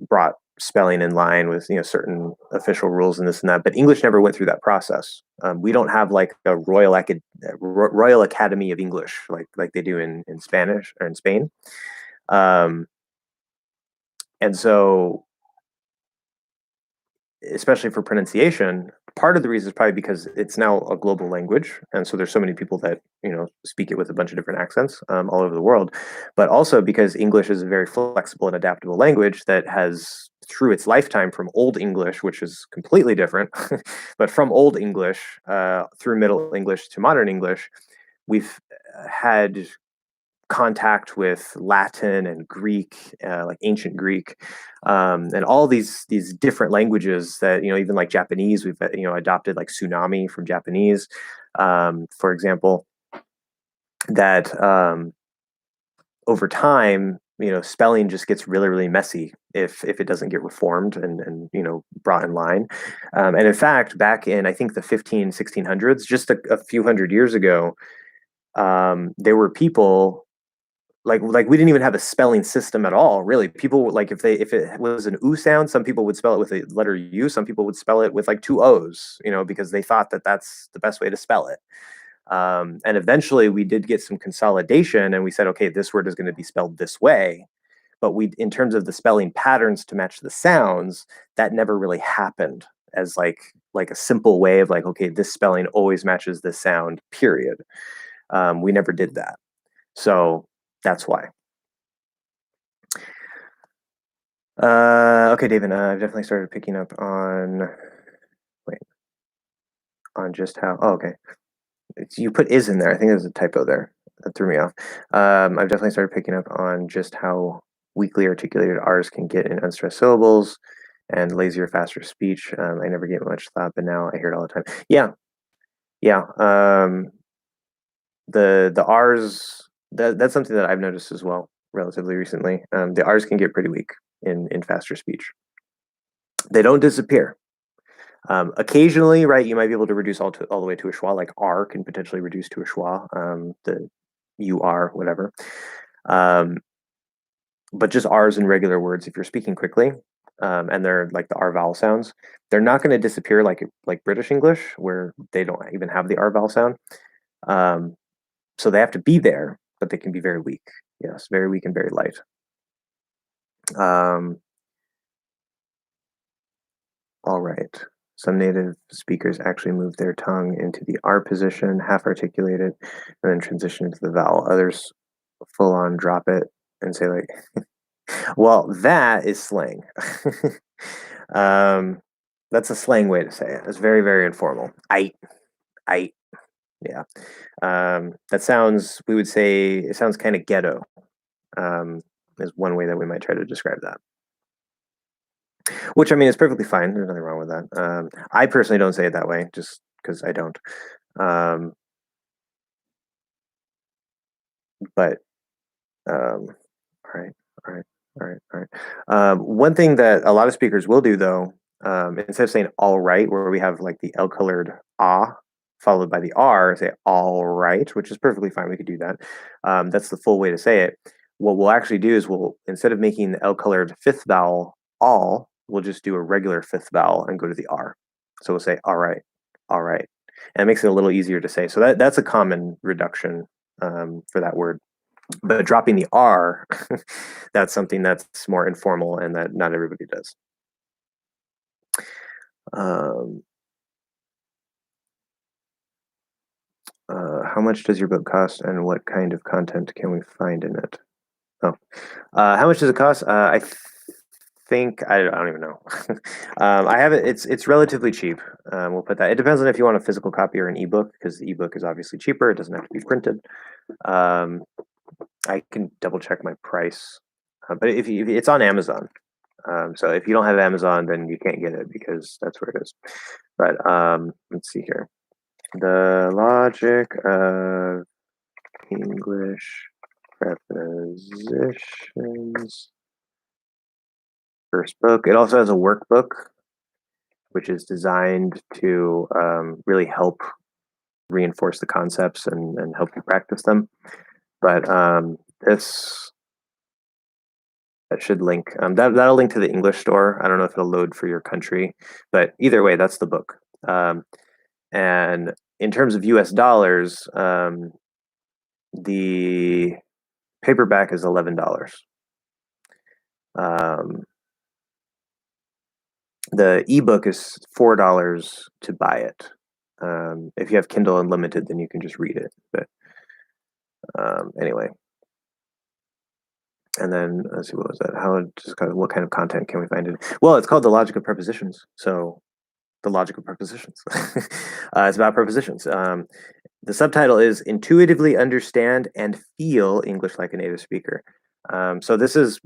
brought spelling in line with, certain official rules and this and that. But English never went through that process. We don't have like a Royal Academy of English like they do in Spanish or in Spain. Um, and so, especially for pronunciation, part of the reason is probably because it's now a global language, and so there's so many people that speak it with a bunch of different accents all over the world. But also because English is a very flexible and adaptable language that has, through its lifetime, from Old English, which is completely different, but from Old English through Middle English to Modern English, we've had contact with Latin and Greek, like ancient Greek, and all these different languages that even like Japanese, we've adopted like tsunami from Japanese, for example. That over time, spelling just gets really really messy if it doesn't get reformed and brought in line. And in fact, back in I think the 1600s, just a few hundred years ago, there were people like we didn't even have a spelling system at all, really. People like if it was an u sound, some people would spell it with a letter u, some people would spell it with like two o's, because they thought that that's the best way to spell it. And eventually we did get some consolidation and we said, okay, this word is going to be spelled this way. But in terms of the spelling patterns to match the sounds, that never really happened as like a simple way of like, okay, this spelling always matches this sound, period. We never did that. So that's why. Okay, David, I've definitely started picking up on, wait, on just how, oh, okay. You put is in there. I think there's a typo there. That threw me off. I've definitely started picking up on just how weakly articulated R's can get in unstressed syllables and lazier, faster speech. I never gave it much thought, but now I hear it all the time. Yeah, yeah. The R's, that's something that I've noticed as well relatively recently. The R's can get pretty weak in faster speech. They don't disappear. Occasionally, right, you might be able to reduce all the way to a schwa, like R can potentially reduce to a schwa, the UR, whatever. But just R's in regular words, if you're speaking quickly, and they're like the R vowel sounds, they're not going to disappear like British English, where they don't even have the R vowel sound. So they have to be there, but they can be very weak. Yes, very weak and very light. All right. Some native speakers actually move their tongue into the R position, half articulated, and then transition into the vowel. Others full on drop it and say like, well, that is slang. um, that's a slang way to say it. It's very, very informal. I, yeah. That sounds, we would say, it sounds kind of ghetto, is one way that we might try to describe that. Which I mean is perfectly fine. There's nothing wrong with that. I personally don't say it that way, just because I don't. But all right, all right, all right, all right. One thing that a lot of speakers will do, though, instead of saying "all right," where we have like the L-colored "ah" followed by the R, say "all right," which is perfectly fine. We could do that. That's the full way to say it. What we'll actually do is we'll, instead of making the L-colored fifth vowel "all," we'll just do a regular fifth vowel and go to the R. So we'll say "all right, all right," and it makes it a little easier to say. So that's a common reduction for that word. But dropping the R, that's something that's more informal and that not everybody does. How much does your book cost, and what kind of content can we find in it? Oh, how much does it cost? I think I don't even know. I have it. It's relatively cheap. We'll put that. It depends on if you want a physical copy or an ebook, because the ebook is obviously cheaper. It doesn't have to be printed. I can double check my price, but if it's on Amazon. So if you don't have Amazon, then you can't get it because that's where it is. But let's see here. The Logic of English Prepositions. First book. It also has a workbook, which is designed to really help reinforce the concepts and help you practice them. But this that should link. That'll link to the English store. I don't know if it'll load for your country, but either way, that's the book. And in terms of US dollars, the paperback is $11. The ebook is $4 to buy it. If you have Kindle Unlimited, then you can just read it. But anyway, and then let's see, what was that? What kind of content can we find in? Well, it's called The Logic of Prepositions. So the logic of prepositions. It's about prepositions. The subtitle is Intuitively Understand and Feel English Like a Native Speaker. So this is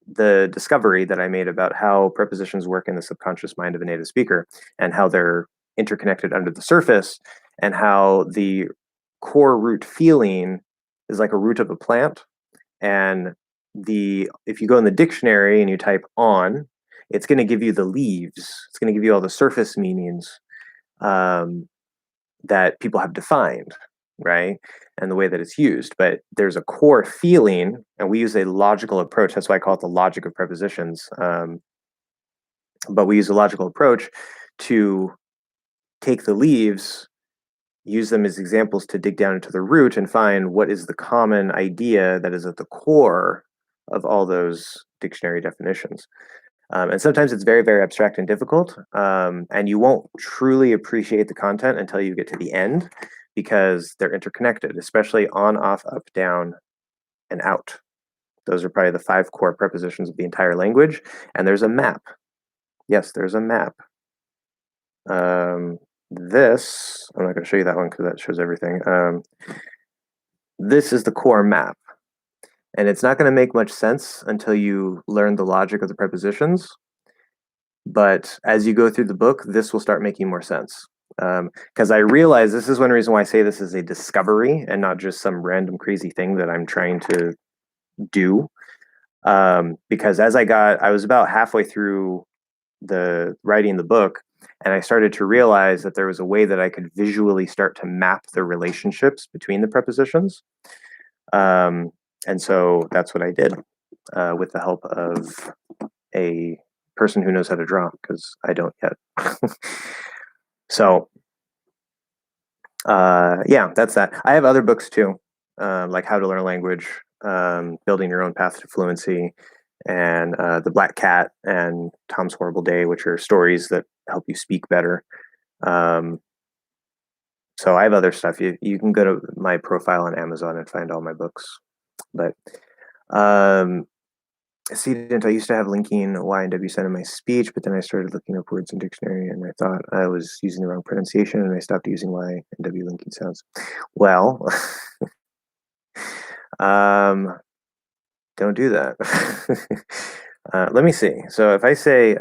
the discovery that I made about how prepositions work in the subconscious mind of a native speaker and how they're interconnected under the surface, and how the core root feeling is like a root of a plant. And if you go in the dictionary and you type on, it's going to give you the leaves. It's going to give you all the surface meanings that people have defined, right? And the way that it's used. But there's a core feeling, and we use a logical approach. That's why I call it the logic of prepositions. But we use a logical approach to take the leaves, use them as examples to dig down into the root and find what is the common idea that is at the core of all those dictionary definitions. And sometimes it's very, very abstract and difficult, and you won't truly appreciate the content until you get to the end, because they're interconnected, especially on, off, up, down, and out. Those are probably the 5 core prepositions of the entire language, and there's a map. Yes, there's a map. This, I'm not going to show you that one because that shows everything. This is the core map, and it's not going to make much sense until you learn the logic of the prepositions. But as you go through the book, this will start making more sense. Because I realize this is one reason why I say this is a discovery and not just some random crazy thing that I'm trying to do. Because I was about halfway through writing the book, and I started to realize that there was a way that I could visually start to map the relationships between the prepositions. And so that's what I did with the help of a person who knows how to draw, because I don't yet. So yeah, that's that. I have other books too, like How to Learn a Language, Building Your Own Path to Fluency, and The Black Cat and Tom's Horrible Day, which are stories that help you speak better. So I have other stuff. You can go to my profile on Amazon and find all my books. But Sedent, I used to have linking Y and W sound in my speech, but then I started looking up words in dictionary and I thought I was using the wrong pronunciation, and I stopped using Y and W linking sounds. Well, don't do that. Let me see. So if I say,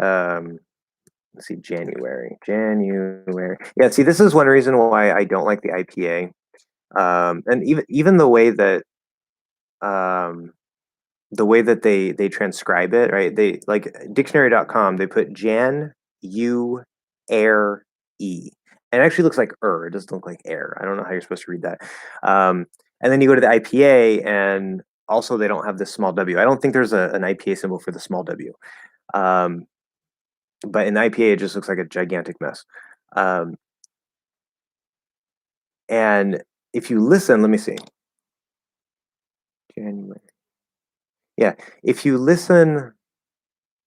let's see, January. Yeah, see, this is one reason why I don't like the IPA. And even the way that they transcribe it, right? They like dictionary.com, they put Jan, U, air, E. And it actually looks like It doesn't look like air. I don't know how you're supposed to read that. And then you go to the IPA, and also they don't have this small W. I don't think there's an IPA symbol for the small W. But in the IPA, it just looks like a gigantic mess. And if you listen, let me see. January. Yeah, if you listen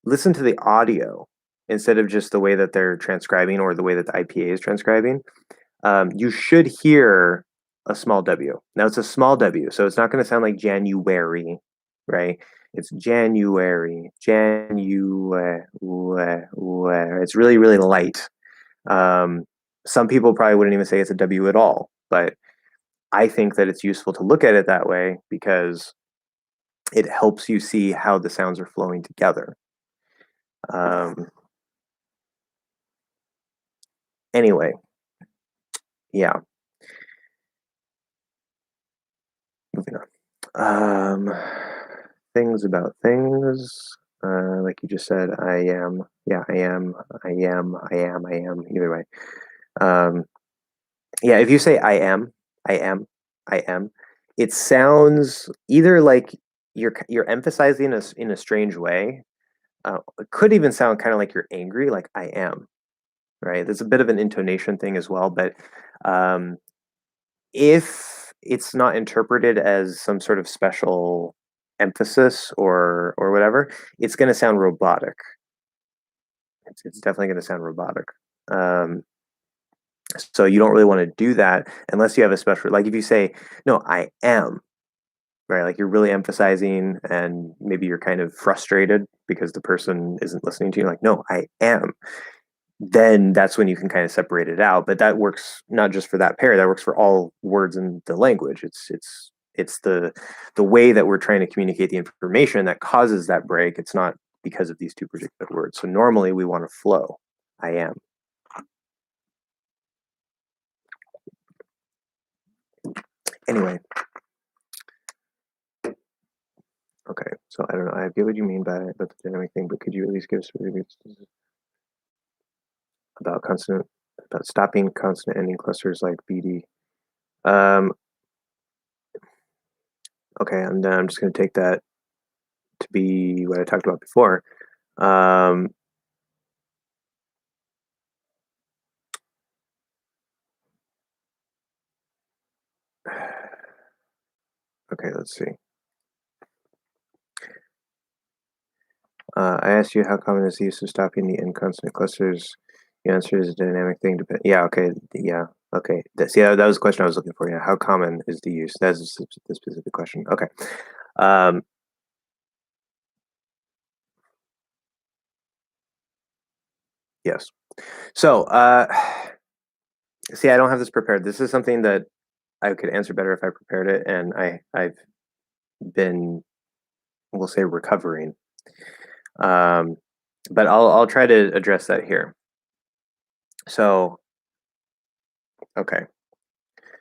to the audio instead of just the way that they're transcribing or the way that the IPA is transcribing, you should hear a small W. Now it's a small W, so it's not going to sound like January, right? It's January, It's really, really light. Some people probably wouldn't even say it's a W at all, but I think that it's useful to look at it that way because it helps you see how the sounds are flowing together. Anyway, yeah. Moving Um, things about things. Like you just said, I am. Yeah, I am. I am. I am. I am. Either way. Um, yeah, if you say I am, I am, it sounds either like you're emphasizing us in a strange way. It could even sound kind of like you're angry, like I am, right? There's a bit of an intonation thing as well, but um, if it's not interpreted as some sort of special emphasis or whatever, it's going to sound robotic. It's definitely going to sound robotic. Um, so you don't really want to do that unless you have a special, like if you say, no, I am, right? Like you're really emphasizing and maybe you're kind of frustrated because the person isn't listening to you, like, no, I am. Then that's when you can kind of separate it out. But that works not just for that pair, that works for all words in the language. It's the way that we're trying to communicate the information that causes that break. It's not because of these two particular words. So normally we want to flow. I am. Anyway, okay. So I don't know. I get what you mean by the dynamic thing, but could you at least give us about consonant about stopping consonant ending clusters like BD? Um, okay, I'm just going to take that to be what I talked about before. Um, okay, let's see. I asked you how common is the use of stopping the end consonant clusters. The answer is a dynamic thing. Yeah, okay, yeah, okay. Yeah, that was the question I was looking for. Yeah, how common is the use? That's the specific question. Okay. Um, yes. So, see, I don't have this prepared. This is something that I could answer better if I prepared it, and I've been, we'll say, recovering. Um, but I'll try to address that here. So, okay.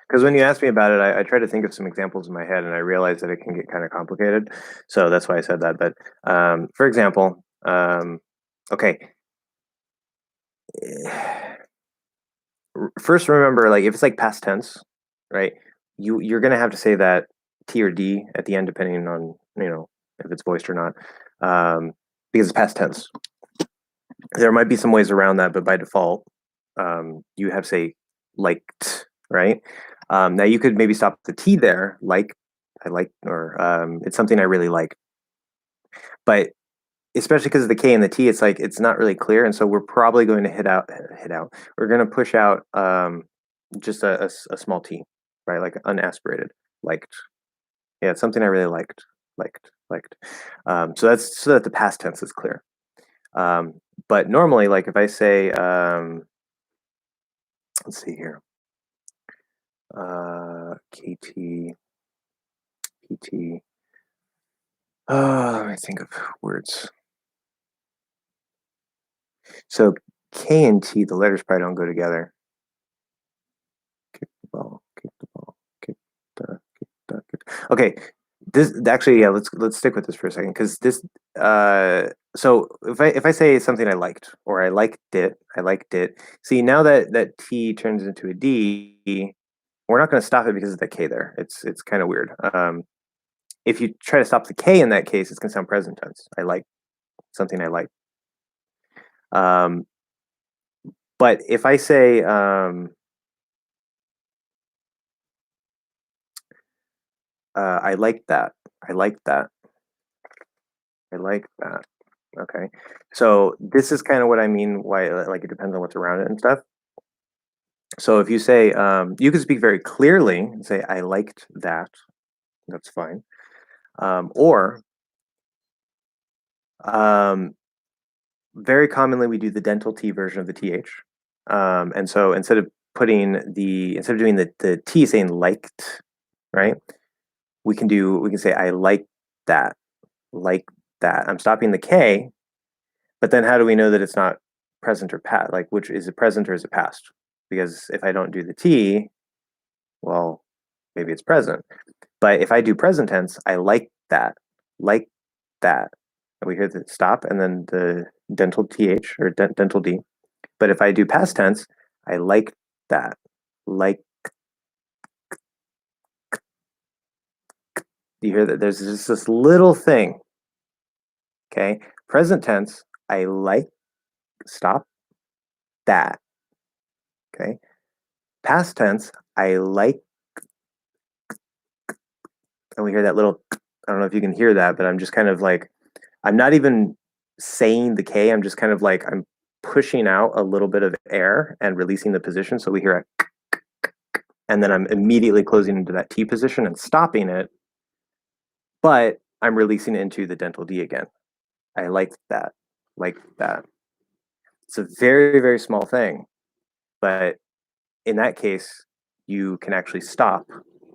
Because when you asked me about it, I tried to think of some examples in my head, and I realized that it can get kind of complicated. So that's why I said that. But for example, okay, first remember, like if it's like past tense, right? You're gonna have to say that T or D at the end, depending on if it's voiced or not, because it's past tense. There might be some ways around that, but by default, you have to say liked, right? Now you could maybe stop the T there, like I like, or it's something I really like. But especially because of the K and the T, it's like it's not really clear, and so we're probably going to hit out. We're going to push out just a small T, right? Like unaspirated, liked. Yeah, it's something I really liked, liked. So that's so that the past tense is clear. But normally, like if I say, let's see here, KT, PT. Let me think of words. So K and T, the letters probably don't go together. Kick the ball, kick the ball, kick. Okay, this actually, yeah. Let's stick with this for a second because this. So if I say something I liked or I liked it. See, now that T turns into a D, we're not going to stop it because of the K there. It's kind of weird. If you try to stop the K in that case, it's going to sound present tense. I like something I like. Um, but if I say I like that, I like that, I like that. Okay, so this is kind of what I mean. Why like it depends on what's around it and stuff. So if you say you can speak very clearly and say I liked that, that's fine. Or um, very commonly we do the dental T version of the TH. And so instead of doing the T saying liked, right? We can say I that, like that. I'm stopping the K, but then how do we know that it's not present or past? Like which is it present or is it past? Because if I don't do the T, well, maybe it's present. But if I do present tense, I like that, like that. And we hear the stop and then the dental th or dental d. But if I do past tense, I like that, like. You hear that? There's just this little thing. Okay, present tense, I like, stop, that. Okay, past tense, I like, and we hear that little. I don't know if you can hear that, but I'm just kind of like, I'm not even saying the K. I'm just kind of like I'm pushing out a little bit of air and releasing the position, so we hear a, and then I'm immediately closing into that T position and stopping it, but I'm releasing it into the dental D again. I like that, like that. It's a very, very small thing, but in that case, you can actually stop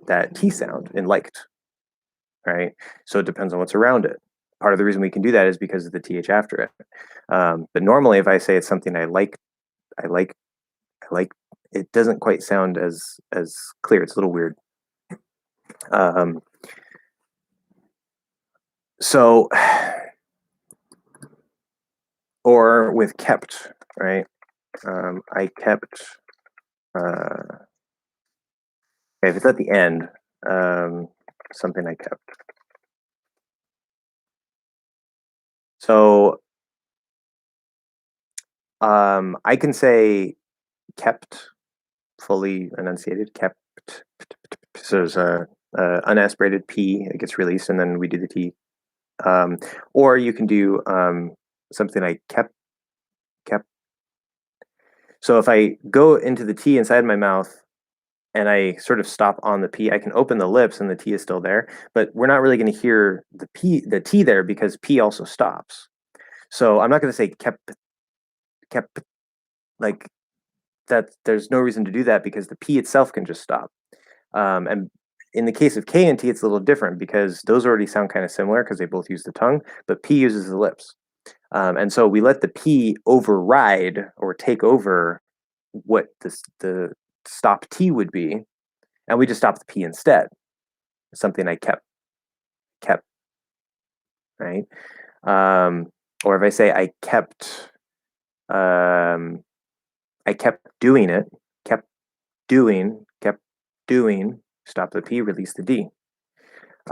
that T sound in liked, right? So it depends on what's around it. Part of the reason we can do that is because of the TH after it. But normally, if I say it's something I like, I like, I like, it doesn't quite sound as clear. It's a little weird. So, or with kept, right? I kept. If it's at the end, something I kept. So I can say kept, fully enunciated, kept. So there's a unaspirated P, it gets released, and then we do the T. Or you can do something like kept. So if I go into the T inside my mouth and I sort of stop on the P, I can open the lips and the T is still there, but we're not really going to hear the T there because P also stops. So I'm not going to say kept, like that. There's no reason to do that because the P itself can just stop. And in the case of K and T, it's a little different because those already sound kind of similar because they both use the tongue, but P uses the lips. And so we let the P override or take over what the stop T would be, and we just stop the P instead. Something I kept, right? Or if I say I kept doing it, kept doing, stop the P, release the D.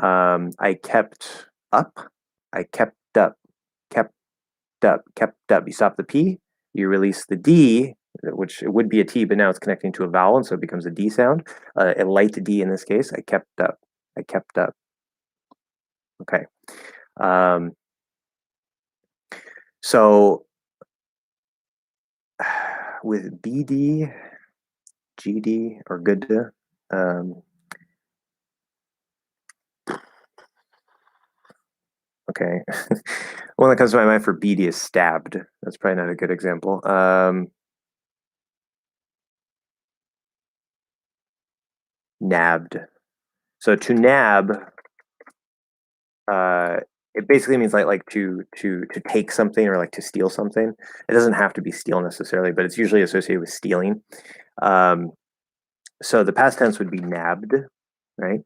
I kept up, I kept up, kept up. You stop the P, you release the D, which it would be a T, but now it's connecting to a vowel, and so it becomes a D sound. A light D in this case. I kept up. I kept up. Okay. So with BD, GD, or good to, okay. One that comes to my mind for BD is stabbed. That's probably not a good example. Nabbed. So to nab, it basically means like to take something or like to steal something. It doesn't have to be steal necessarily, but it's usually associated with stealing. So the past tense would be nabbed, right?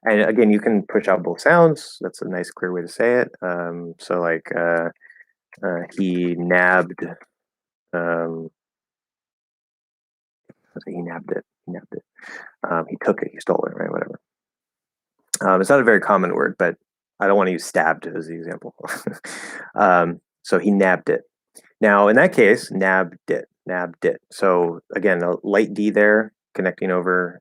And again, you can push out both sounds. That's a nice, clear way to say it. So like he nabbed. He nabbed it. He nabbed it. He took it. He stole it. Right? Whatever. It's not a very common word, but I don't want to use stabbed as the example. So he nabbed it. Now, in that case, nabbed it. So again, a light D there connecting over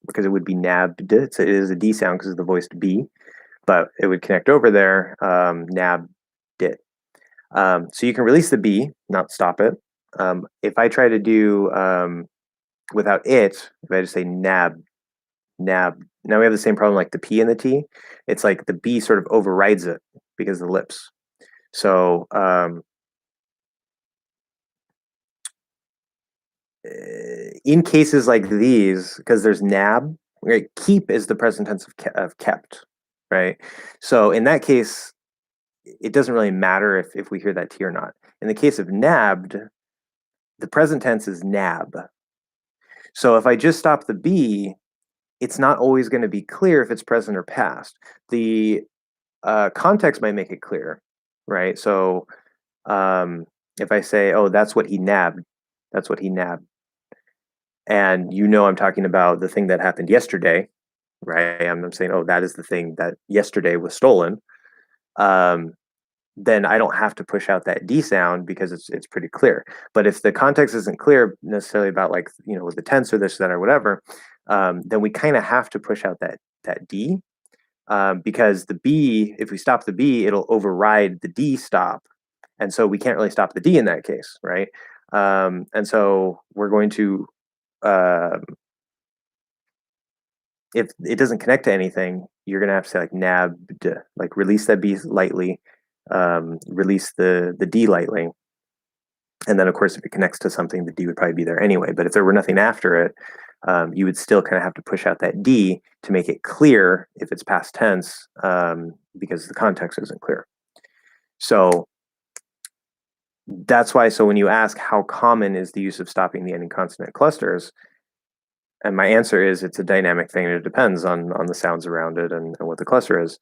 because it would be nabbed. It is a D sound because of the voiced B, but it would connect over there, nabbed it. So you can release the B, not stop it. If I try to do without it, if I just say nab, now we have the same problem like the P and the T. It's like the B sort of overrides it because of the lips. So in cases like these, because there's nab, right? Keep is the present tense of kept, right? So in that case, it doesn't really matter if we hear that T or not. In the case of nabbed, the present tense is nab. So if I just stop the B, it's not always going to be clear if it's present or past. The context might make it clear, right? So if I say, "Oh, that's what he nabbed," and I'm talking about the thing that happened yesterday, right? I'm saying, "Oh, that is the thing that yesterday was stolen." Um, then I don't have to push out that D sound because it's pretty clear. But if the context isn't clear necessarily about like with the tense or this, that, or whatever, then we kind of have to push out that D because the B, if we stop the B, it'll override the D stop, and so we can't really stop the D in that case, right? And so we're going to uh, if it doesn't connect to anything, you're gonna have to say like nabbed, like release that B lightly, release the D lightly, and then of course if it connects to something, the D would probably be there anyway. But if there were nothing after it, you would still kind of have to push out that D to make it clear if it's past tense, because the context isn't clear. So that's why. So when you ask how common is the use of stopping the ending consonant clusters, and my answer is it's a dynamic thing, and it depends on the sounds around it and what the cluster is.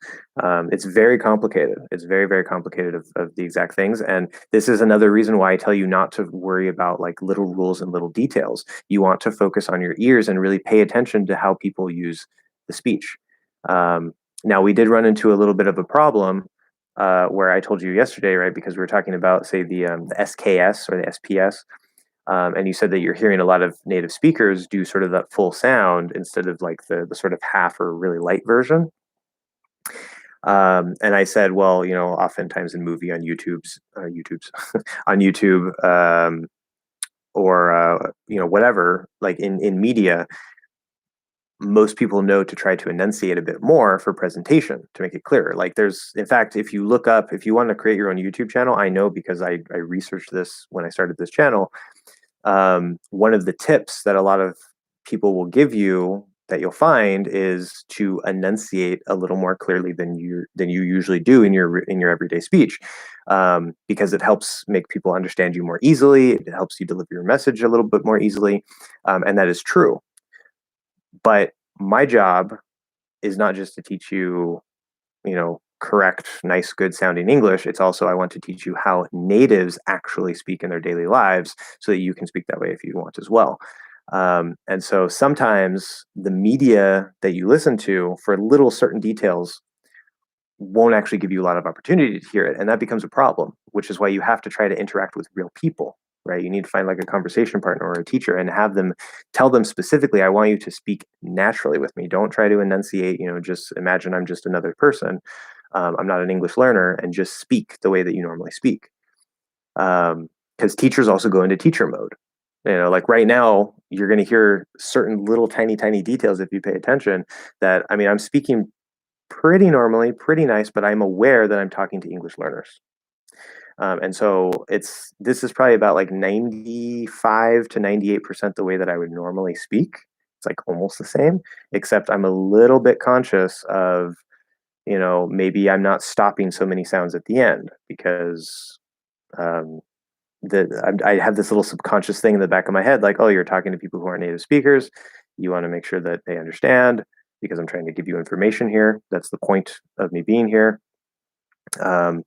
It's very complicated. It's very, very complicated of the exact things. And this is another reason why I tell you not to worry about like little rules and little details. You want to focus on your ears and really pay attention to how people use the speech. Now, we did run into a little bit of a problem where I told you yesterday, right? Because we were talking about, say, the SKS or the SPS. And you said that you're hearing a lot of native speakers do sort of that full sound instead of like the sort of half or really light version. And I said, well, oftentimes in movie on YouTube's on YouTube, or whatever, like in media, most people know to try to enunciate a bit more for presentation to make it clearer. Like in fact, if you look up, if you want to create your own YouTube channel, I know because I researched this when I started this channel. One of the tips that a lot of people will give you that you'll find is to enunciate a little more clearly than you usually do in your everyday speech, because it helps make people understand you more easily. It helps you deliver your message a little bit more easily, and that is true. But my job is not just to teach you, correct, nice, good sounding English. It's also I want to teach you how natives actually speak in their daily lives so that you can speak that way if you want as well. And so sometimes the media that you listen to for little certain details won't actually give you a lot of opportunity to hear it. And that becomes a problem, which is why you have to try to interact with real people, right? You need to find like a conversation partner or a teacher and have them tell them specifically, I want you to speak naturally with me. Don't try to enunciate, just imagine I'm just another person. I'm not an English learner, and just speak the way that you normally speak. Because teachers also go into teacher mode. Like right now, you're going to hear certain little tiny, tiny details if you pay attention that, I mean, I'm speaking pretty normally, pretty nice, but I'm aware that I'm talking to English learners. And so this is probably about like 95 to 98% the way that I would normally speak. It's like almost the same, except I'm a little bit conscious of, maybe I'm not stopping so many sounds at the end because um, I have this little subconscious thing in the back of my head, like, oh, you're talking to people who aren't native speakers. You want to make sure that they understand because I'm trying to give you information here. That's the point of me being here, so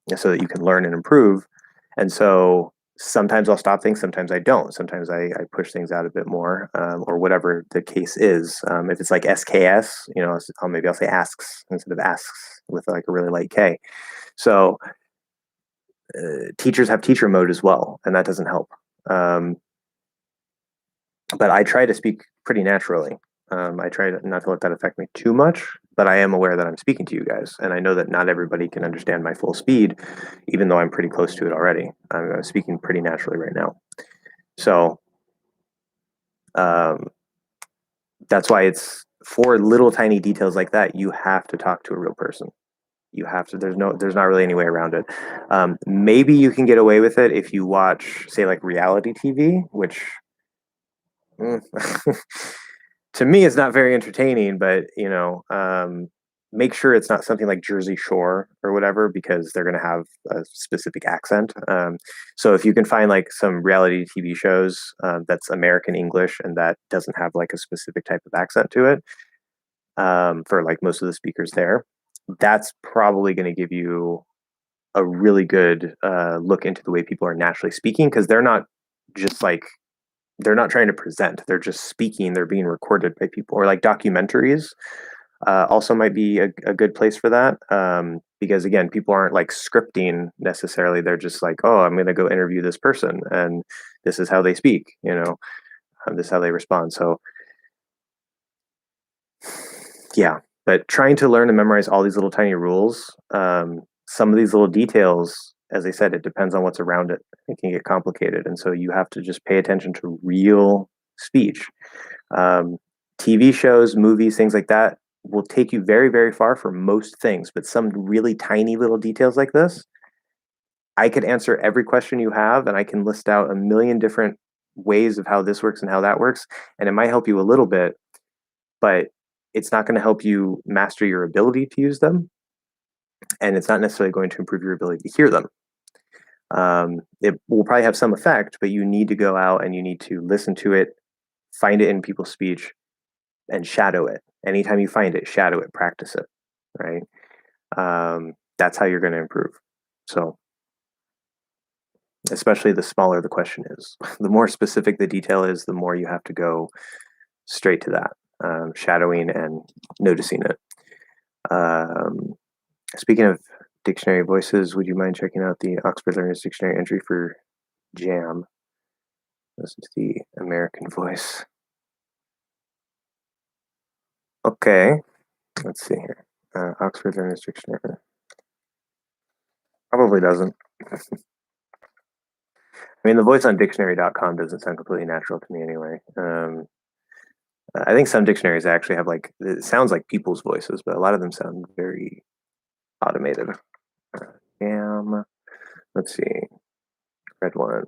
that you can learn and improve. And so sometimes I'll stop things, sometimes I don't. Sometimes I push things out a bit more, or whatever the case is. If it's like SKS, maybe I'll say asks instead of asks with like a really light K. So teachers have teacher mode as well, and that doesn't help. But I try to speak pretty naturally. I try not to let that affect me too much, but I am aware that I'm speaking to you guys, and I know that not everybody can understand my full speed, even though I'm pretty close to it already. I'm speaking pretty naturally right now. So um, that's why it's for little tiny details like that, you have to talk to a real person. You have to. There's not really any way around it. Maybe you can get away with it if you watch, say, like reality TV, which to me is not very entertaining. But make sure it's not something like Jersey Shore or whatever, because they're going to have a specific accent. So if you can find like some reality TV shows that's American English and that doesn't have like a specific type of accent to it, for like most of the speakers there, that's probably going to give you a really good look into the way people are naturally speaking, because they're not just like they're not trying to present, they're just speaking, they're being recorded by people. Or like documentaries also might be a good place for that, because again, people aren't like scripting necessarily, they're just like, oh, I'm going to go interview this person and this is how they speak, this is how they respond. So yeah, but trying to learn and memorize all these little tiny rules, some of these little details, as I said, it depends on what's around it. It can get complicated, and so you have to just pay attention to real speech. Um, TV shows, movies, things like that will take you very, very far for most things, but some really tiny little details like this, I could answer every question you have, and I can list out a million different ways of how this works and how that works, and it might help you a little bit, but it's not going to help you master your ability to use them, and it's not necessarily going to improve your ability to hear them. It will probably have some effect, but you need to go out and you need to listen to it, find it in people's speech, and shadow it. Anytime you find it, shadow it, practice it, right? That's how you're going to improve. So, especially the smaller the question is, the more specific the detail is, the more you have to go straight to that, shadowing and noticing it. Speaking of dictionary voices, would you mind checking out the Oxford Learner's Dictionary entry for jam? This is the American voice. Okay, let's see here. Oxford Learner's Dictionary. Probably doesn't. I mean, the voice on dictionary.com doesn't sound completely natural to me anyway. I think some dictionaries actually have like, it sounds like people's voices, but a lot of them sound very automated. Jam. Let's see. Red one.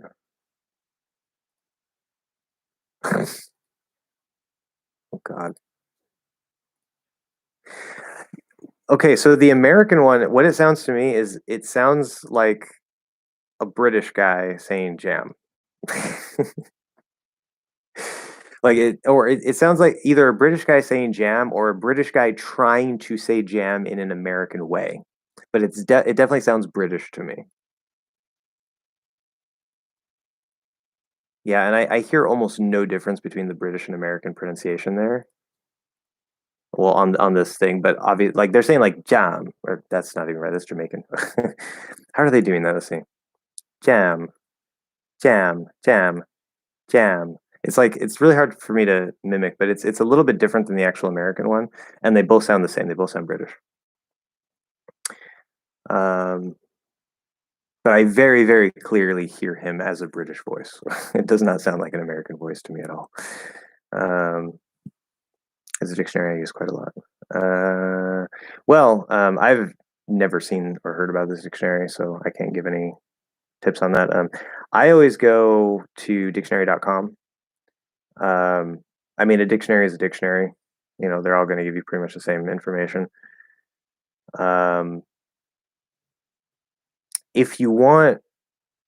Oh, God. Okay, so the American one, what it sounds to me is it sounds like a British guy saying jam. Like it sounds like either a British guy saying jam or a British guy trying to say jam in an American way. But it definitely sounds British to me. Yeah, and I hear almost no difference between the British and American pronunciation there. Well, on this thing, but obviously, like they're saying like jam, or that's not even right. That's Jamaican. How are they doing that? Let's see. Jam, jam, jam, jam. It's like it's really hard for me to mimic, but it's a little bit different than the actual American one, and they both sound the same. They both sound British. Um, but I very, very clearly hear him as a British voice. It does not sound like an American voice to me at all. As a dictionary, I use quite a lot. I've never seen or heard about this dictionary, so I can't give any tips on that. I always go to dictionary.com. I mean, a dictionary is a dictionary. They're all going to give you pretty much the same information. If you want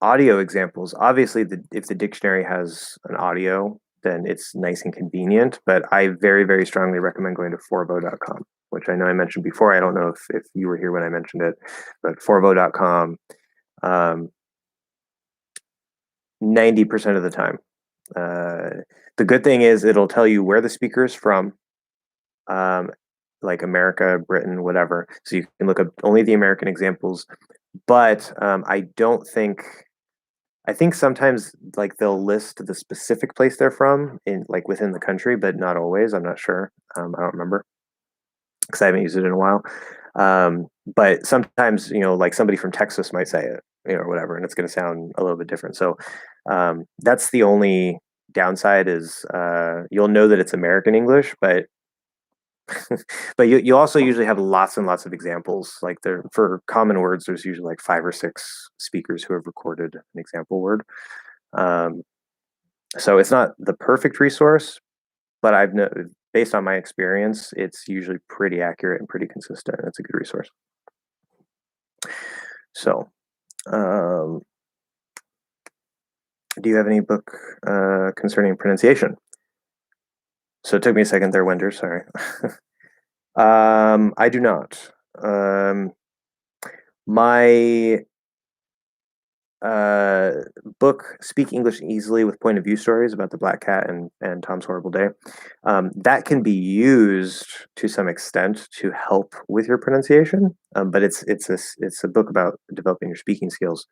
audio examples, obviously, if the dictionary has an audio, then it's nice and convenient. But I very, very strongly recommend going to forvo.com, which I know I mentioned before. I don't know if you were here when I mentioned it, but forvo.com, 90% of the time. The good thing is it'll tell you where the speaker is from, like America, Britain, whatever. So you can look up only the American examples. But I think sometimes like they'll list the specific place they're from in like within the country, but not always. I'm not sure. I don't remember because I haven't used it in a while. But sometimes, like somebody from Texas might say it, or whatever, and it's going to sound a little bit different. So that's the only downside is you'll know that it's American English, but but you also usually have lots and lots of examples. Like there for common words, there's usually like 5 or 6 speakers who have recorded an example word. So it's not the perfect resource, but based on my experience, it's usually pretty accurate and pretty consistent. It's a good resource. So, do you have any book concerning pronunciation? So it took me a second there, Wender, sorry. I do not. My book, Speak English Easily with Point of View Stories about the Black Cat and Tom's Horrible Day, that can be used to some extent to help with your pronunciation, but it's a book about developing your speaking skills.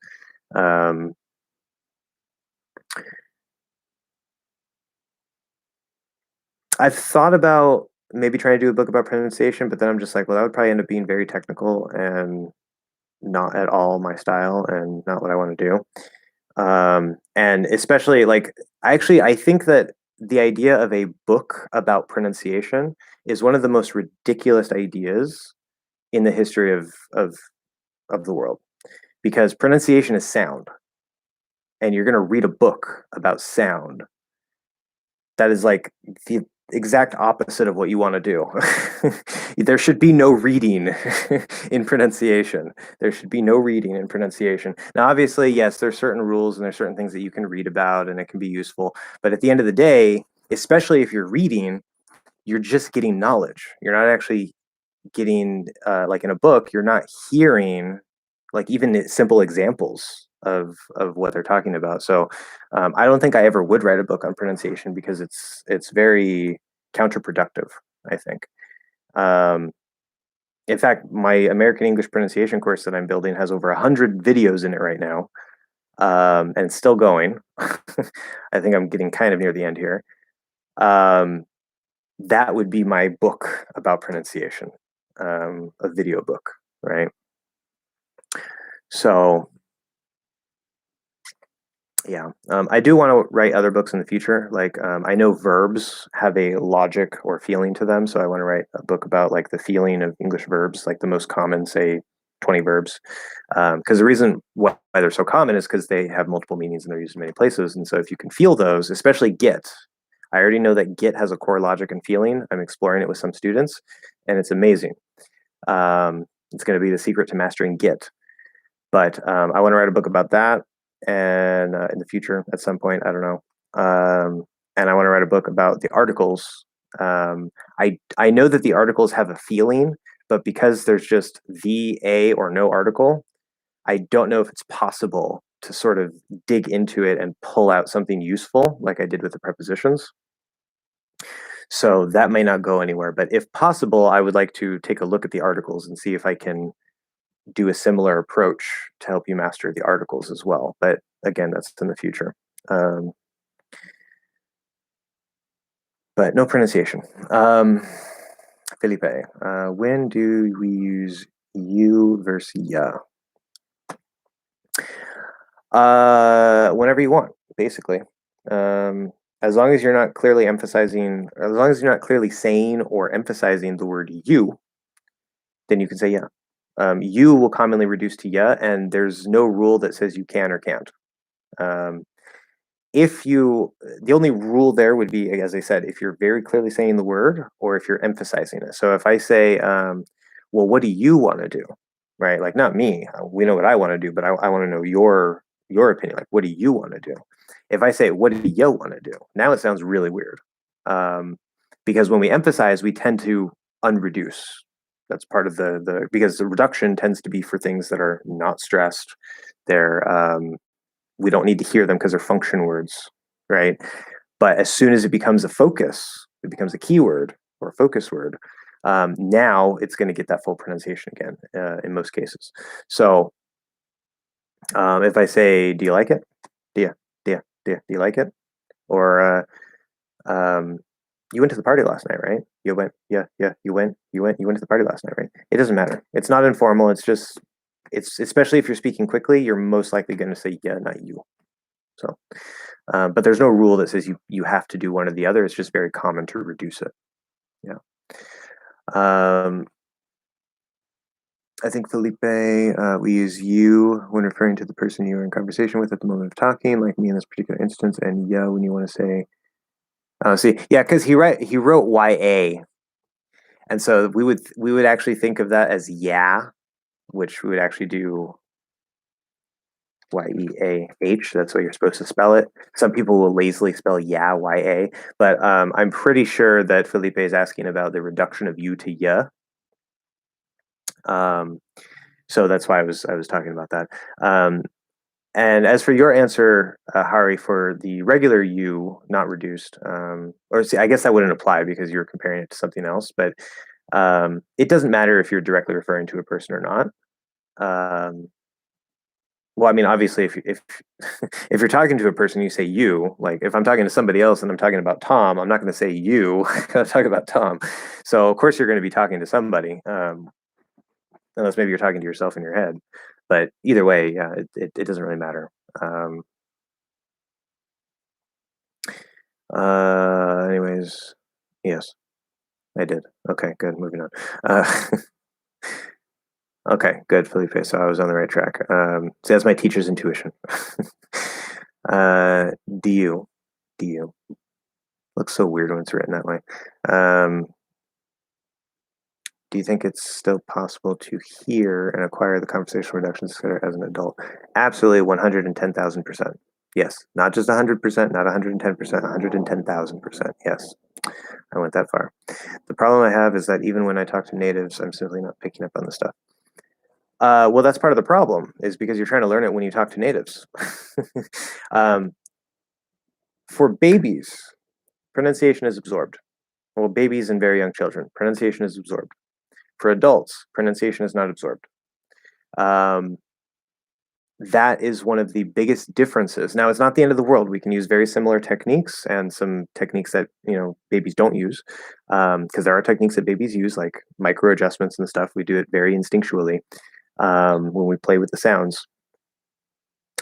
I've thought about maybe trying to do a book about pronunciation, but then I'm just like, well, that would probably end up being very technical and not at all my style and not what I want to do. And especially like, I think that the idea of a book about pronunciation is one of the most ridiculous ideas in the history of the world, because pronunciation is sound, and you're going to read a book about sound. That is like the exact opposite of what you want to do. There should be no reading in pronunciation. There should be no reading in pronunciation. Now, obviously, yes, there's certain rules and there's certain things that you can read about and it can be useful. But at the end of the day, especially if you're reading, you're just getting knowledge. You're not actually getting, like in a book, you're not hearing like even simple examples of what they're talking about. So I don't think I ever would write a book on pronunciation because it's very counterproductive, I think. Um, in fact, my American English pronunciation course that I'm building has over 100 videos in it right now, and it's still going. I think I'm getting kind of near the end here. That would be my book about pronunciation, a video book, right? So yeah, I do want to write other books in the future. Like, I know verbs have a logic or feeling to them, so I want to write a book about like the feeling of English verbs, like the most common, say, 20 verbs. Because the reason why they're so common is because they have multiple meanings and they're used in many places. And so if you can feel those, especially get, I already know that get has a core logic and feeling. I'm exploring it with some students, and it's amazing. It's going to be the secret to mastering get. But I want to write a book about that, and in the future at some point, I don't know. And I want to write a book about the articles. I know that the articles have a feeling, but because there's just the, a, or no article, I don't know if it's possible to sort of dig into it and pull out something useful like I did with the prepositions. So that may not go anywhere. But if possible, I would like to take a look at the articles and see if I can do a similar approach to help you master the articles as well. But again, that's in the future. But no pronunciation. Felipe, when do we use you versus ya? Whenever you want, basically. As long as you're not clearly emphasizing, or as long as you're not clearly saying or emphasizing the word you, then you can say yeah. You will commonly reduce to ya, and there's no rule that says you can or can't. The only rule there would be, as I said, if you're very clearly saying the word or if you're emphasizing it. So if I say, well, what do you want to do? Right? Like, not me. We know what I want to do, but I want to know your opinion. Like, what do you want to do? If I say, what do you want to do? Now it sounds really weird. Because when we emphasize, we tend to unreduce. That's part of because the reduction tends to be for things that are not stressed. We don't need to hear them because they're function words, right? But as soon as it becomes a focus, it becomes a keyword or a focus word. Now it's going to get that full pronunciation again in most cases. So if I say, "Do you like it? Do you like it?" Or you went to the party last night, right? You went, yeah, you went to the party last night, right? It doesn't matter. It's not informal. It's especially if you're speaking quickly, you're most likely going to say yeah, not you. So, but there's no rule that says you have to do one or the other. It's just very common to reduce it. Yeah. I think Felipe, we use you when referring to the person you're in conversation with at the moment of talking, like me in this particular instance, and yeah when you want to say Oh, see, yeah, because he wrote YA, and so we would actually think of that as yeah, which we would actually do YEAH. That's what you're supposed to spell it. Some people will lazily spell yeah, YA, but I'm pretty sure that Felipe is asking about the reduction of U to Y. Um, so that's why I was talking about that. And as for your answer, Hari, for the regular U, not reduced, or see, I guess that wouldn't apply because you're comparing it to something else, but it doesn't matter if you're directly referring to a person or not. Um, well, I mean, obviously, if if you're talking to a person, you say you. Like, if I'm talking to somebody else and I'm talking about Tom, I'm not going to say you. I'm going to talk about Tom. So, of course, you're going to be talking to somebody, unless maybe you're talking to yourself in your head. But either way, yeah, it doesn't really matter. Um, anyways, yes, I did. Okay, good. Moving on. Okay, good, Felipe. So I was on the right track. So that's my teacher's intuition. uh, do you? Do you? Looks so weird when it's written that way. Um, do you think it's still possible to hear and acquire the conversational reduction skill as an adult? Absolutely, 110,000%. Yes, not just 100%, not 110%, 110,000%. Yes, I went that far. The problem I have is that even when I talk to natives, I'm simply not picking up on the stuff. Well, that's part of the problem, is because you're trying to learn it when you talk to natives. um, for babies, pronunciation is absorbed. Well, babies and very young children, pronunciation is absorbed. For adults, pronunciation is not absorbed. Um, that is one of the biggest differences. Now, it's not the end of the world. We can use very similar techniques and some techniques that babies don't use, because there are techniques that babies use, like micro adjustments and stuff. We do it very instinctually when we play with the sounds.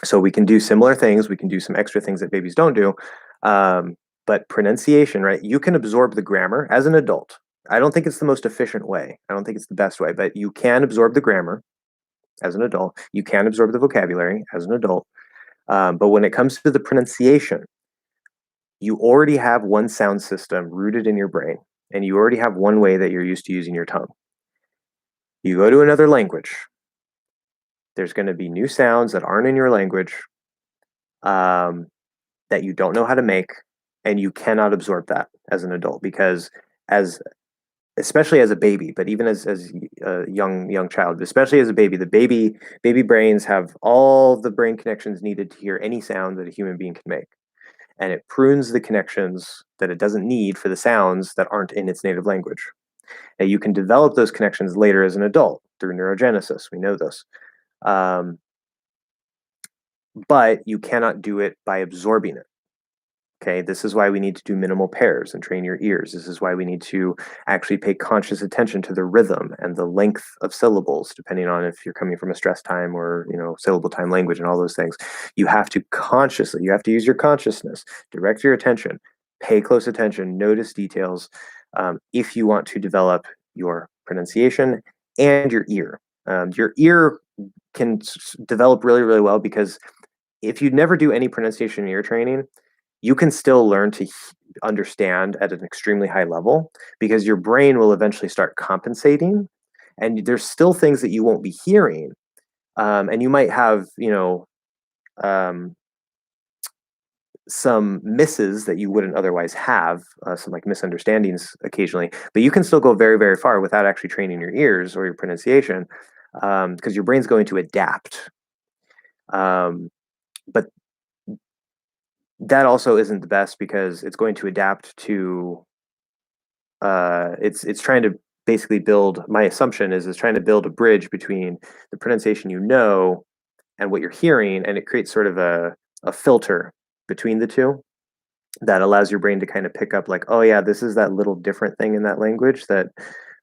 So we can do similar things. We can do some extra things that babies don't do. But pronunciation, right? You can absorb the grammar as an adult. I don't think it's the most efficient way. I don't think it's the best way, but you can absorb the grammar as an adult. You can absorb the vocabulary as an adult. But when it comes to the pronunciation, you already have one sound system rooted in your brain, and you already have one way that you're used to using your tongue. You go to another language, there's going to be new sounds that aren't in your language, um, that you don't know how to make, and you cannot absorb that as an adult because as especially as a baby, but even as a young child, especially as a baby, the baby brains have all the brain connections needed to hear any sound that a human being can make, and it prunes the connections that it doesn't need for the sounds that aren't in its native language. Now you can develop those connections later as an adult through neurogenesis. We know this. Um, but you cannot do it by absorbing it. Okay, this is why we need to do minimal pairs and train your ears. This is why we need to actually pay conscious attention to the rhythm and the length of syllables, depending on if you're coming from a stress time or syllable time language and all those things. You have to consciously, you have to use your consciousness, direct your attention, pay close attention, notice details, if you want to develop your pronunciation and your ear. Your ear can develop really, really well because if you never do any pronunciation ear training, you can still learn to understand at an extremely high level because your brain will eventually start compensating, and there's still things that you won't be hearing, and you might have um, some misses that you wouldn't otherwise have, some like misunderstandings occasionally, but you can still go very, very far without actually training your ears or your pronunciation, because your brain's going to adapt. But that also isn't the best because it's going to adapt to it's trying to basically build, my assumption is trying to build a bridge between the pronunciation and what you're hearing, and it creates sort of a filter between the two that allows your brain to kind of pick up like, oh yeah, this is that little different thing in that language that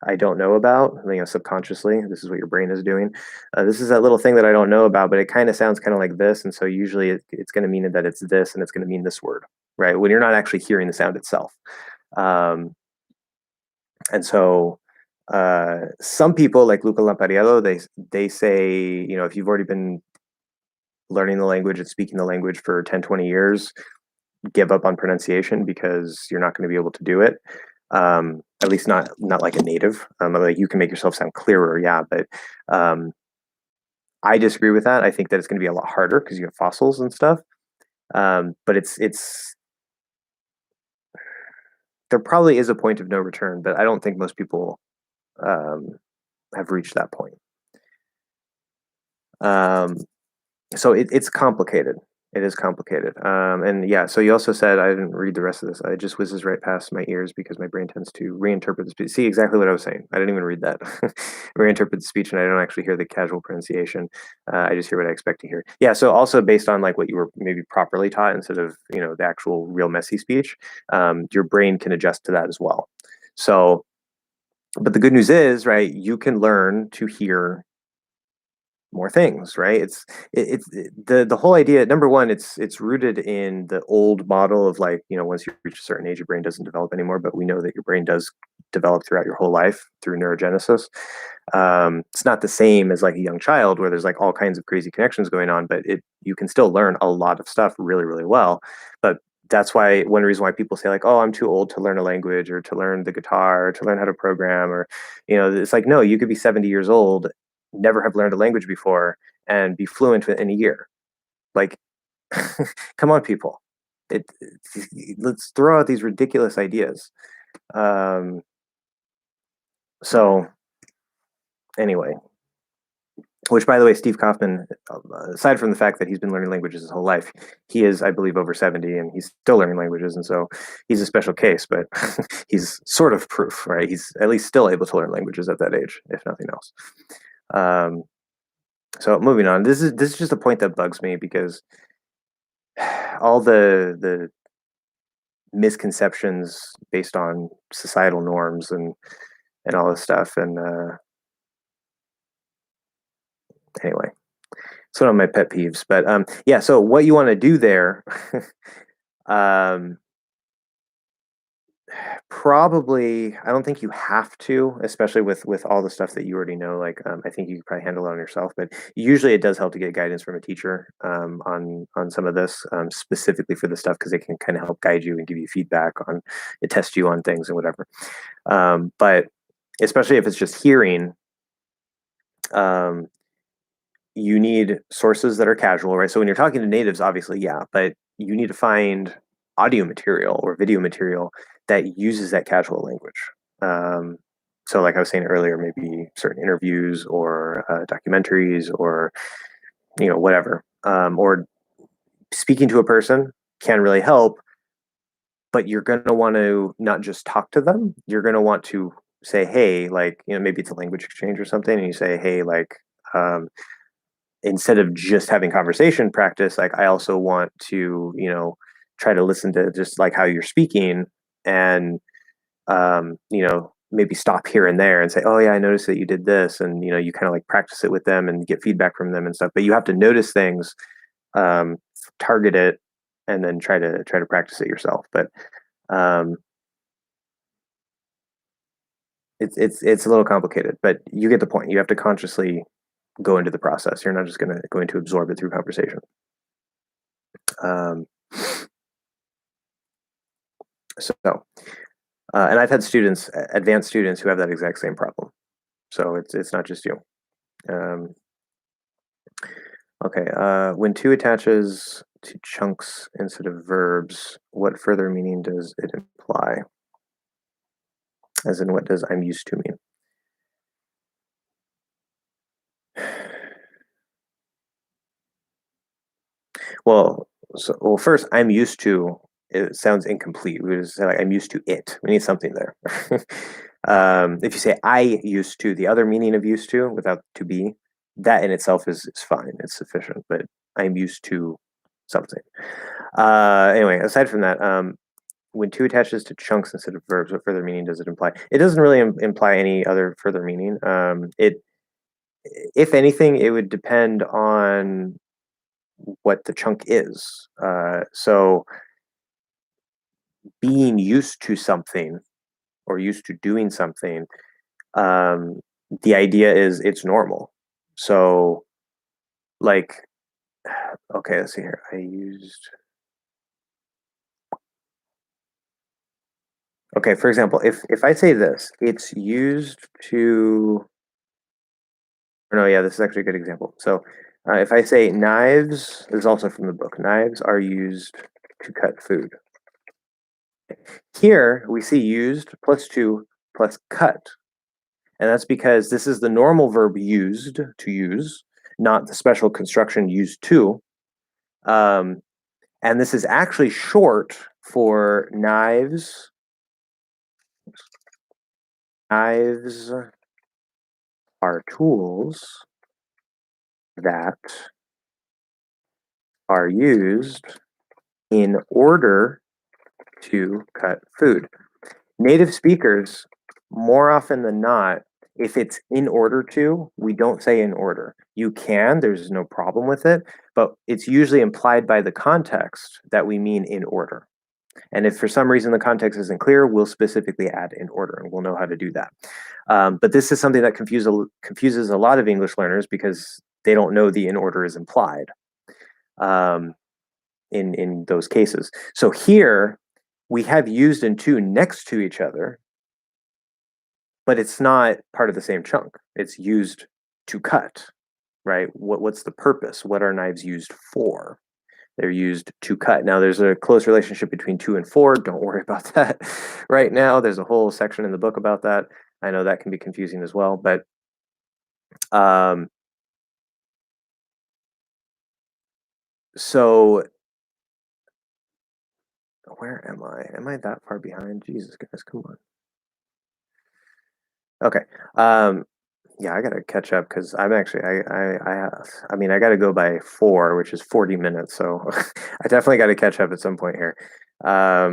I don't know about. Subconsciously, this is what your brain is doing. This is that little thing that I don't know about, but it kind of sounds kind of like this, and so usually it's going to mean that it's this, and it's going to mean this word, right? When you're not actually hearing the sound itself. And so some people like Luca Lampariello, they say, if you've already been learning the language and speaking the language for 10, 20 years, give up on pronunciation because you're not going to be able to do it. At least not like a native. Like you can make yourself sound clearer, yeah, but um, I disagree with that. I think that it's going to be a lot harder because you have fossils and stuff. But it's there probably is a point of no return, but I don't think most people um, have reached that point. Um, so it's complicated. It is complicated. And yeah, so you also said I didn't read the rest of this. It just whizzes right past my ears because my brain tends to reinterpret the speech. See exactly what I was saying. I didn't even read that. Reinterpret the speech, and I don't actually hear the casual pronunciation. I just hear what I expect to hear. Yeah. So also based on like what you were maybe properly taught instead of the actual real messy speech, your brain can adjust to that as well. So, but the good news is, right, you can learn to hear more things, right? The whole idea. Number one, it's rooted in the old model of like, once you reach a certain age, your brain doesn't develop anymore, but we know that your brain does develop throughout your whole life through neurogenesis. It's not the same as like a young child where there's like all kinds of crazy connections going on, but you can still learn a lot of stuff really, really well. But that's why one reason why people say like, oh, I'm too old to learn a language or to learn the guitar or to learn how to program, or it's like, no, you could be 70 years old, never have learned a language before, and be fluent in a year. Like, come on, people. Let's throw out these ridiculous ideas. Um, so anyway, which by the way, Steve Kaufman, aside from the fact that he's been learning languages his whole life, he is, I believe, over 70 and he's still learning languages. And so he's a special case, but he's sort of proof, right? He's at least still able to learn languages at that age, if nothing else. So moving on, this is just a point that bugs me because all the misconceptions based on societal norms and all this stuff. And anyway, it's one of my pet peeves. But yeah, so what you want to do there, um, probably I don't think you have to, especially with all the stuff that you already know. Like I think you can probably handle it on yourself, but usually it does help to get guidance from a teacher on some of this, specifically for the stuff because it can kind of help guide you and give you feedback on it, test you on things and whatever. But especially if it's just hearing, um, you need sources that are casual, right? So when you're talking to natives, obviously, yeah, but you need to find audio material or video material that uses that casual language. Um, so, like I was saying earlier, maybe certain interviews or documentaries or whatever, or speaking to a person can really help. But you're going to want to not just talk to them. You're going to want to say, hey, like maybe it's a language exchange or something, and you say, hey, like. Instead of just having conversation practice, like I also want to, try to listen to just like how you're speaking and, maybe stop here and there and say, oh yeah, I noticed that you did this. And, you kind of like practice it with them and get feedback from them and stuff, but you have to notice things, um, target it, and then try to practice it yourself. But, um, it's a little complicated, but you get the point. You have to consciously go into the process. You're not just going to absorb it through conversation. Um, and I've had students, advanced students, who have that exact same problem. So it's not just you. Um, okay. When to attaches to chunks instead of verbs, what further meaning does it imply? As in, what does I'm used to mean? Well, first, I'm used to. It sounds incomplete. We just say like I'm used to it. We need something there. If you say I used to, the other meaning of used to without to be, that in itself is fine. It's sufficient. But I'm used to something. Anyway, aside from that, when to attaches to chunks instead of verbs, what further meaning does it imply? It doesn't really imply any other further meaning. If anything, it would depend on what the chunk is. So being used to something or used to doing something, um, the idea is it's normal. So, like, okay, let's see here. I used Okay, for example, if I say this, it's used to, or no, yeah, this is actually a good example. So if I say knives, this is also from the book, knives are used to cut food. Here we see used plus to plus cut. And that's because this is the normal verb used, to use, not the special construction used to. Um, and this is actually short for knives. Knives are tools that are used in order to cut food. Native speakers, more often than not, if it's in order to, we don't say in order. You can, there's no problem with it, but it's usually implied by the context that we mean in order. And if for some reason the context isn't clear, we'll specifically add in order and we'll know how to do that. But this is something that confuses a lot of English learners because they don't know the in order is implied in those cases. So here we have used and to next to each other, but it's not part of the same chunk. It's used to cut, right? What's the purpose? What are knives used for? They're used to cut. Now, there's a close relationship between to and for. Don't worry about that right now. There's a whole section in the book about that. I know that can be confusing as well, but so where am I? Am I that far behind? Jesus, guys, come on. Okay. Yeah, I gotta catch up because I'm actually I mean I gotta go by 4, which is 40 minutes, so I definitely got to catch up at some point here. But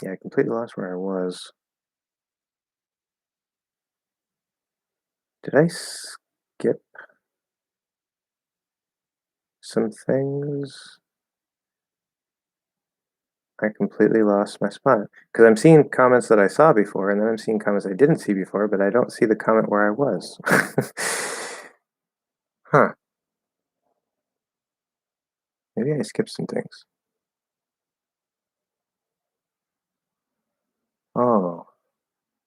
yeah, I completely lost where I was. Did I skip some things? I completely lost my spot because I'm seeing comments that I saw before, and then I'm seeing comments I didn't see before, but I don't see the comment where I was. Huh. Maybe I skipped some things. Oh,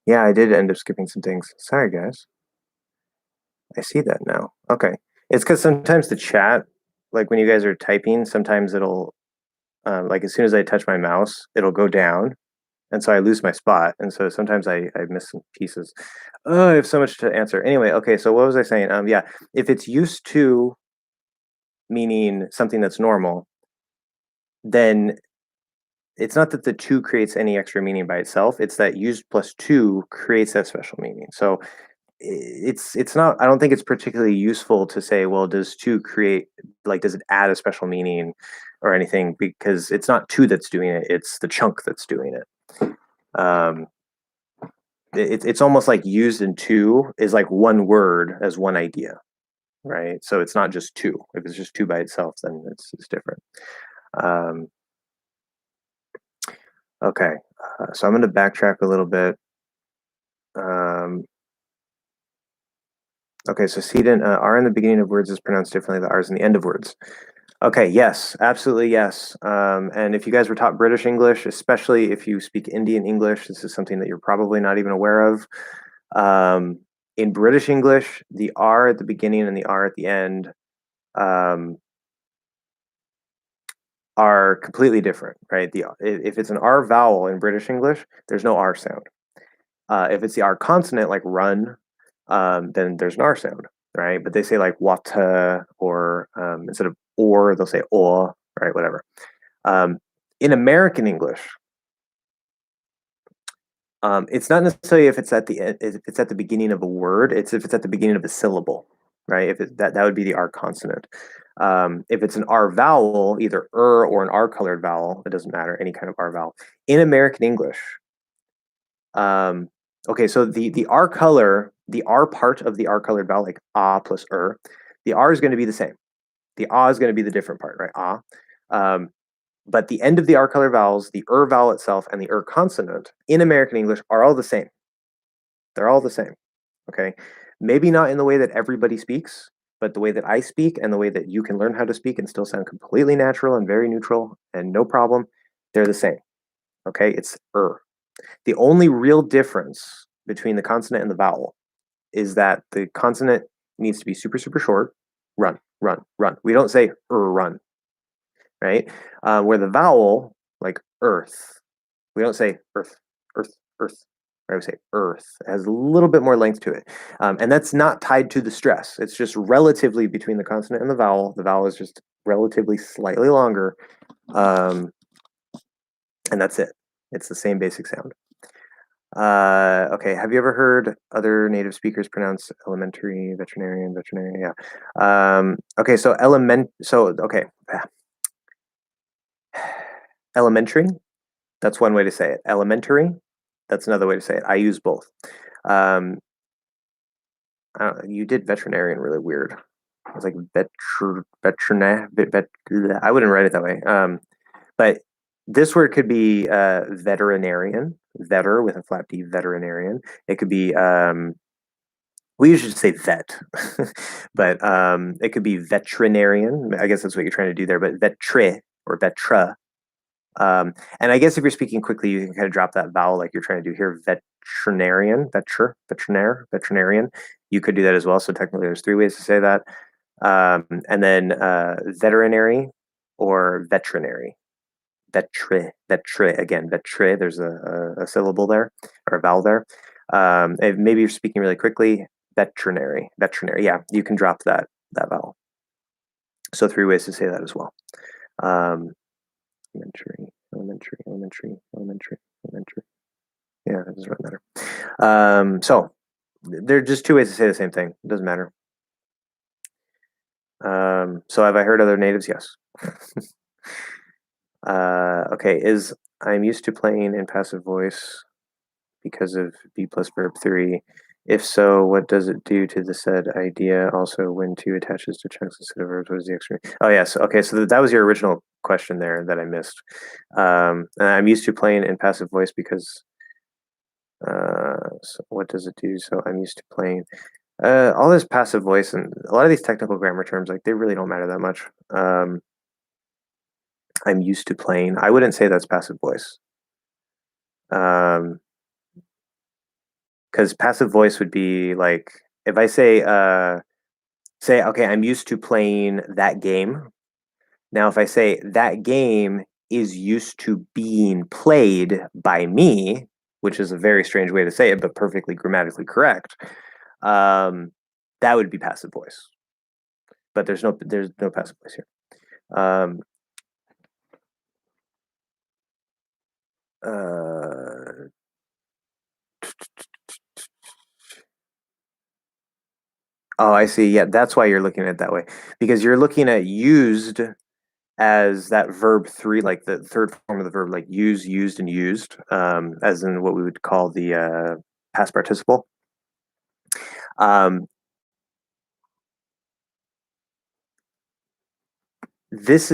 yeah, I did end up skipping some things. Sorry, guys. I see that now. Okay. It's because sometimes the chat, like when you guys are typing, sometimes it'll, like as soon as I touch my mouse, it'll go down. And so I lose my spot. And so sometimes I miss some pieces. Oh, I have so much to answer. Anyway, okay. So what was I saying? Yeah, if it's used to meaning something that's normal, then it's not that the to creates any extra meaning by itself. It's that used plus to creates that special meaning. So it's not, I don't think it's particularly useful to say, well, does to create, like, does it add a special meaning or anything, because it's not to that's doing it, it's the chunk that's doing it. It's almost like used and to is like one word as one idea, right? So it's not just to. If it's just to by itself, then it's different. Okay, so I'm going to backtrack a little bit. Okay, so Cedent, R in the beginning of words is pronounced differently than R's in the end of words. Okay, yes, absolutely yes. And if you guys were taught British English, especially if you speak Indian English, this is something that you're probably not even aware of. In British English, the R at the beginning and the R at the end are completely different, right? If it's an R vowel in British English, there's no R sound. If it's the R consonant, like run, then there's an R sound, right? But they say like water, or instead of or, they'll say or, right? Whatever. In American English, it's not necessarily if it's at the end, if it's at the beginning of a word. It's if it's at the beginning of a syllable, right? If that would be the R consonant. If it's an R vowel, either or an R colored vowel, it doesn't matter, any kind of R vowel. In American English, okay, so the R color, the R part of the R colored vowel, like ah plus the R is going to be the same. The ah is going to be the different part, right? Ah. But the end of the R colored vowels, the vowel itself, and the consonant in American English are all the same. They're all the same. Okay. Maybe not in the way that everybody speaks, but the way that I speak and the way that you can learn how to speak and still sound completely natural and very neutral and no problem, they're the same. Okay, it's The only real difference between the consonant and the vowel is that the consonant needs to be super, super short. Run, run, run. We don't say run, right? Where the vowel, like earth, we don't say earth, earth, earth. Right? We say earth. It has a little bit more length to it. And that's not tied to the stress. It's just relatively between the consonant and the vowel. The vowel is just relatively slightly longer. And that's it. It's the same basic sound. Okay, have you ever heard other native speakers pronounce elementary, veterinarian? Yeah. Okay, so elementary, that's one way to say it. Elementary, that's another way to say it. I use both. You did veterinarian really weird. It was like veterinary. I wouldn't write it that way. But this word could be veterinarian, vetter with a flat D, veterinarian. It could be, we usually say vet, but it could be veterinarian. I guess that's what you're trying to do there, but vetre or vetra. And I guess if you're speaking quickly, you can kind of drop that vowel like you're trying to do here, veterinarian. You could do that as well. So technically there's three ways to say that. And then veterinary or veterinary. Vetre, again, vetre, there's a syllable there, or a vowel there. If maybe you're speaking really quickly, veterinary, yeah, you can drop that vowel. So three ways to say that as well. Elementary. Yeah, that doesn't really matter. So there are just two ways to say the same thing. It doesn't matter. So have I heard other natives? Yes. Okay, I'm used to playing in passive voice because of B plus verb 3. If so, what does it do to the said idea? Also, when to attaches to chunks instead of verbs, what is the extra? Oh, yes. Okay, so that was your original question there that I missed. I'm used to playing in passive voice because, so what does it do? So I'm used to playing. All this passive voice and a lot of these technical grammar terms, like they really don't matter that much. I'm used to playing. I wouldn't say that's passive voice. Because passive voice would be like, if I say, okay, I'm used to playing that game. Now, if I say that game is used to being played by me, which is a very strange way to say it, but perfectly grammatically correct, that would be passive voice. But there's no passive voice here. Oh, I see. Yeah, that's why you're looking at it that way. Because you're looking at used as that verb 3, like the third form of the verb, like use, used, and used, as in what we would call the past participle. In this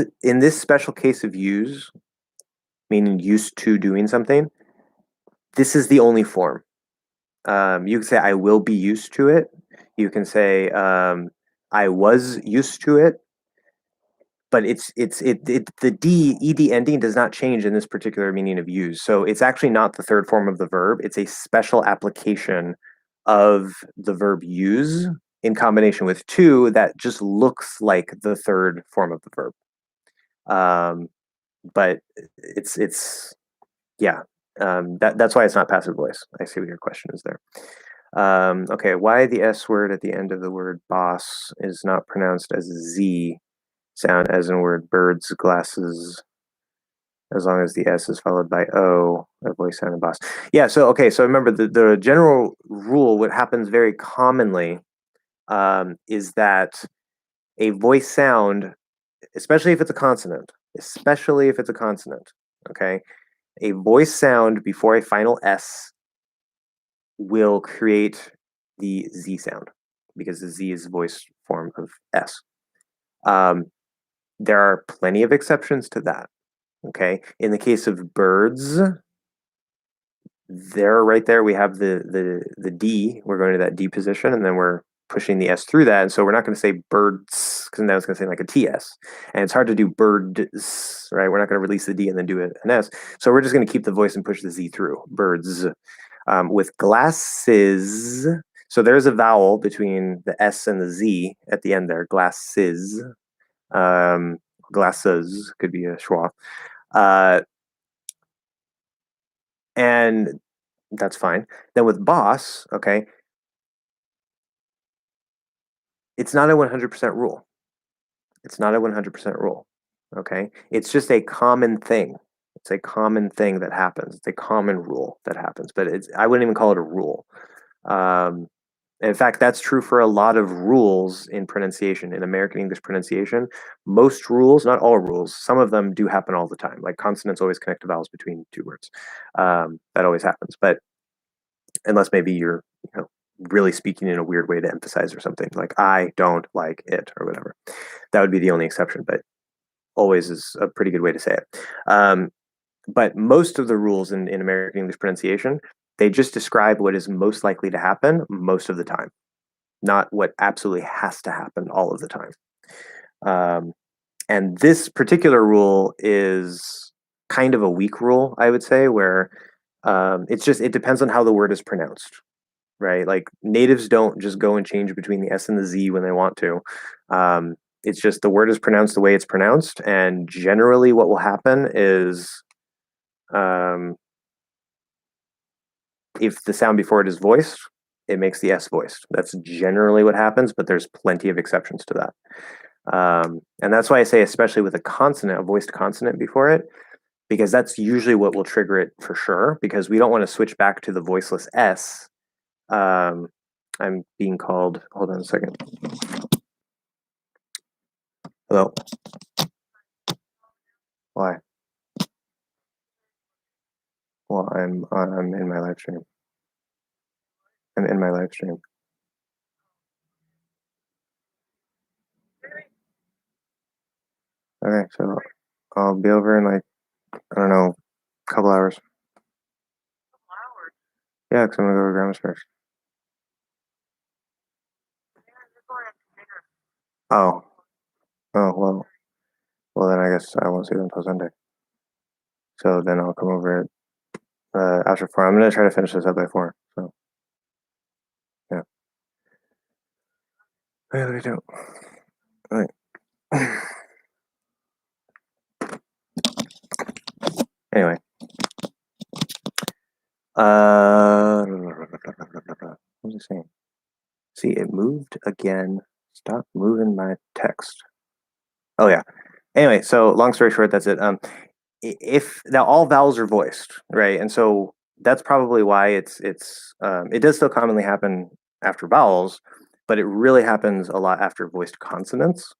special case of use, meaning used to doing something, this is the only form. You can say I will be used to it. You can say I was used to it. But the ed ending does not change in this particular meaning of use. So it's actually not the third form of the verb. It's a special application of the verb use in combination with to that just looks like the third form of the verb. But it's yeah. That's why it's not passive voice. I see what your question is there. Okay, why the S word at the end of the word boss is not pronounced as Z sound as in word birds, glasses, as long as the S is followed by O, a voice sound in boss. Yeah, so remember the general rule, what happens very commonly is that a voice sound, especially if it's a consonant, okay, a voice sound before a final S will create the Z sound because the Z is the voice form of S. There are plenty of exceptions to that. Okay, in the case of birds, there right there we have the D. We're going to that D position, and then we're pushing the S through that. And so we're not going to say birds, because now it's going to sound like a TS. And it's hard to do birds, right? We're not going to release the D and then do an S. So we're just going to keep the voice and push the Z through, birds. With glasses, so there's a vowel between the S and the Z at the end there, glasses. Glasses could be a schwa. And that's fine. Then with boss, okay, it's not a 100% rule. It's not a 100% rule, okay? It's just a common thing. It's a common thing that happens. It's a common rule that happens, but I wouldn't even call it a rule. In fact, that's true for a lot of rules in pronunciation, in American English pronunciation. Most rules, not all rules, some of them do happen all the time. Like consonants always connect to vowels between two words. That always happens. But unless maybe you're, really speaking in a weird way to emphasize or something, like I don't like it or whatever. That would be the only exception, but always is a pretty good way to say it. But most of the rules in American English pronunciation, they just describe what is most likely to happen most of the time, not what absolutely has to happen all of the time. And this particular rule is kind of a weak rule, I would say, where it depends on how the word is pronounced, right? Like natives don't just go and change between the S and the Z when they want to. It's just the word is pronounced the way it's pronounced, and generally what will happen is if the sound before it is voiced, it makes the S voiced. That's generally what happens, but there's plenty of exceptions to that. And that's why I say, especially with a consonant, a voiced consonant before it, because that's usually what will trigger it for sure, because we don't want to switch back to the voiceless S. I'm being called, hold on a second. Hello? Why? Well, I'm in my live stream. I'm in my live stream. Okay, so I'll be over in like, I don't know, a couple hours. Yeah, because I'm gonna go to grandma's first. Oh, well then I guess I won't see them until Sunday. So then I'll come over after 4. I'm gonna try to finish this up by 4. So yeah. Okay, let me do. All right. Anyway. What was I saying? See, it moved again. Stop moving my text. Oh yeah. Anyway, so long story short, that's it. If now all vowels are voiced, right? And so that's probably why it does still commonly happen after vowels, but it really happens a lot after voiced consonants.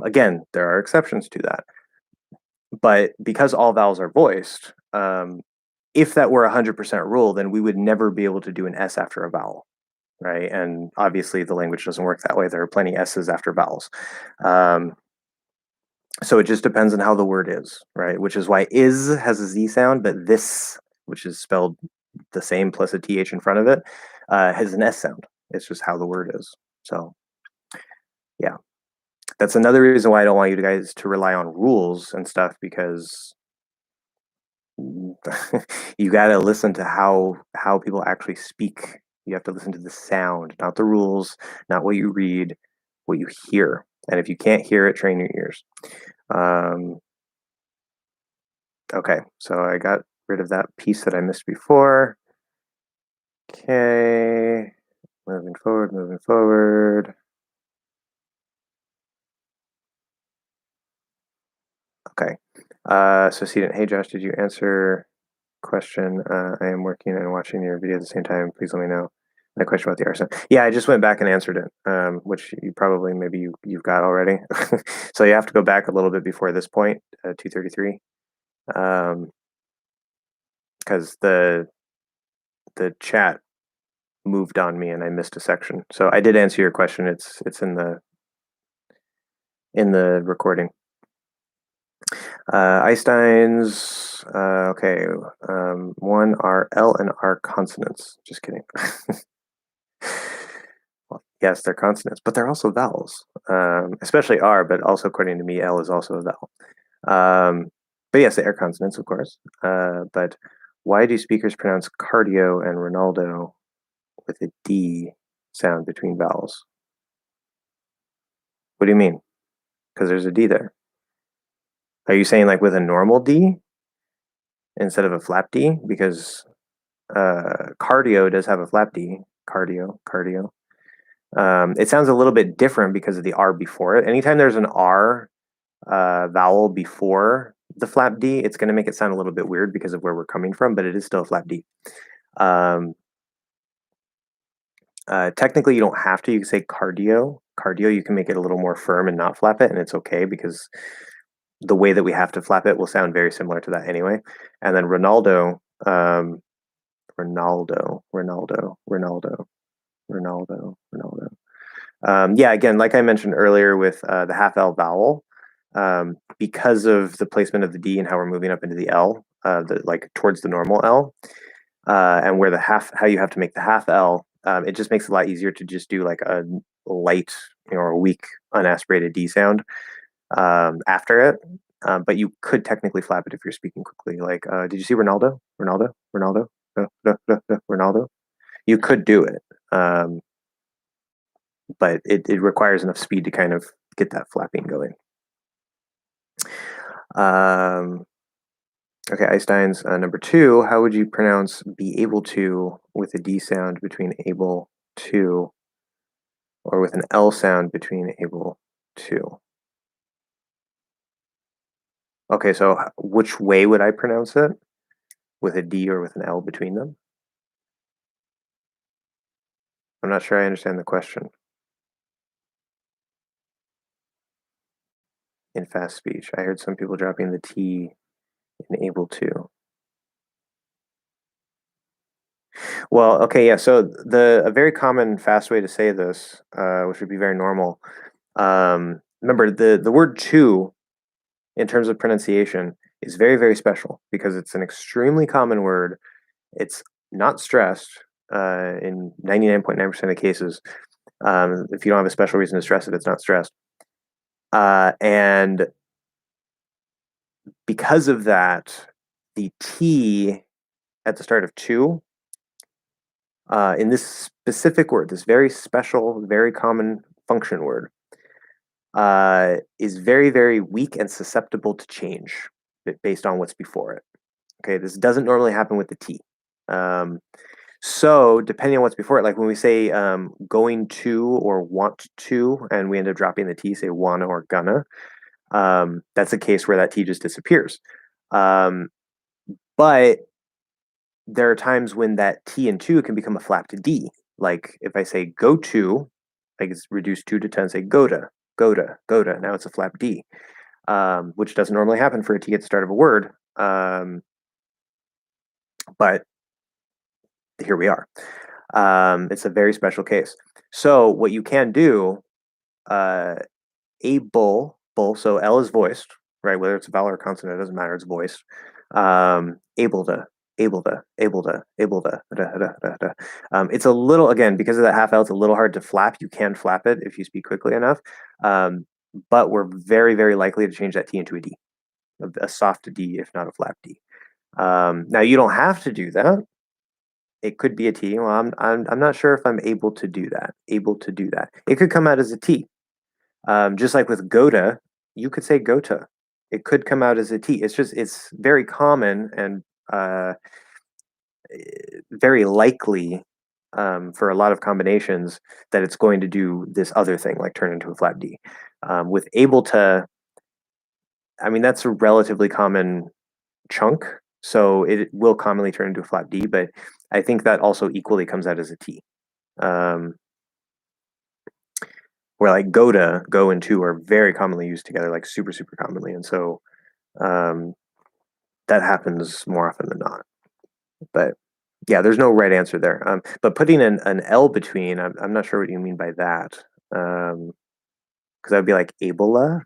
Again, there are exceptions to that, but because all vowels are voiced, if that were 100% rule, then we would never be able to do an S after a vowel, right? And obviously the language doesn't work that way. There are plenty S's after vowels. So it just depends on how the word is, right? Which is why is has a Z sound, but this, which is spelled the same plus a TH in front of it, has an S sound. It's just how the word is. So yeah, that's another reason why I don't want you guys to rely on rules and stuff, because you got to listen to how people actually speak. You have to listen to the sound, not the rules, not what you read, what you hear. And if you can't hear it, train your ears. Okay, so I got rid of that piece that I missed before. Okay, moving forward. Okay, so student, hey Josh, did you answer question? I am working and watching your video at the same time. Please let me know. My question about the arson. Yeah, I just went back and answered it, which you probably maybe you've got already. So you have to go back a little bit before this point, 233, because the chat moved on me and I missed a section. So I did answer your question. It's in the recording. Einstein's okay. One are L and R consonants. Just kidding. Well, Yes, they're consonants, but they're also vowels, especially R, but also according to me, L is also a vowel. But yes, they are consonants, of course. But why do speakers pronounce cardio and Ronaldo with a D sound between vowels? What do you mean? Because there's a D there. Are you saying like with a normal D instead of a flap D? Because cardio does have a flap D. Cardio, cardio. It sounds a little bit different because of the R before it. Anytime there's an R vowel before the flap D, it's going to make it sound a little bit weird because of where we're coming from, but it is still a flap D. Technically, you don't have to. You can say cardio. Cardio, you can make it a little more firm and not flap it, and it's okay because the way that we have to flap it will sound very similar to that anyway. And then Ronaldo, Ronaldo, Ronaldo, Ronaldo, Ronaldo, Ronaldo. Yeah, again, like I mentioned earlier with the half L vowel, because of the placement of the D and how we're moving up into the L, like towards the normal L, and where how you have to make the half L, it just makes it a lot easier to just do like a light, or a weak unaspirated D sound after it. But you could technically flap it if you're speaking quickly. Like, did you see Ronaldo? Ronaldo? Ronaldo? Ronaldo? You could do it. But it requires enough speed to kind of get that flapping going. Okay, Einstein's number 2. How would you pronounce be able to with a D sound between able to, or with an L sound between able to? Okay, so which way would I pronounce it? With a D or with an L between them? I'm not sure I understand the question. In fast speech, I heard some people dropping the T in able to. Well, okay, yeah. So a very common fast way to say this, which would be very normal. Remember the word to, in terms of pronunciation, is very, very special because it's an extremely common word. It's not stressed in 99.9% of cases. If you don't have a special reason to stress it, it's not stressed. And because of that, the T at the start of to, in this specific word, this very special, very common function word, is very, very weak and susceptible to change based on what's before it. Okay, this doesn't normally happen with the T. So depending on what's before it, like when we say going to or want to, and we end up dropping the T, say wanna or gonna, that's a case where that T just disappears. But there are times when that T and to can become a flap to D. Like if I say go to, like it's reduced 2 to 10, say go to, go to, go to. Now it's a flap D, which doesn't normally happen for a T at the start of a word. But here we are. It's a very special case. So what you can do, able, so L is voiced, right? Whether it's a vowel or consonant, it doesn't matter. It's voiced. Able to, able to, able to, able to. It's a little, again, because of that half L, it's a little hard to flap. You can flap it if you speak quickly enough. But we're very, very likely to change that T into a D, a soft D, if not a flap D. Now you don't have to do that. It could be a T. Well, I'm not sure if I'm able to do that. Able to do that. It could come out as a T. Just like with Gota, you could say Gota. It could come out as a T. It's very common and very likely for a lot of combinations that it's going to do this other thing, like turn into a flat D. With able to, I mean, that's a relatively common chunk, so it will commonly turn into a flat D, but I think that also equally comes out as a T. Where like go to, go and to are very commonly used together, like super, super commonly. And so that happens more often than not. But yeah, there's no right answer there. But putting an L between, I'm not sure what you mean by that. Because that would be like Ebola,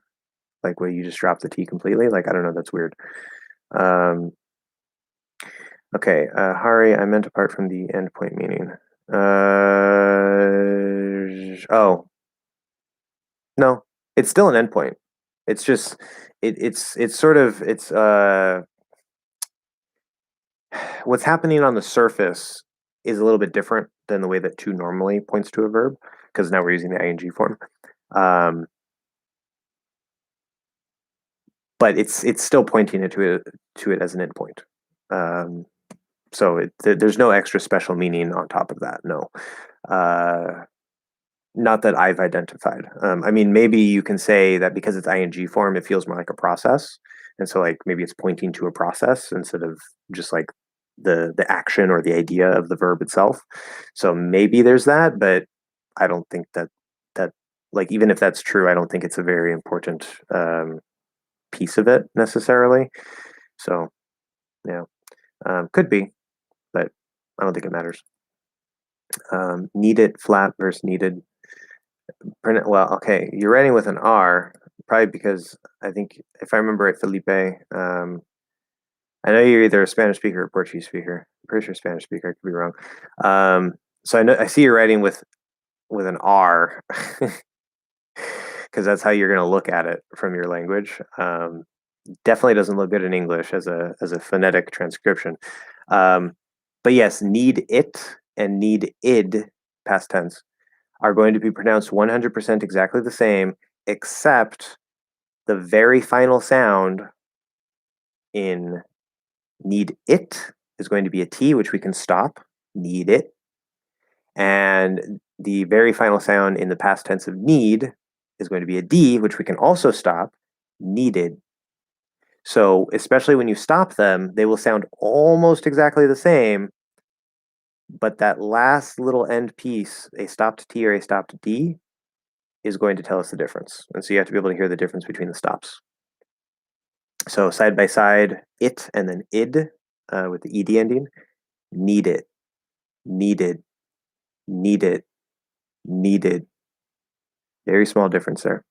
like where you just drop the T completely. Like, I don't know, that's weird. Okay, Hari, I meant apart from the endpoint meaning. Oh, no, it's still an endpoint. It's just it's sort of it's what's happening on the surface is a little bit different than the way that to normally points to a verb because now we're using the ing form. Um, but it's still pointing it to it as an endpoint. Um, so there's no extra special meaning on top of that. No. Uh, Not that I've identified. I mean, maybe you can say that because it's ing form, it feels more like a process, and so like maybe it's pointing to a process instead of just like the action or the idea of the verb itself. So maybe there's that, but I don't think that like even if that's true, I don't think it's a very important piece of it necessarily. So yeah, could be, but I don't think it matters. Needed flat versus needed. Well, okay, you're writing with an R, probably because I think if I remember it, Felipe. I know you're either a Spanish speaker or Portuguese speaker. I'm pretty sure Spanish speaker. I could be wrong. So I see you're writing with an R because that's how you're going to look at it from your language. Definitely doesn't look good in English as a phonetic transcription. Um, but yes, need it and need id, past tense, are going to be pronounced 100% exactly the same, except the very final sound in need it is going to be a T, which we can stop, need it. And the very final sound in the past tense of need is going to be a D, which we can also stop, needed. So, especially when you stop them, they will sound almost exactly the same, but that last little end piece, a stopped T or a stopped D, is going to tell us the difference. And so you have to be able to hear the difference between the stops. So side by side, it and then id with the ed ending, need it, needed, needed, needed. Very small difference there.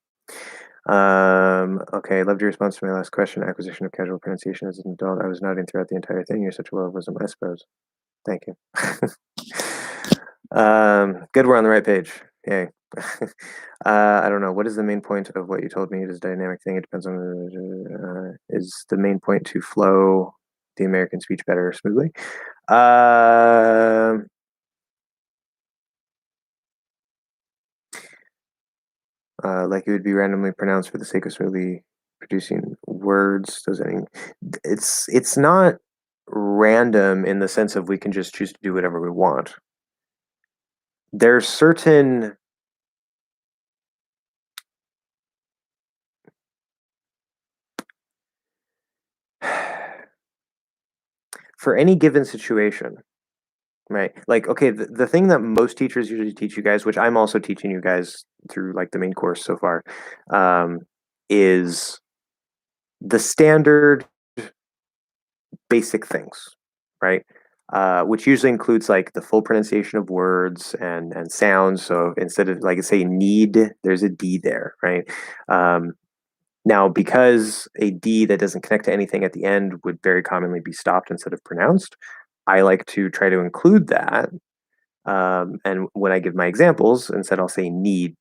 Okay, loved your response to my last question. Acquisition of casual pronunciation as an adult. I was nodding throughout the entire thing. You're such a well wisdom, I suppose. Thank you. Good, we're on the right page. Yay. I don't know. What is the main point of what you told me? It is a dynamic thing. It depends on is the main point to flow the American speech better smoothly. Like it would be randomly pronounced for the sake of smoothly producing words. Does any? It's not random in the sense of we can just choose to do whatever we want. There's certain for any given situation, right? Like, okay, the thing that most teachers usually teach you guys, which I'm also teaching you guys through like the main course so far, is the standard basic things, right? Which usually includes like the full pronunciation of words and sounds. So instead of like say need, there's a D there, right? Now, because a D that doesn't connect to anything at the end would very commonly be stopped instead of pronounced, I like to try to include that. And when I give my examples, instead I'll say need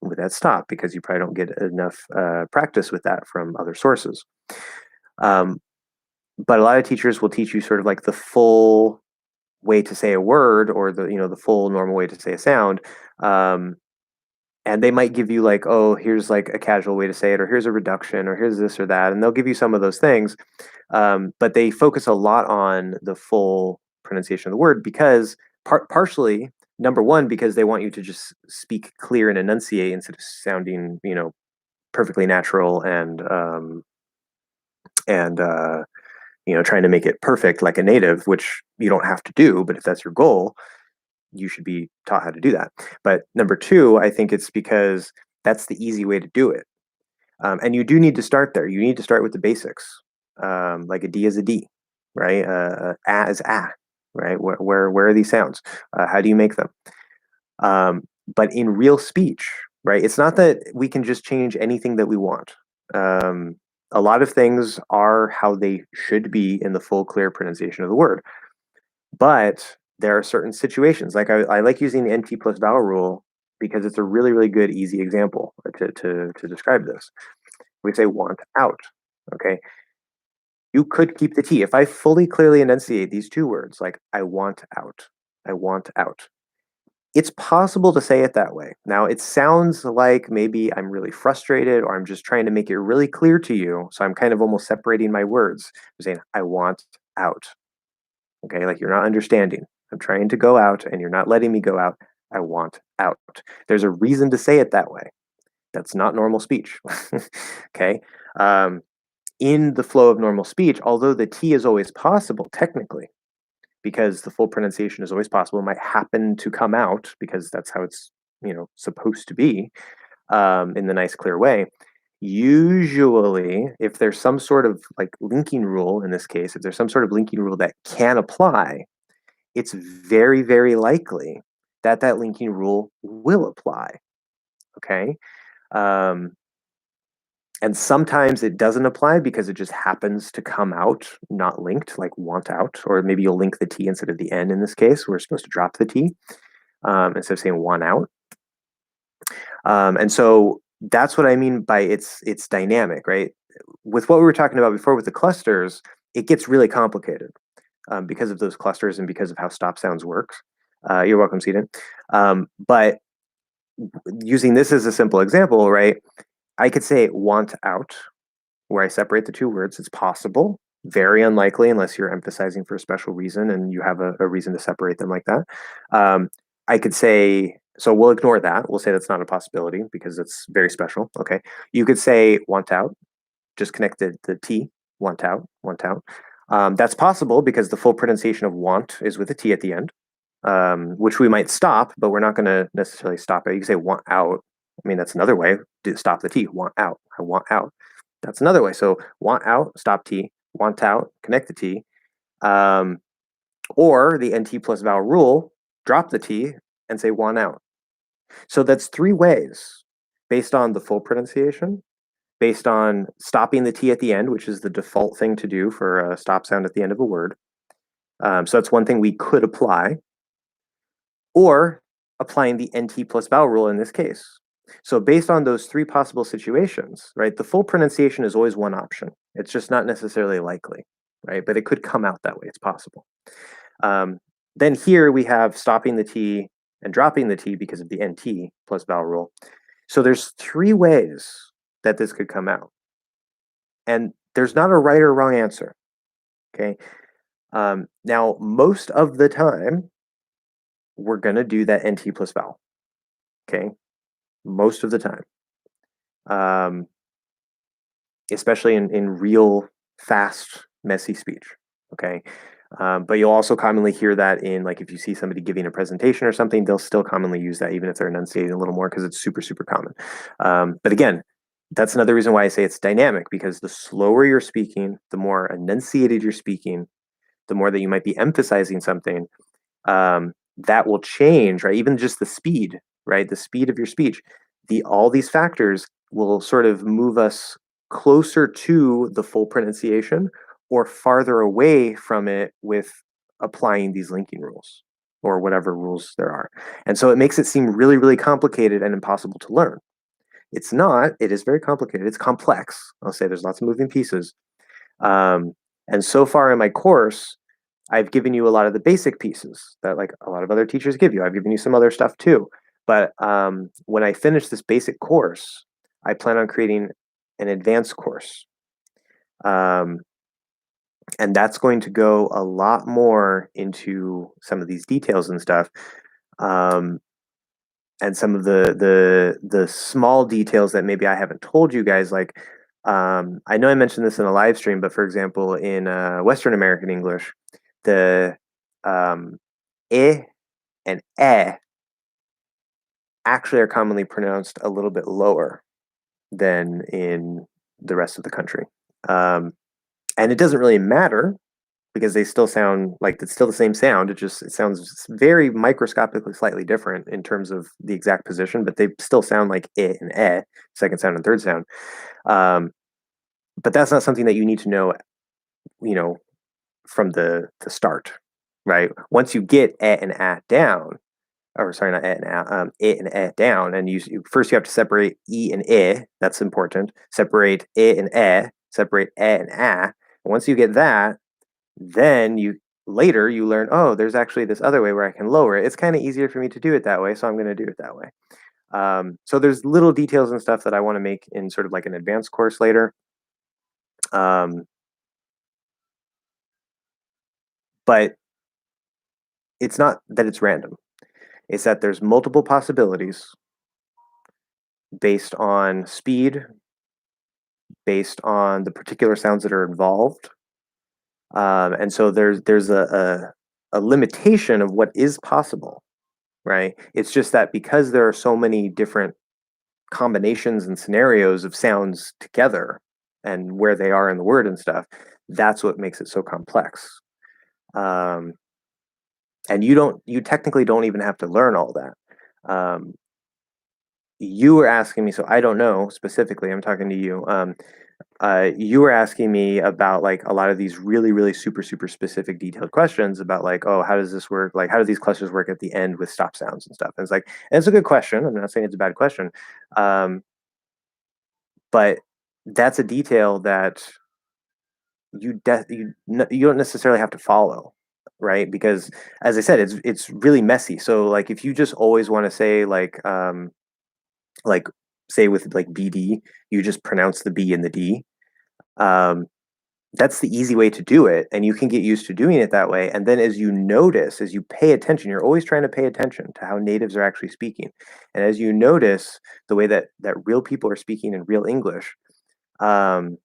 with that stop because you probably don't get enough practice with that from other sources. But a lot of teachers will teach you sort of like the full way to say a word or the full normal way to say a sound. And they might give you like, oh, here's like a casual way to say it, or here's a reduction, or here's this or that, and they'll give you some of those things. But they focus a lot on the full pronunciation of the word because partially, number one, because they want you to just speak clear and enunciate instead of sounding, perfectly natural and trying to make it perfect like a native, which you don't have to do, but if that's your goal, you should be taught how to do that. But number two, I think it's because that's the easy way to do it. And you do need to start there. You need to start with the basics. Like a D is a D, right? A is a, right? Where are these sounds? How do you make them? But in real speech, right? It's not that we can just change anything that we want. A lot of things are how they should be in the full, clear pronunciation of the word. But there are certain situations, like I like using the NT plus vowel rule because it's a really, really good, easy example to describe this. We say want out, okay? You could keep the T. If I fully clearly enunciate these two words, like I want out, I want out, it's possible to say it that way. Now, it sounds like maybe I'm really frustrated or I'm just trying to make it really clear to you. So I'm kind of almost separating my words. I'm saying, I want out. Okay, like you're not understanding. I'm trying to go out and you're not letting me go out. I want out. There's a reason to say it that way. That's not normal speech. Okay. In the flow of normal speech, although the T is always possible, technically, because the full pronunciation is always possible, it might happen to come out because that's how it's supposed to be in the nice clear way. Usually, if there's some sort of like linking rule in this case, if there's some sort of linking rule that can apply, it's very, very likely that that linking rule will apply. Okay. Um, and sometimes it doesn't apply because it just happens to come out not linked, like want out, or maybe you'll link the T instead of the N in this case. We're supposed to drop the T instead of saying want out. And so that's what I mean by it's dynamic, right? With what we were talking about before with the clusters, it gets really complicated because of those clusters and because of how stop sounds works. You're welcome, Seaton. But using this as a simple example, right? I could say want out, where I separate the two words. It's possible, very unlikely, unless you're emphasizing for a special reason and you have a reason to separate them like that. I could say, so we'll ignore that. We'll say that's not a possibility because it's very special. Okay. You could say want out, just connect the T, want out, want out. That's possible because the full pronunciation of want is with a T at the end, which we might stop, but we're not going to necessarily stop it. You can say want out. I mean, that's another way to stop the T. Want out. I want out. That's another way. So want out, stop T. Want out, connect the T. Or the NT plus vowel rule, drop the T and say want out. So that's three ways based on the full pronunciation, based on stopping the T at the end, which is the default thing to do for a stop sound at the end of a word. So that's one thing we could apply, or applying the NT plus vowel rule in this case. So based on those three possible situations, right, the full pronunciation is always one option. It's just not necessarily likely, right? But it could come out that way. It's possible. Then here we have stopping the T and dropping the T because of the NT plus vowel rule. So there's three ways that this could come out. And there's not a right or wrong answer, okay? Now, most of the time, we're going to do that NT plus vowel, okay? Most of the time. Especially in real, fast, messy speech, okay? But you'll also commonly hear that in, like, if you see somebody giving a presentation or something, they'll still commonly use that even if they're enunciating a little more because it's super, super common. But again, that's another reason why I say it's dynamic, because the slower you're speaking, the more enunciated you're speaking, the more that you might be emphasizing something, that will change, right? Even just the speed, right? The speed of your speech, all these factors will sort of move us closer to the full pronunciation or farther away from it with applying these linking rules or whatever rules there are. And so it makes it seem really, really complicated and impossible to learn. It's not. It is very complicated. It's complex. I'll say there's lots of moving pieces. And so far in my course, I've given you a lot of the basic pieces that like a lot of other teachers give you. I've given you some other stuff too. But when I finish this basic course, I plan on creating an advanced course. And that's going to go a lot more into some of these details and stuff. And some of the small details that maybe I haven't told you guys, like I know I mentioned this in a live stream, but for example, in Western American English, the e and e actually are commonly pronounced a little bit lower than in the rest of the country. And it doesn't really matter because they still sound like it's still the same sound. It sounds very microscopically slightly different in terms of the exact position, but they still sound like I and eh, second sound and third sound. But that's not something that you need to know, from the start. right? Once you get e and a down, or sorry, not e and a, I and e down, and first you have to separate e and I. That's important. Separate I and e. Separate e and a. And once you get that, then you learn, oh, there's actually this other way where I can lower it. It's kind of easier for me to do it that way, so I'm going to do it that way. So there's little details and stuff that I want to make in sort of like an advanced course later. But it's not that it's random. It's that there's multiple possibilities based on speed, based on the particular sounds that are involved. And so there's a limitation of what is possible, right? It's just that because there are so many different combinations and scenarios of sounds together and where they are in the word and stuff, that's what makes it so complex. And you technically don't even have to learn all that. You were asking me, so I don't know specifically. I'm talking to you. You were asking me about like a lot of these really, really super, super specific, detailed questions about like, oh, how does this work? Like, how do these clusters work at the end with stop sounds and stuff? And it's like, and it's a good question. I'm not saying it's a bad question, but that's a detail that you don't necessarily have to follow, right? Because as I said, it's really messy. So like, if you just always want to say like say with like BD, you just pronounce the B and the D. That's the easy way to do it, and you can get used to doing it that way. And then as you notice, as you pay attention, you're always trying to pay attention to how natives are actually speaking. And as you notice the way that real people are speaking in real English, um,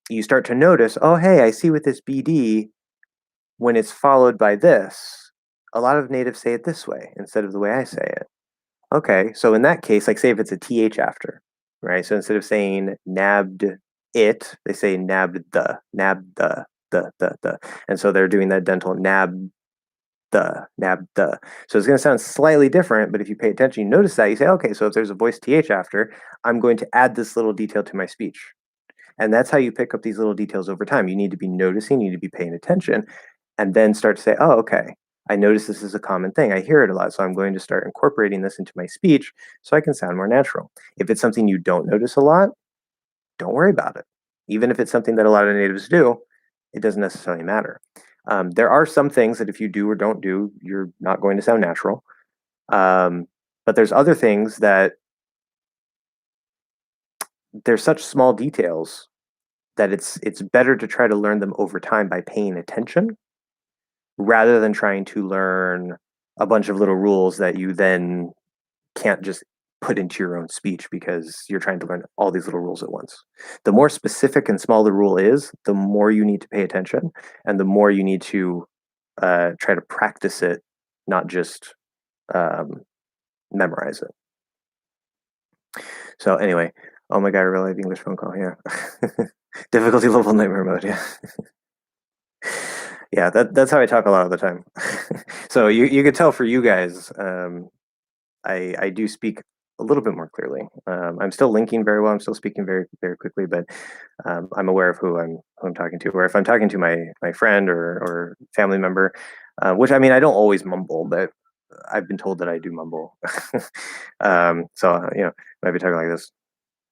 you start to notice, oh, hey, I see with this BD, when it's followed by this, a lot of natives say it this way instead of the way I say it. Okay, so in that case, like say if it's a th after, right? So instead of saying nabbed it, they say nabbed the. And so they're doing that dental nabbed the. So it's going to sound slightly different, but if you pay attention, you notice that, you say, okay, so if there's a voiced th after, I'm going to add this little detail to my speech. And that's how you pick up these little details over time. You need to be noticing, you need to be paying attention, and then start to say, oh, okay, I notice this is a common thing. I hear it a lot, so I'm going to start incorporating this into my speech so I can sound more natural. If it's something you don't notice a lot, don't worry about it. Even if it's something that a lot of natives do, it doesn't necessarily matter. There are some things that if you do or don't do, you're not going to sound natural. But there's other things that they're such small details that it's better to try to learn them over time by paying attention rather than trying to learn a bunch of little rules that you then can't just put into your own speech because you're trying to learn all these little rules at once. The more specific and small the rule is, the more you need to pay attention and the more you need to try to practice it, not just um, memorize it. So anyway, oh my god, I really have English phone call. Yeah, difficulty level nightmare mode. Yeah. Yeah, that's how I talk a lot of the time. So you could tell for you guys, I do speak a little bit more clearly. I'm still linking very well. I'm still speaking very very quickly, but I'm aware of who I'm talking to. Or if I'm talking to my friend or family member, which I mean I don't always mumble, but I've been told that I do mumble. So might be talking like this,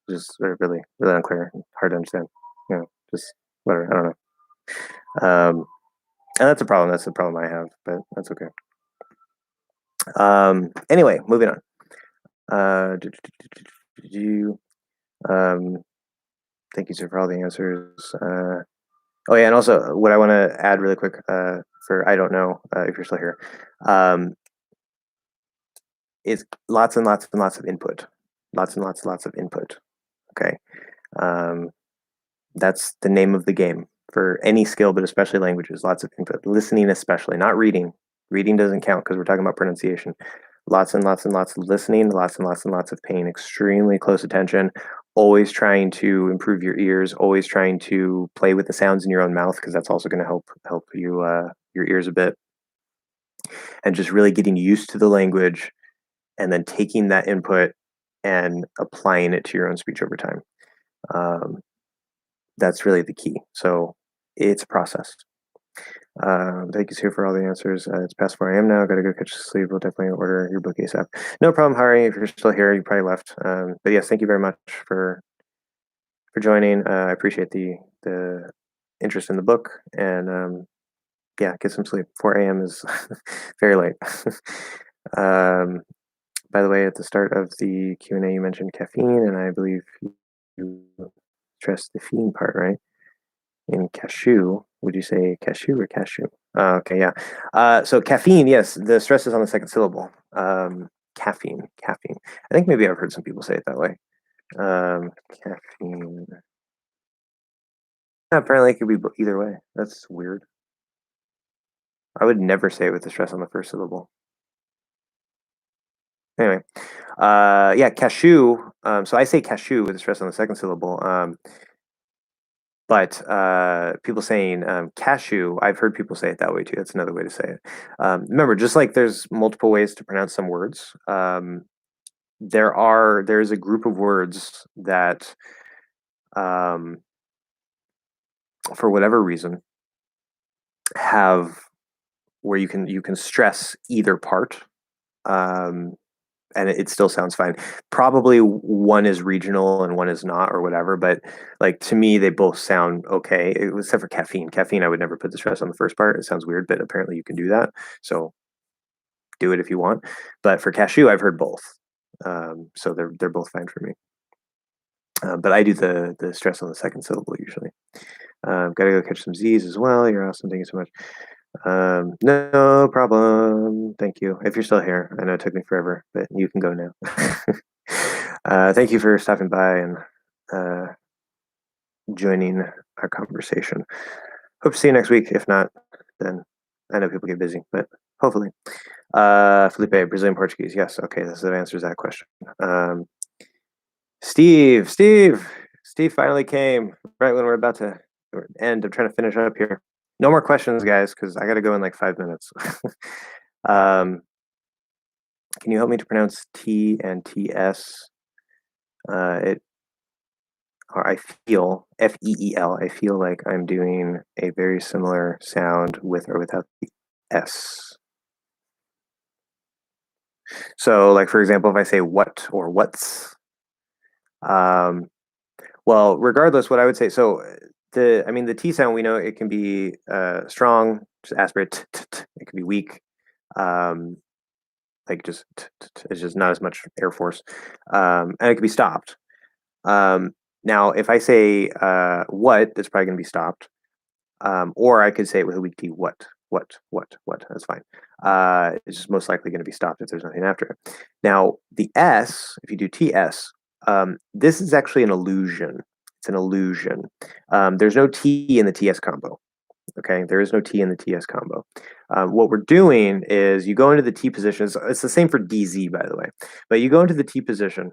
just really really unclear, hard to understand. Just whatever. I don't know. And that's a problem. That's the problem I have, but that's okay. Anyway, moving on. Thank you, sir, for all the answers. Oh yeah, and also what I want to add really quick for I don't know if you're still here, is lots and lots and lots of input, lots and lots of input. Okay, that's the name of the game for any skill, but especially languages. Lots of input, listening especially, not reading. Reading doesn't count because we're talking about pronunciation. Lots and lots and lots of listening, lots and lots and lots of paying extremely close attention, always trying to improve your ears, always trying to play with the sounds in your own mouth because that's also going to help you your ears a bit, and just really getting used to the language and then taking that input and applying it to your own speech over time. Um, that's really the key. So it's a process. Thank you, Sue, for all the answers. It's past 4 a.m. now. Got to go catch sleep. We'll definitely order your book ASAP. No problem, Hari. If you're still here, you probably left. But yes, thank you very much for joining. I appreciate the interest in the book, and yeah, get some sleep. 4 a.m. is very late. By the way, at the start of the Q&A, you mentioned caffeine, and I believe you stressed the fiend part, right? In cashew, would you say cashew or cashew? Okay, yeah. So caffeine, yes, the stress is on the second syllable. Caffeine. I think maybe I've heard some people say it that way. Caffeine. Yeah, apparently it could be either way. That's weird. I would never say it with the stress on the first syllable. Anyway, yeah, cashew. So I say cashew with the stress on the second syllable. But people saying cashew, I've heard people say it that way too. That's another way to say it. Remember, just like there's multiple ways to pronounce some words, there's a group of words that, for whatever reason, have where you can stress either part. And it still sounds fine. Probably one is regional and one is not, or whatever. But like to me, they both sound okay, except for caffeine. Caffeine, I would never put the stress on the first part. It sounds weird, but apparently you can do that. So do it if you want. But for cashew, I've heard both, so they're both fine for me. But I do the stress on the second syllable usually. Gotta go catch some Z's as well. You're awesome. Thank you so much. No problem. Thank you. If you're still here, I know it took me forever, but you can go now. Thank you for stopping by and joining our conversation. Hope to see you next week. If not, then I know people get busy, but hopefully. Felipe, Brazilian Portuguese. Yes. Okay. This answers that question. Steve finally came right when we're about to end. I'm trying to finish up here. No more questions, guys, because I got to go in like 5 minutes. Can you help me to pronounce T and TS? I feel FEEL. I feel like I'm doing a very similar sound with or without the S. So, like for example, if I say what or what's, well, regardless, what I would say. So the T sound, we know it can be strong, just aspirate. It can be weak, like just it's just not as much air force, and it can be stopped. Now, if I say what, that's probably going to be stopped, or I could say it with a weak T. What? That's fine. It's just most likely going to be stopped if there's nothing after it. Now, the S, if you do TS, this is actually an illusion. It's an illusion. There's no T in the TS combo. Okay, there is no T in the TS combo. What we're doing is you go into the T position. It's the same for DZ, by the way. But you go into the T position,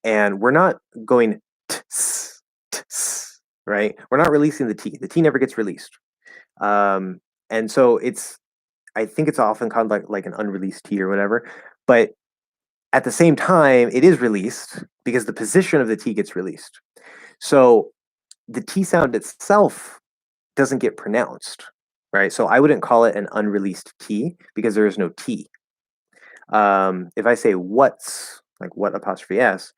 and we're not going tss, tss, right? We're not releasing the T. The T never gets released. And so I think it's often called like an unreleased T or whatever. But at the same time, it is released because the position of the T gets released. So the T sound itself doesn't get pronounced, right? So I wouldn't call it an unreleased T because there is no T. If I say what's, like what apostrophe S,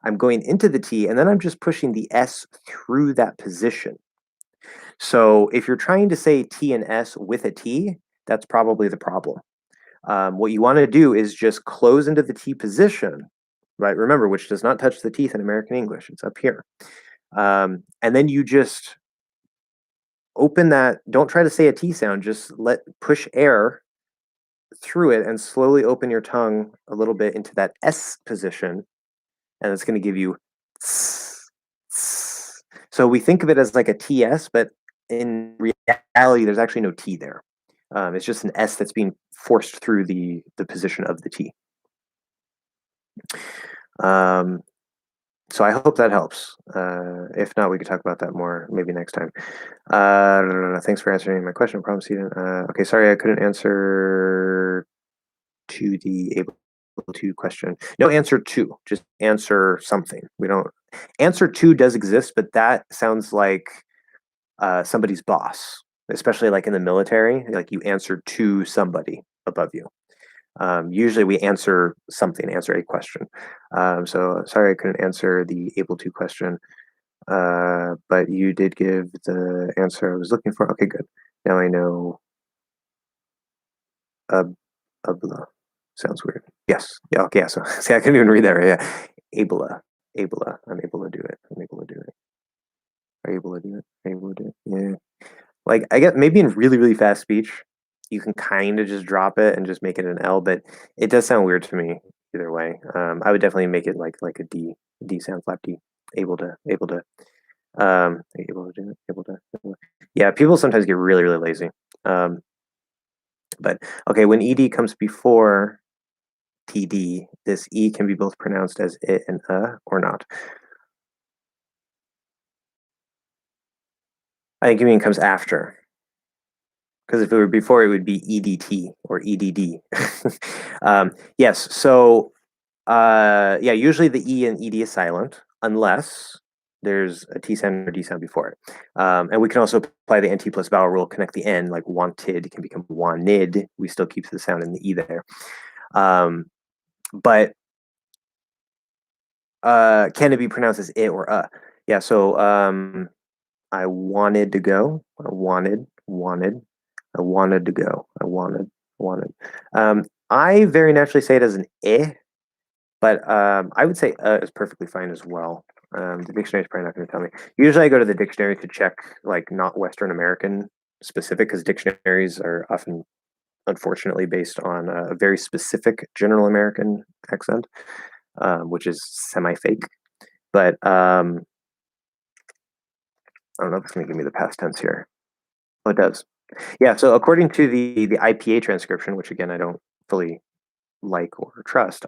I'm going into the T and then I'm just pushing the S through that position. So if you're trying to say T and S with a T, that's probably the problem. What you want to do is just close into the T position, right? Remember, which does not touch the teeth in American English. It's up here. And then you just open that. Don't try to say a T sound. Just push air through it and slowly open your tongue a little bit into that S position. And it's going to give you tss, tss. So we think of it as like a TS, but in reality, there's actually no T there. It's just an S that's being forced through the position of the T. So I hope that helps. If not, we could talk about that more maybe next time. Thanks for answering my question. Problem, Stephen. Okay, sorry I couldn't answer to the able to question. No answer to, just answer something. We don't answer to does exist, but that sounds like somebody's boss, especially like in the military, like you answer to somebody above you. Usually we answer something, answer a question. So sorry I couldn't answer the able to question, but you did give the answer I was looking for. Okay, good. Now I know abla. Sounds weird. Yes. Yeah, okay, yeah. So see, I couldn't even read that right. Yeah. Abla. Abla. I'm able to do it. I'm able to do it. Are you able to do it? Are you able to do it? Yeah. Like I get maybe in really, really fast speech, you can kind of just drop it and just make it an L, but it does sound weird to me either way. I would definitely make it like a D sound, flat D. Able to do it, able to. Yeah, people sometimes get really, really lazy. Um, but okay, when ed comes before td, this e can be both pronounced as it and or not. I think you mean comes after. Because if it were before, it would be EDT or EDD. Yes, so yeah, usually the E and ED is silent unless there's a T sound or D sound before it. And we can also apply the NT plus vowel rule, connect the N, like wanted can become wanted. We still keep the sound in the E there. But can it be pronounced as it or Yeah, so I wanted to go. I wanted. I wanted to go. I wanted. I very naturally say it as an eh, but I would say is perfectly fine as well. The dictionary is probably not going to tell me. Usually, I go to the dictionary to check like not Western American specific, because dictionaries are often, unfortunately, based on a very specific General American accent, which is semi-fake. But I don't know if it's going to give me the past tense here. Oh, it does. Yeah. So according to the IPA transcription, which again I don't fully like or trust,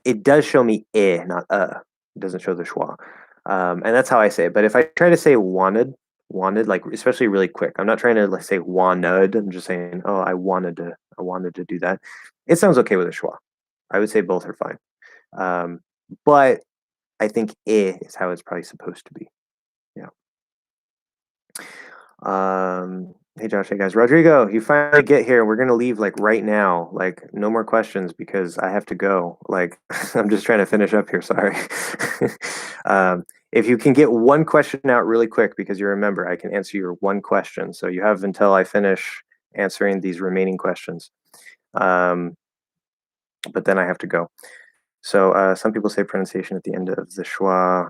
it does show me not It doesn't show the schwa. And that's how I say it. But if I try to say wanted, like especially really quick, I'm not trying to like say wanted. I'm just saying, oh, I wanted to do that. It sounds okay with a schwa. I would say both are fine. But I think is how it's probably supposed to be. Yeah. Hey Josh, hey guys. Rodrigo, you finally get here. We're gonna leave like right now. Like no more questions because I have to go. Like I'm just trying to finish up here. Sorry. If you can get one question out really quick because you remember, I can answer your one question. So you have until I finish answering these remaining questions. But then I have to go. So some people say pronunciation at the end of the schwa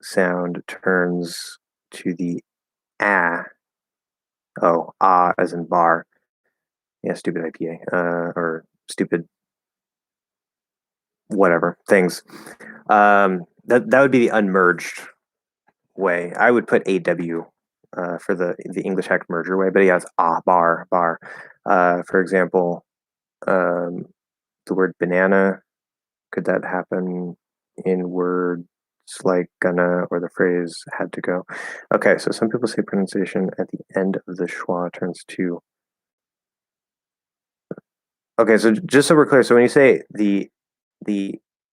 sound turns to the ah. Oh, ah, as in bar. Yeah, stupid IPA. Or stupid whatever things. That would be the unmerged way. I would put AW for the English Act merger way, but yeah, it's bar. For example, the word banana, could that happen in words like gonna or the phrase had to go? Okay, so some people say pronunciation at the end of the schwa turns to. Okay, so just so we're clear, so when you say the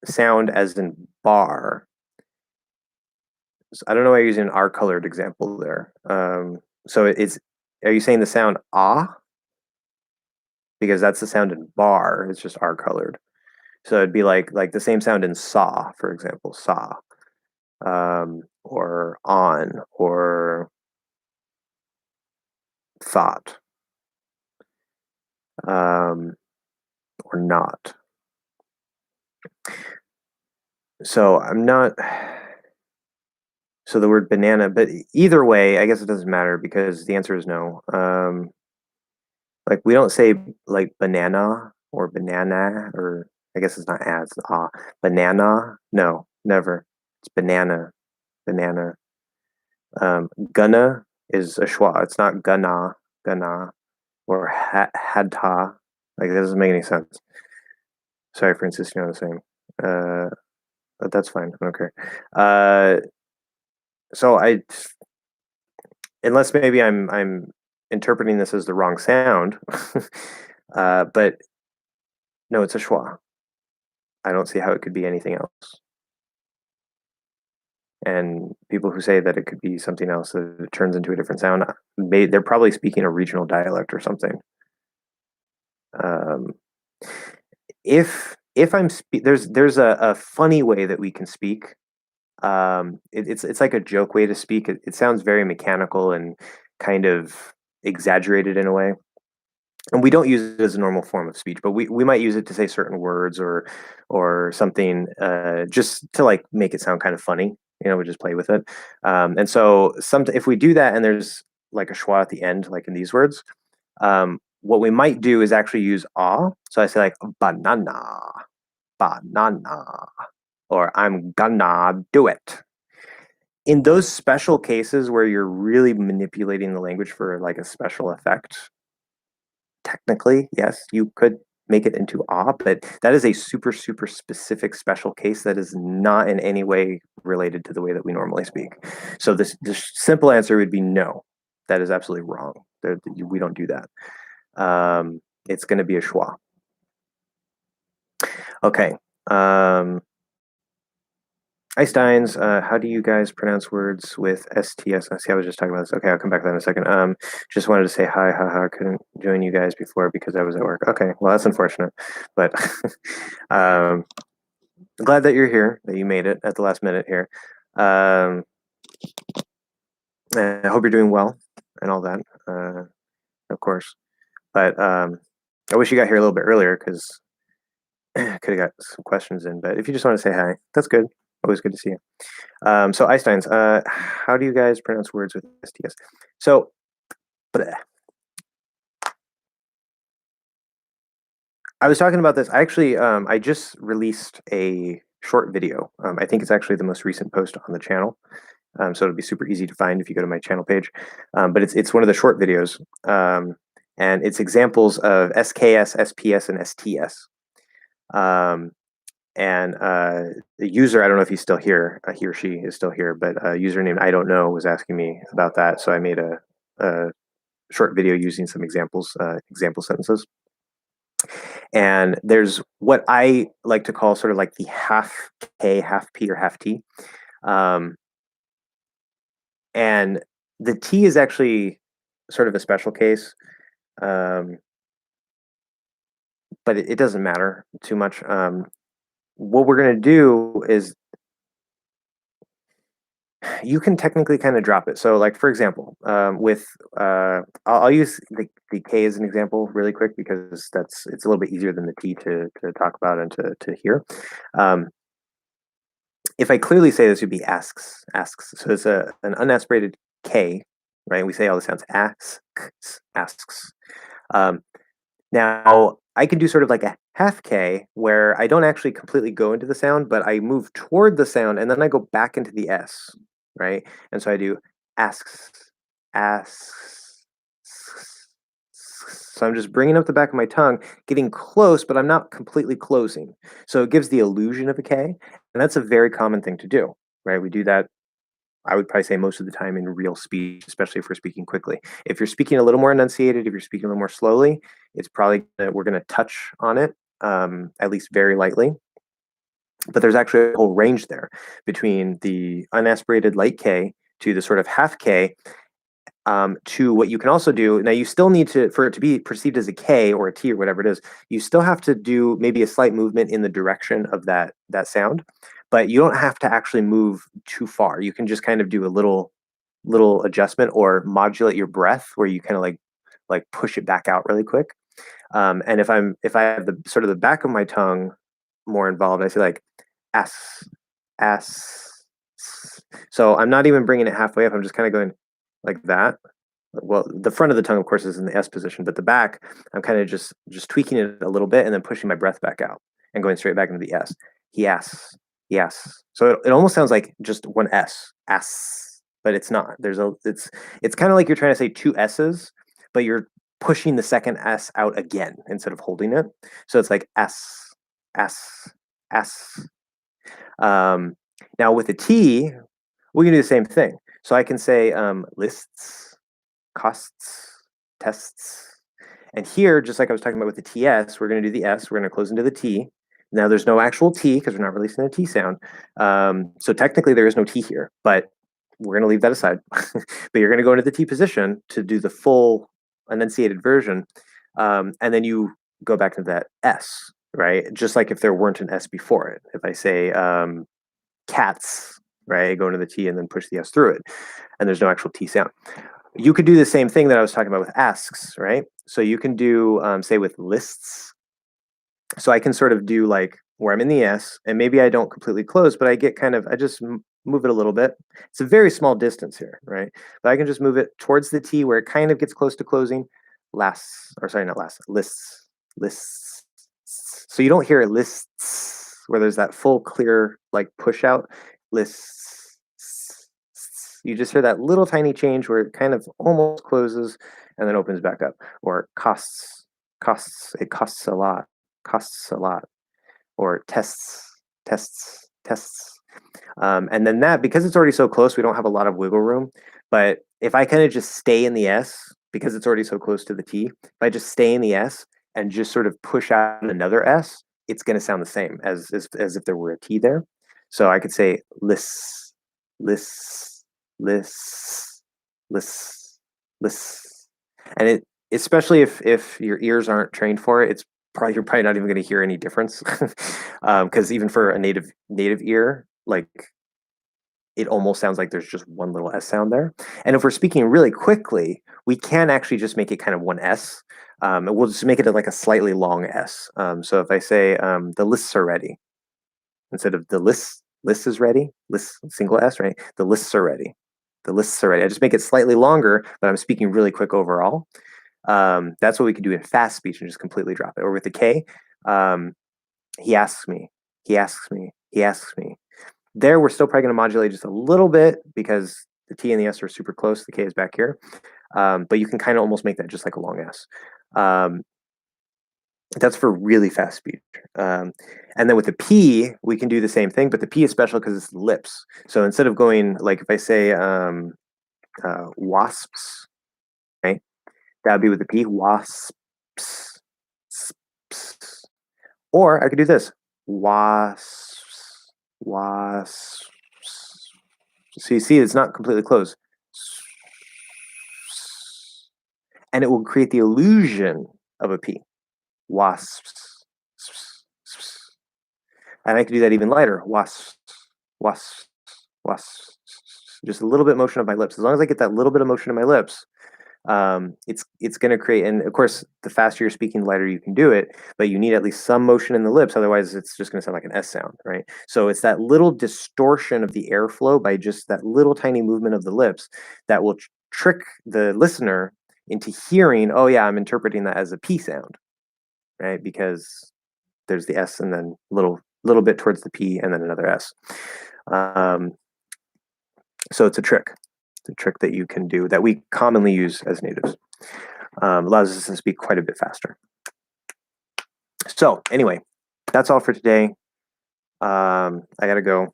sound as in bar, I don't know why you're using an R colored example there. So it's, are you saying the sound ah? Because that's the sound in bar, it's just R colored. So it'd be like the same sound in saw, for example, saw, or on, or thought, or not. So I'm not. So the word banana, but either way, I guess it doesn't matter because the answer is no. Like we don't say like banana or banana, or I guess it's not as banana. No, never. It's banana. Gonna is a schwa. It's not gonna, or hadta. Like that doesn't make any sense. Sorry for insisting on the same. But that's fine. Okay. So unless maybe I'm interpreting this as the wrong sound, but no, it's a schwa. I don't see how it could be anything else. and people who say that it could be something else, that it turns into a different sound, they're probably speaking a regional dialect or something. Um, if I'm there's a funny way that we can speak. It's like a joke way to speak. It sounds very mechanical and kind of exaggerated in a way. And we don't use it as a normal form of speech, but we might use it to say certain words or something, just to like make it sound kind of funny. We just play with it. And so if we do that and there's like a schwa at the end, like in these words, what we might do is actually use ah. So I say like banana, banana, or I'm gonna do it. In those special cases where you're really manipulating the language for like a special effect, technically, yes, you could make it into ah, but that is a super, super specific special case that is not in any way related to the way that we normally speak. So the simple answer would be no. That is absolutely wrong. We don't do that. It's going to be a schwa. Okay. Einstein's, how do you guys pronounce words with STS? I was just talking about this. Okay, I'll come back to that in a second. Just wanted to say hi, haha, couldn't join you guys before because I was at work. Okay, well, that's unfortunate, but glad that you're here, that you made it at the last minute here. I hope you're doing well and all that, of course. But I wish you got here a little bit earlier because I could have got some questions in. But if you just want to say hi, that's good. Always good to see you. So Einstein's, how do you guys pronounce words with STS? So, I was talking about this. I just released a short video. I think it's actually the most recent post on the channel. So it'll be super easy to find if you go to my channel page. But it's one of the short videos, and it's examples of SKS, SPS, and STS. And the user, I don't know if he's still here, he or she is still here, but username I don't know was asking me about that, so I made a short video using some example sentences. And there's what I like to call sort of like the half K, half P, or half T. And the T is actually sort of a special case, but it doesn't matter too much. What we're going to do is you can technically kind of drop it. So like, for example, I'll use the K as an example really quick because it's a little bit easier than the T to talk about and to hear. If I clearly say this would be asks. So it's an unaspirated K, right? We say all the sounds asks. Now I can do sort of like a half K where I don't actually completely go into the sound, but I move toward the sound and then I go back into the S, right? And so I do asks. So I'm just bringing up the back of my tongue, getting close, but I'm not completely closing. So it gives the illusion of a K, and that's a very common thing to do, right? We do that, I would probably say, most of the time in real speech, especially if we're speaking quickly. If you're speaking a little more enunciated, if you're speaking a little more slowly, it's probably we're going to touch on it, at least very lightly. But there's actually a whole range there between the unaspirated light K to the sort of half K, to what you can also do. Now, you still need to, for it to be perceived as a K or a T or whatever it is, you still have to do maybe a slight movement in the direction of that sound, but you don't have to actually move too far. You can just kind of do a little adjustment or modulate your breath where you kind of like push it back out really quick. And if I have the sort of the back of my tongue more involved, I say like s. So I'm not even bringing it halfway up. I'm just kind of going like that. Well, the front of the tongue, of course, is in the S position, but the back, I'm kind of just tweaking it a little bit and then pushing my breath back out and going straight back into the S. Yes, yes. So it almost sounds like just one S, but it's not. It's kind of like you're trying to say two S's, but you're pushing the second S out again instead of holding it. So it's like S, S, S. Now with a T, we can do the same thing. So I can say lists, costs, tests. And here, just like I was talking about with the TS, we're going to do the S, we're going to close into the T, Now there's no actual T because we're not releasing a T sound. So technically there is no T here, but we're going to leave that aside. But you're going to go into the T position to do the full enunciated version. And then you go back to that S, right? Just like if there weren't an S before it. If I say cats, right, I go into the T and then push the S through it, and there's no actual T sound. You could do the same thing that I was talking about with asks, right? So you can do, say, with lists. So I can sort of do like where I'm in the S, and maybe I don't completely close, but I get kind of, I just move it a little bit. It's a very small distance here, right? But I can just move it towards the T where it kind of gets close to closing. Lists. So you don't hear lists where there's that full clear like push out. Lists. You just hear that little tiny change where it kind of almost closes and then opens back up. Or costs, it costs a lot, or tests. And then that, because it's already so close, we don't have a lot of wiggle room. But if I kind of just stay in the S, because it's already so close to the T, if I just stay in the S and just sort of push out another S, it's going to sound the same as if there were a T there. So I could say lists. And it, especially if your ears aren't trained for it, you're probably not even going to hear any difference. Because even for a native ear, like it almost sounds like there's just one little S sound there. And if we're speaking really quickly, we can actually just make it kind of one S. We'll just make it like a slightly long S. So if I say the lists are ready, instead of the list is ready, list single S, right? The lists are ready. I just make it slightly longer, but I'm speaking really quick overall. That's what we can do in fast speech and just completely drop it. Or with the K, he asks me. There, we're still probably going to modulate just a little bit because the T and the S are super close. The K is back here. But you can kind of almost make that just like a long S. That's for really fast speech. And then with the P, we can do the same thing, but the P is special because it's the lips. So instead of going, like if I say wasps, right? That would be with the P, wasps. Or I could do this, wasps. So you see, it's not completely closed. And it will create the illusion of a P. Wasps. And I could do that even lighter. Wasps. Just a little bit motion of my lips. As long as I get that little bit of motion in my lips, it's going to create, and of course, the faster you're speaking, the lighter you can do it, but you need at least some motion in the lips. Otherwise, it's just going to sound like an S sound, right? So it's that little distortion of the airflow by just that little tiny movement of the lips that will trick the listener into hearing, oh yeah, I'm interpreting that as a P sound, right? Because there's the S and then little bit towards the P and then another S. So it's a trick. It's a trick that you can do that we commonly use as natives. Allows us to speak quite a bit faster. So anyway, that's all for today. I gotta go.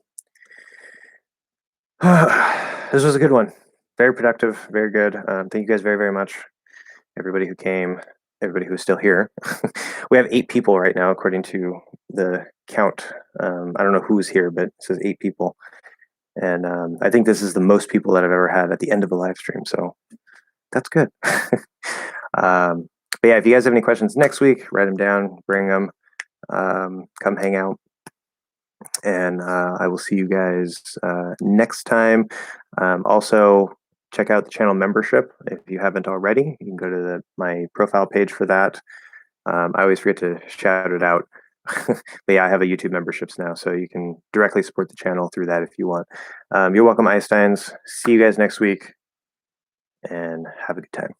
This was a good one. Very productive, very good. Thank you guys very, very much. Everybody who came, everybody who's still here. We have 8 people right now, according to the count. I don't know who's here, but it says 8 people. And I think this is the most people that I've ever had at the end of a live stream. So that's good. But yeah, if you guys have any questions next week, write them down, bring them, come hang out. And I will see you guys next time. Also, check out the channel membership if you haven't already. You can go to my profile page for that. I always forget to shout it out. But yeah, I have a YouTube memberships now, so you can directly support the channel through that if you want. You're welcome, Einsteins. See you guys next week, and have a good time.